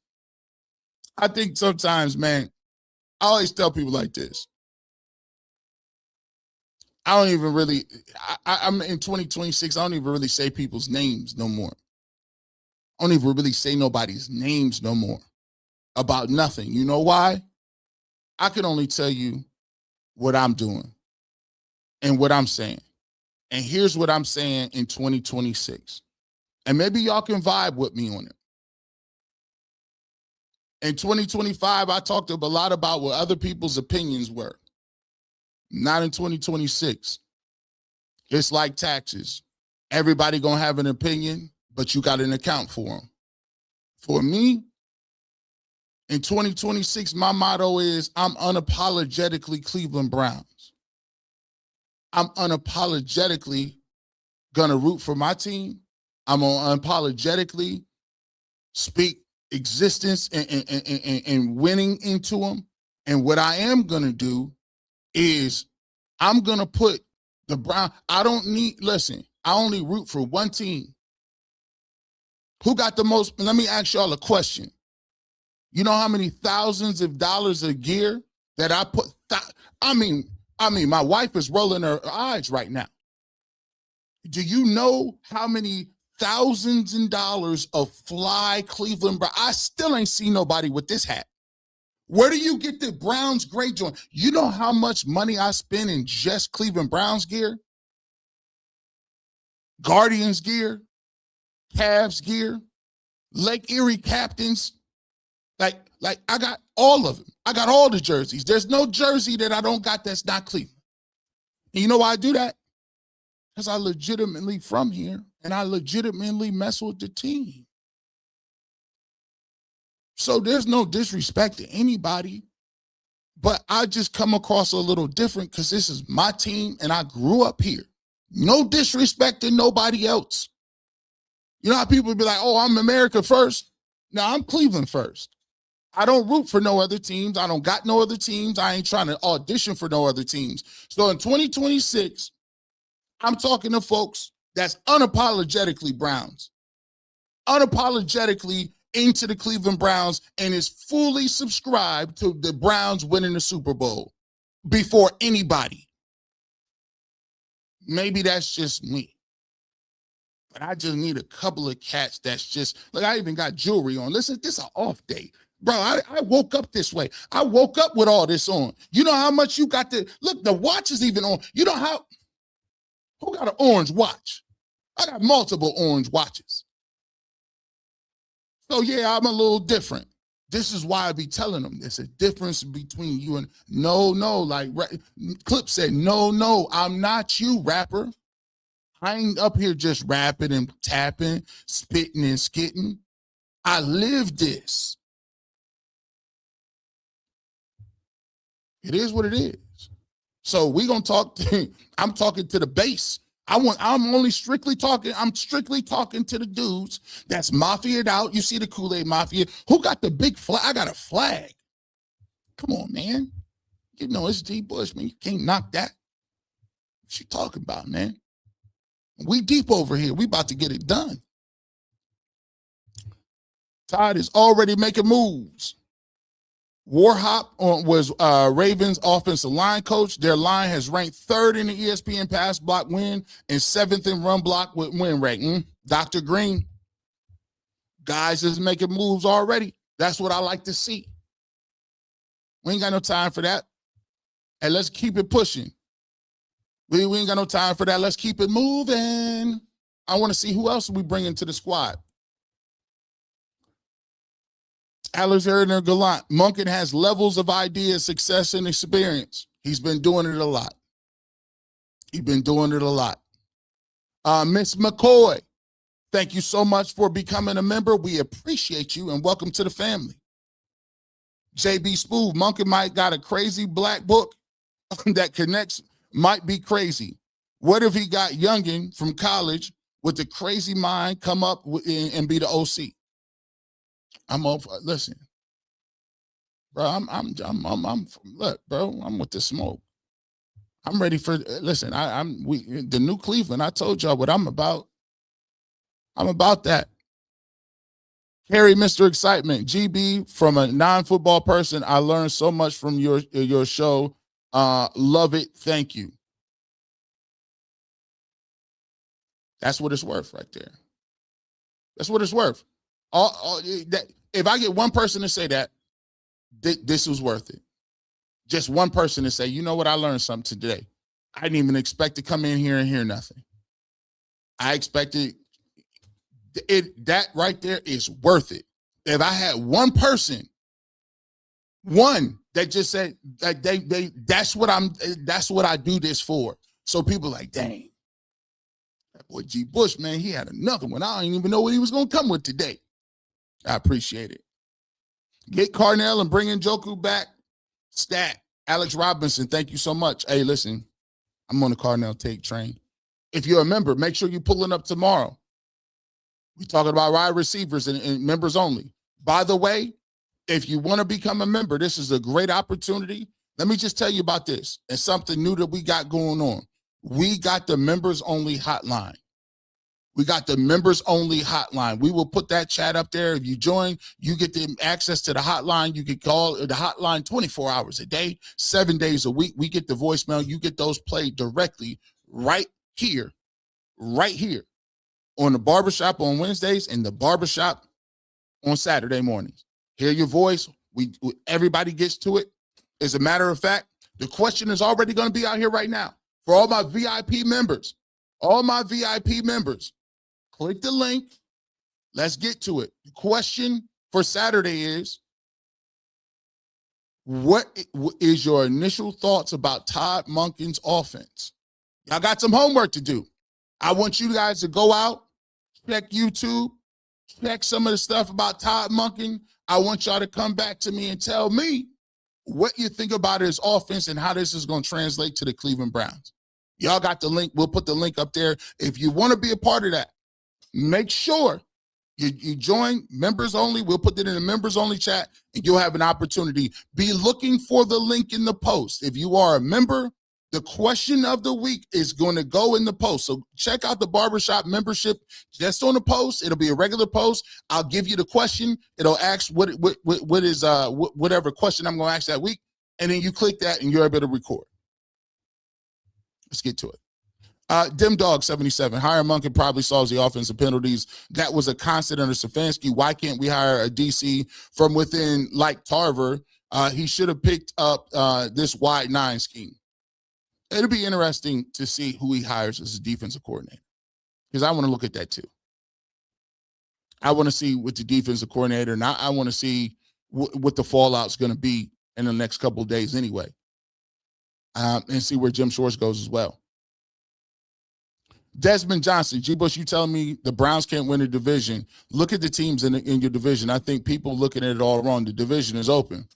I think sometimes, man, I always tell people like this. I don't even really, I'm in 2026, I don't even really say people's names no more. I don't even really say nobody's names no more about nothing. You know why? I can only tell you what I'm doing and what I'm saying. And here's what I'm saying in 2026. And maybe y'all can vibe with me on it. In 2025, I talked a lot about what other people's opinions were. Not in 2026. It's like taxes. Everybody gonna have an opinion, but you got an account for them. For me, in 2026, my motto is I'm unapologetically Cleveland Browns. I'm unapologetically gonna root for my team. I'm gonna unapologetically speak existence and winning into them. And what I am gonna do is I'm going to put the Brown. I only root for one team. Who got the most? Let me ask y'all a question. You know how many thousands of dollars of gear that I put? I mean, my wife is rolling her eyes right now. Do you know how many thousands of dollars of fly Cleveland Browns? I still ain't seen nobody with this hat. Where do you get the Browns gray joint? You know how much money I spend in just Cleveland Browns gear? Guardians gear, Cavs gear, Lake Erie Captains. Like I got all of them. I got all the jerseys. There's no jersey that I don't got that's not Cleveland. And you know why I do that? Because I legitimately from here and I legitimately mess with the team. So there's no disrespect to anybody, but I just come across a little different because this is my team and I grew up here. No disrespect to nobody else. You know how people be like, oh, I'm America first. No, I'm Cleveland first. I don't root for no other teams. I don't got no other teams. I ain't trying to audition for no other teams. So in 2026, I'm talking to folks that's unapologetically Browns, unapologetically into the Cleveland Browns, and is fully subscribed to the Browns winning the Super Bowl before anybody. Maybe that's just me. But I just need a couple of cats that's just, like, I even got jewelry on. Listen, this is an off day. Bro, I woke up this way. I woke up with all this on. You know how much you got to, look, the watch is even on. You know how, who got an orange watch? I got multiple orange watches. So yeah, I'm a little different. This is why I be telling them there's a difference between you and no, like Clip said, no, I'm not you, rapper. I ain't up here just rapping and tapping, spitting and skitting. I live this. It is what it is. So we gonna talk to, I'm talking to the base. I'm strictly talking to the dudes that's mafia'd out. You see the Kool-Aid Mafia. Who got the big flag? I got a flag. Come on, man. You know it's D. Bush, man. You can't knock that. What you talking about, man? We deep over here. We about to get it done. Todd is already making moves. Warhop was Ravens offensive line coach. Their line has ranked 3rd in the ESPN pass block win and 7th in run block with win rate. Dr. Green, guys is making moves already. That's what I like to see. We ain't got no time for that. And let's keep it pushing. We ain't got no time for that. Let's keep it moving. I want to see who else we bring into the squad. Alexander Gallant. Monken has levels of ideas, success, and experience. He's been doing it a lot. Miss McCoy, thank you so much for becoming a member. We appreciate you and welcome to the family. JB Spoov, Monken might got a crazy black book that connects, might be crazy. What if he got Youngin from college with the crazy mind come up and be the OC? I'm all for, listen, bro. Look, bro. I'm with the smoke. I'm ready for. Listen, the new Cleveland. I told y'all what I'm about. I'm about that. Harry, Mr. Excitement, GB. From a non-football person, I learned so much from your show. Love it. Thank you. That's what it's worth, right there. That's what it's worth. If I get one person to say that, this was worth it. Just one person to say, you know what, I learned something today. I didn't even expect to come in here and hear nothing. I expected it. That right there is worth it. If I had one person, that just said that that's what I do this for. So people like, dang, that boy G. Bush, man, he had another one. I didn't even know what he was going to come with today. I appreciate it. Get Carnell and bring Njoku back. Stat. Alex Robinson, thank you so much. Hey, listen, I'm on the Carnell take train. If you're a member, make sure you're pulling up tomorrow. We're talking about wide receivers and members only. By the way, if you want to become a member, this is a great opportunity. Let me just tell you about this and something new that we got going on. We got the members only hotline. We will put that chat up there. If you join, you get the access to the hotline. You can call the hotline 24 hours a day, 7 days a week. We get the voicemail. You get those played directly right here on the Barbershop on Wednesdays and the Barbershop on Saturday mornings. Hear your voice. Everybody gets to it. As a matter of fact, the question is already going to be out here right now for all my VIP members. Click the link. Let's get to it. The question for Saturday is, what is your initial thoughts about Todd Monken's offense? Y'all got some homework to do. I want you guys to go out, check YouTube, check some of the stuff about Todd Monken. I want y'all to come back to me and tell me what you think about his offense and how this is going to translate to the Cleveland Browns. Y'all got the link. We'll put the link up there. If you want to be a part of that, make sure You join members only. We'll put it in the members only chat and you'll have an opportunity. Be looking for the link in the post. If you are a member, the question of the week is going to go in the post. So check out the Barbershop membership just on the post. It'll be a regular post. I'll give you the question. It'll ask whatever question I'm going to ask that week. And then you click that and you're able to record. Let's get to it. Dim Dog 77. Hiring Monken probably solves the offensive penalties. That was a constant under Stefanski. Why can't we hire a DC from within like Tarver? He should have picked up this wide 9 scheme. It'll be interesting to see who he hires as a defensive coordinator because I want to look at that too. I want to see what the defensive coordinator, and I want to see what the fallout's going to be in the next couple of days anyway, and see where Jim Schwartz goes as well. Desmond Johnson, G. Bush, you telling me the Browns can't win a division? Look at the teams in your division. I think people looking at it all wrong. The division is open.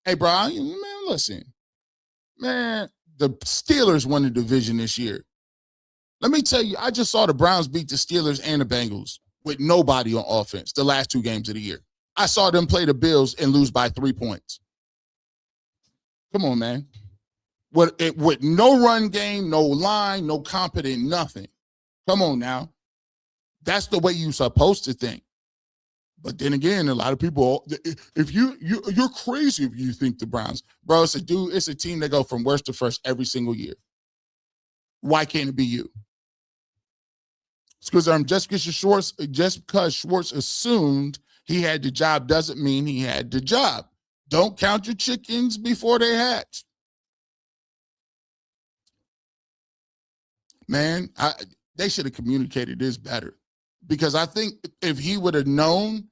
Hey, bro, man, listen. Man, the Steelers won the division this year. Let me tell you, I just saw the Browns beat the Steelers and the Bengals with nobody on offense the last 2 games of the year. I saw them play the Bills and lose by 3 points. Come on, man. With no run game, no line, no competent nothing. Come on now. That's the way you're supposed to think. But then again, a lot of people, if you're crazy if you think the Browns, bro, it's a team that go from worst to first every single year. Why can't it be you? It's because just because Schwartz assumed he had the job doesn't mean he had the job. Don't count your chickens before they hatch. Man, they should have communicated this better because I think if he would have known,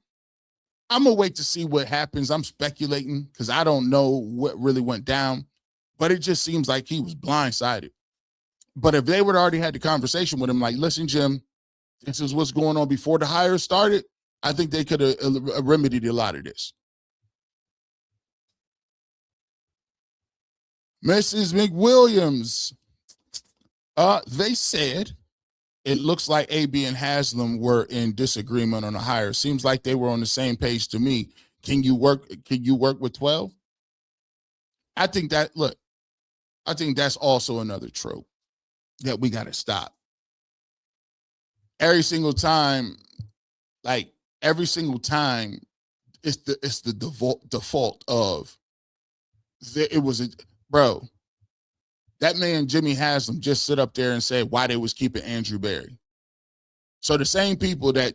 I'm going to wait to see what happens. I'm speculating because I don't know what really went down, but it just seems like he was blindsided. But if they would have already had the conversation with him, like, listen, Jim, this is what's going on before the hire started, I think they could have remedied a lot of this. Mrs. McWilliams, they said it looks like AB and Haslam were in disagreement on a hire. Seems like they were on the same page to me. Can you work with 12? I think that's also another trope that we got to stop. Every single time, it's the default of bro. That man, Jimmy Haslam, just sit up there and say why they was keeping Andrew Berry. So the same people that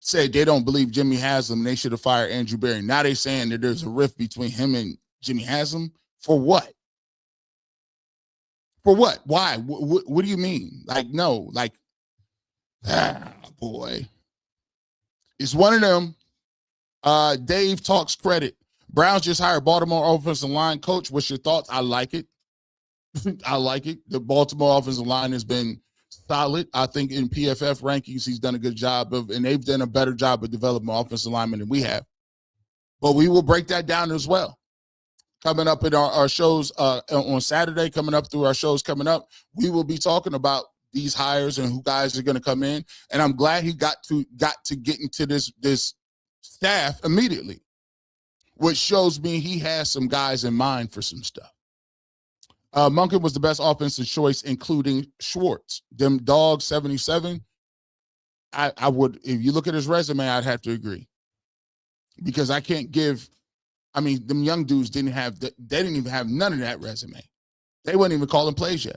said they don't believe Jimmy Haslam, they should have fired Andrew Berry. Now they saying that there's a rift between him and Jimmy Haslam. For what? For what? Why? What do you mean? Boy. It's one of them. Dave talks credit. Browns just hired Baltimore offensive line coach. What's your thoughts? I like it. I like it. The Baltimore offensive line has been solid. I think in PFF rankings, he's done a good job and they've done a better job of developing offensive linemen than we have. But we will break that down as well. Coming up in our shows on Saturday, coming up through our shows coming up, we will be talking about these hires and who guys are going to come in. And I'm glad he got to get into this staff immediately, which shows me he has some guys in mind for some stuff. Monken was the best offensive choice, including Schwartz. Them Dogs 77. I would, if you look at his resume, I'd have to agree. Because I can't give, them young dudes they didn't even have none of that resume. They weren't even calling plays yet.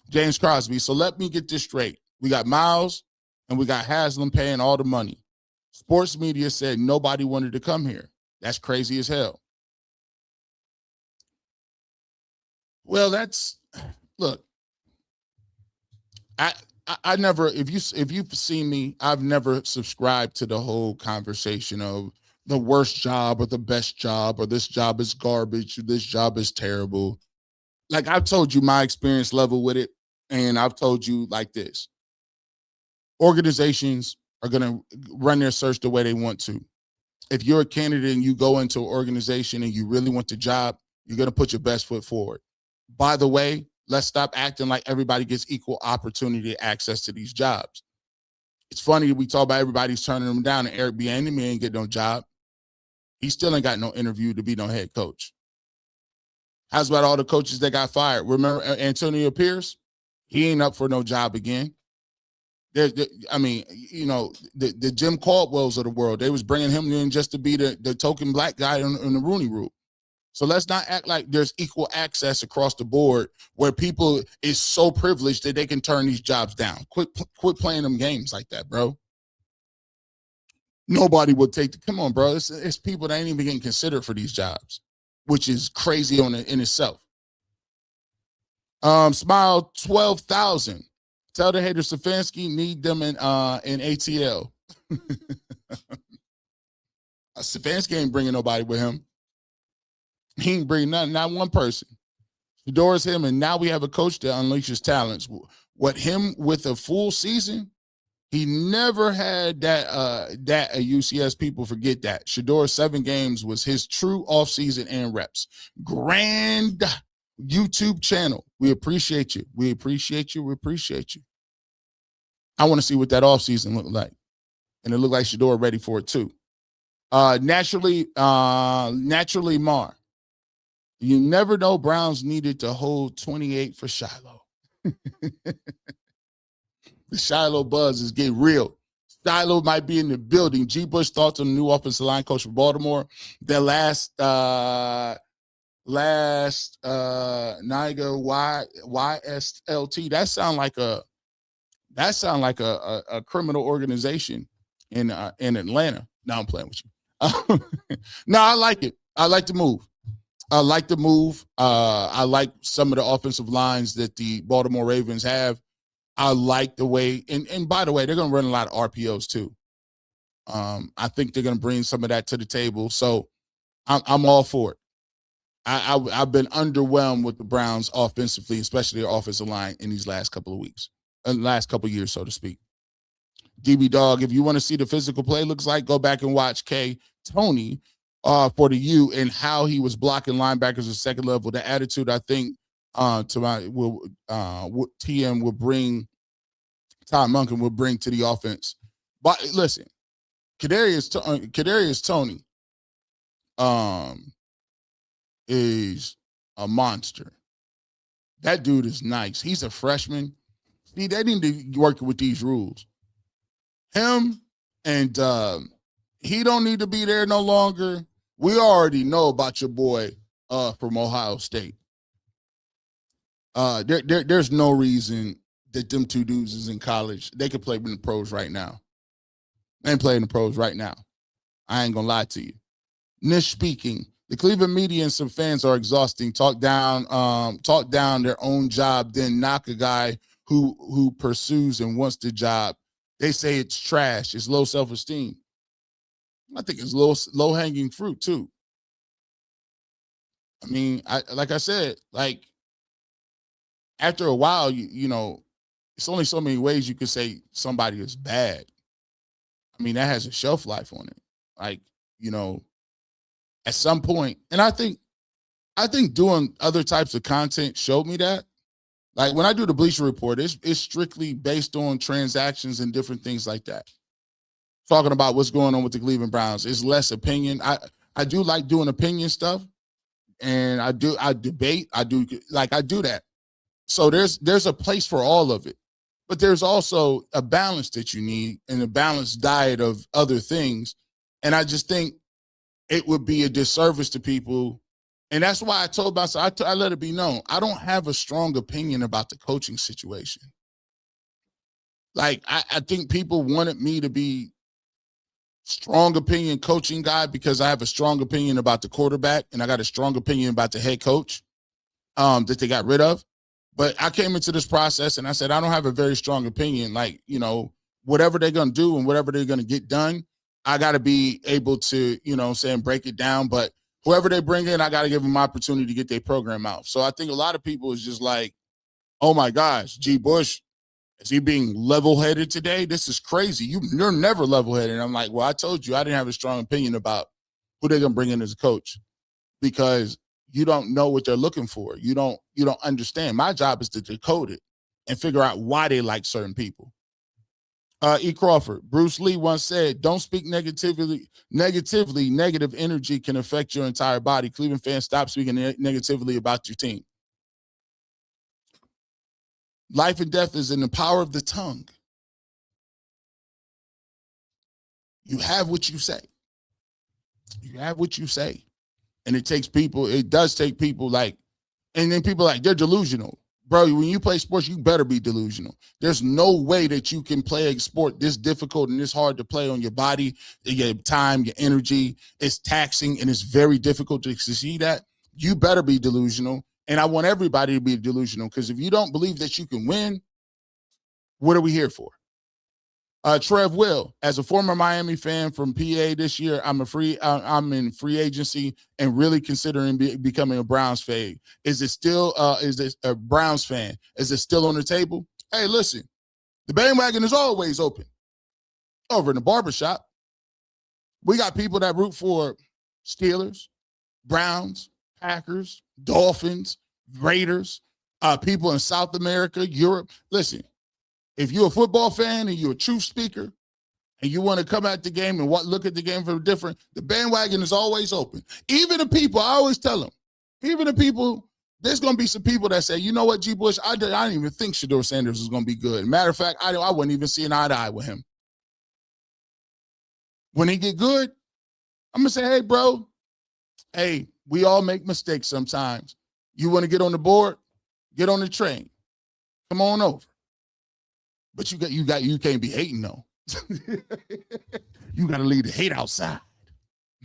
James Crosby. So let me get this straight. We got Miles and we got Haslam paying all the money. Sports media said nobody wanted to come here. That's crazy as hell. Well, look, I never, if you've seen me, I've never subscribed to the whole conversation of the worst job or the best job or this job is garbage or this job is terrible. Like I've told you my experience level with it, and I've told you like this. Organizations are going to run their search the way they want to. If you're a candidate and you go into an organization and you really want the job, you're going to put your best foot forward. By the way, let's stop acting like everybody gets equal opportunity access to these jobs. It's funny we talk about everybody's turning him down, and Eric Bieniemy ain't get no job. He still ain't got no interview to be no head coach. How's about all the coaches that got fired? Remember Antonio Pierce? He ain't up for no job again. I mean, you know, the Jim Caldwells of the world, they was bringing him in just to be the token black guy in the Rooney Rule. So let's not act like there's equal access across the board where people is so privileged that they can turn these jobs down. Quit playing them games like that, bro. Nobody would come on, bro. It's people that ain't even getting considered for these jobs, which is crazy in itself. Smile 12,000. Tell the haters Stefanski need them in ATL. Stefanski ain't bringing nobody with him. He ain't bringing not one person. Shedeur's him, and now we have a coach that unleashes talents. What him with a full season, he never had that at UCS. People forget that. Shedeur's 7 games was his true offseason and reps. Grand YouTube channel. We appreciate you. We appreciate you. We appreciate you. I want to see what that offseason looked like. And it looked like Shedeur ready for it too. Naturally Mar. You never know, Browns needed to hold 28 for Shiloh. The Shiloh buzz is getting real. Shiloh might be in the building. G. Bush thoughts on the new offensive line coach for Baltimore. Their last Niger YSLT. That sound like a criminal organization in Atlanta. Now I'm playing with you. No, I like it. I like the move. I like some of the offensive lines that the Baltimore Ravens have. I like the way, and by the way, they're going to run a lot of RPOs too. I think they're going to bring some of that to the table. So I'm all for it. I've been underwhelmed with the Browns offensively, especially their offensive line in these last couple of weeks, last couple of years, so to speak. DB Dog, if you want to see the physical play looks like, go back and watch Tony for the U and how he was blocking linebackers at second level. The attitude, I think, TM will bring, Todd Monken will bring to the offense. But listen, Kadarius Toney is a monster. That dude is nice. He's a freshman. See, they need to work with these rules. Him and he don't need to be there no longer. We already know about your boy from Ohio State. There's no reason that them two dudes is in college. They could play in the pros right now. They ain't playing the pros right now. I ain't gonna lie to you. Nish speaking, the Cleveland media and some fans are exhausting. Talk down their own job, then knock a guy who pursues and wants the job. They say it's trash. It's low self-esteem. I think it's low-hanging fruit too. I mean, like I said, like after a while, you know, it's only so many ways you could say somebody is bad. I mean, that has a shelf life on it. Like, you know, at some point, and I think doing other types of content showed me that. Like when I do the Bleacher Report, it's strictly based on transactions and different things like that. Talking about what's going on with the Cleveland Browns. It's less opinion. I do like doing opinion stuff, and I debate. I do that. So there's a place for all of it. But there's also a balance that you need and a balanced diet of other things. And I just think it would be a disservice to people. And that's why I told myself, I let it be known, I don't have a strong opinion about the coaching situation. Like, I think people wanted me to be strong opinion coaching guy because I have a strong opinion about the quarterback and I got a strong opinion about the head coach that they got rid of. But I came into this process and I said, I don't have a very strong opinion. Like, you know, whatever they're going to do and whatever they're going to get done, I got to be able to, you know, break it down. But whoever they bring in, I got to give them an opportunity to get their program out. So I think a lot of people is just like, oh my gosh, G. Bush, is he being level-headed today? This is crazy. You're never level-headed. And I'm like, well, I told you I didn't have a strong opinion about who they're going to bring in as a coach because you don't know what they're looking for. You don't understand. My job is to decode it and figure out why they like certain people. E. Crawford, Bruce Lee once said, don't speak negatively. Negative energy can affect your entire body. Cleveland fans, stop speaking negatively about your team. Life and death is in the power of the tongue. You have what you say. You have what you say. And it does take people and then people they're delusional. Bro, when you play sports, you better be delusional. There's no way that you can play a sport this difficult and this hard to play on your body, your time, your energy. It's taxing and it's very difficult to succeed at. You better be delusional. And I want everybody to be delusional, because if you don't believe that you can win, what are we here for? Trev Will, as a former Miami fan from PA this year, I'm in free agency and really considering becoming a Browns fan. Is it still a Browns fan? Is it still on the table? Hey, listen, the bandwagon is always open. Over in the barbershop, we got people that root for Steelers, Browns, Packers, Dolphins, Raiders, people in South America, Europe. Listen, if you're a football fan and you're a truth speaker and you want to come at the game and look at the game from different, the bandwagon is always open. Even the people, I always tell them, even the people, there's going to be some people that say, you know what, G. Bush, I didn't even think Shedeur Sanders was going to be good. Matter of fact, I wouldn't even see an eye to eye with him. When he get good, I'm going to say, hey, bro, hey, we all make mistakes sometimes. You want to get on the board? Get on the train. Come on over. But you can't be hating though. You got to leave the hate outside,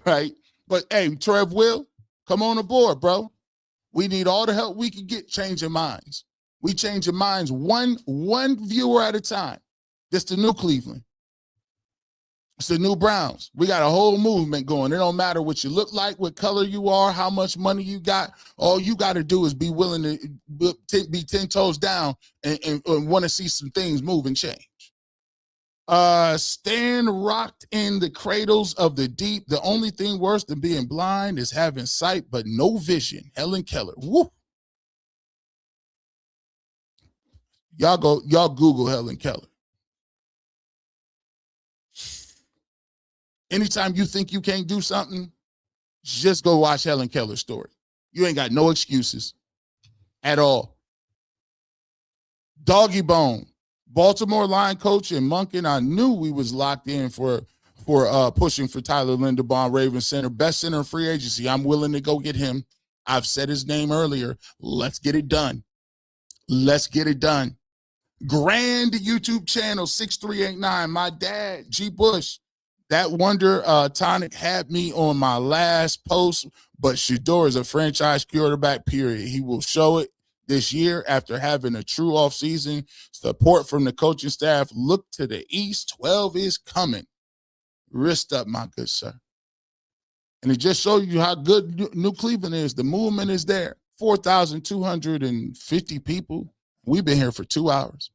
right? But hey, Trev Will, come on aboard, bro. We need all the help we can get changing minds. We changing minds one viewer at a time. This the new Cleveland. It's the new Browns. We got a whole movement going. It don't matter what you look like, what color you are, how much money you got. All you got to do is be willing to be 10 toes down and want to see some things move and change. Stand rocked in the cradles of the deep. The only thing worse than being blind is having sight but no vision. Helen Keller. Woo. Y'all Google Helen Keller. Anytime you think you can't do something, just go watch Helen Keller's story. You ain't got no excuses at all. Doggy Bone, Baltimore line coach and Monken. I knew we was locked in for pushing for Tyler Linderbaum, Ravens center, best center in free agency. I'm willing to go get him. I've said his name earlier. Let's get it done. Let's get it done. Grand YouTube channel 6389. My dad, G. Bush. That wonder tonic had me on my last post, but Shedeur is a franchise quarterback, period. He will show it this year after having a true offseason. Support from the coaching staff. Look to the east. 12 is coming. Wrist up, my good sir. And it just shows you how good New Cleveland is. The movement is there. 4,250 people. We've been here for 2 hours.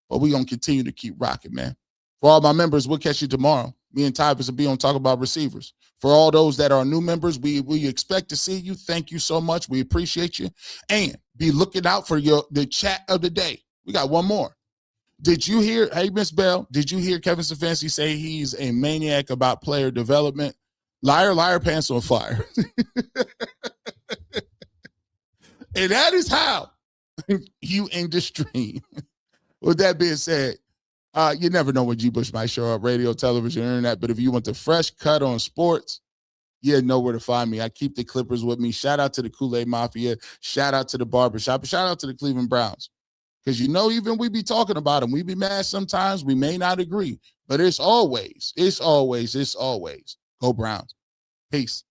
But we're going to continue to keep rocking, man. For all my members, we'll catch you tomorrow. Me and Tyvus will be on Talk About Receivers. For all those that are new members, we expect to see you. Thank you so much. We appreciate you. And be looking out for the chat of the day. We got one more. Did you hear, hey, Miss Bell, did you hear Kevin Stefanski say he's a maniac about player development? Liar, liar, pants on fire. And that is how you end the stream. With that being said, you never know when G. Bush might show up, radio, television, internet, but if you want the fresh cut on sports, you know where to find me. I keep the Clippers with me. Shout out to the Kool-Aid Mafia. Shout out to the Barbershop. Shout out to the Cleveland Browns. Because even we be talking about them. We be mad sometimes. We may not agree, but it's always go Browns. Peace.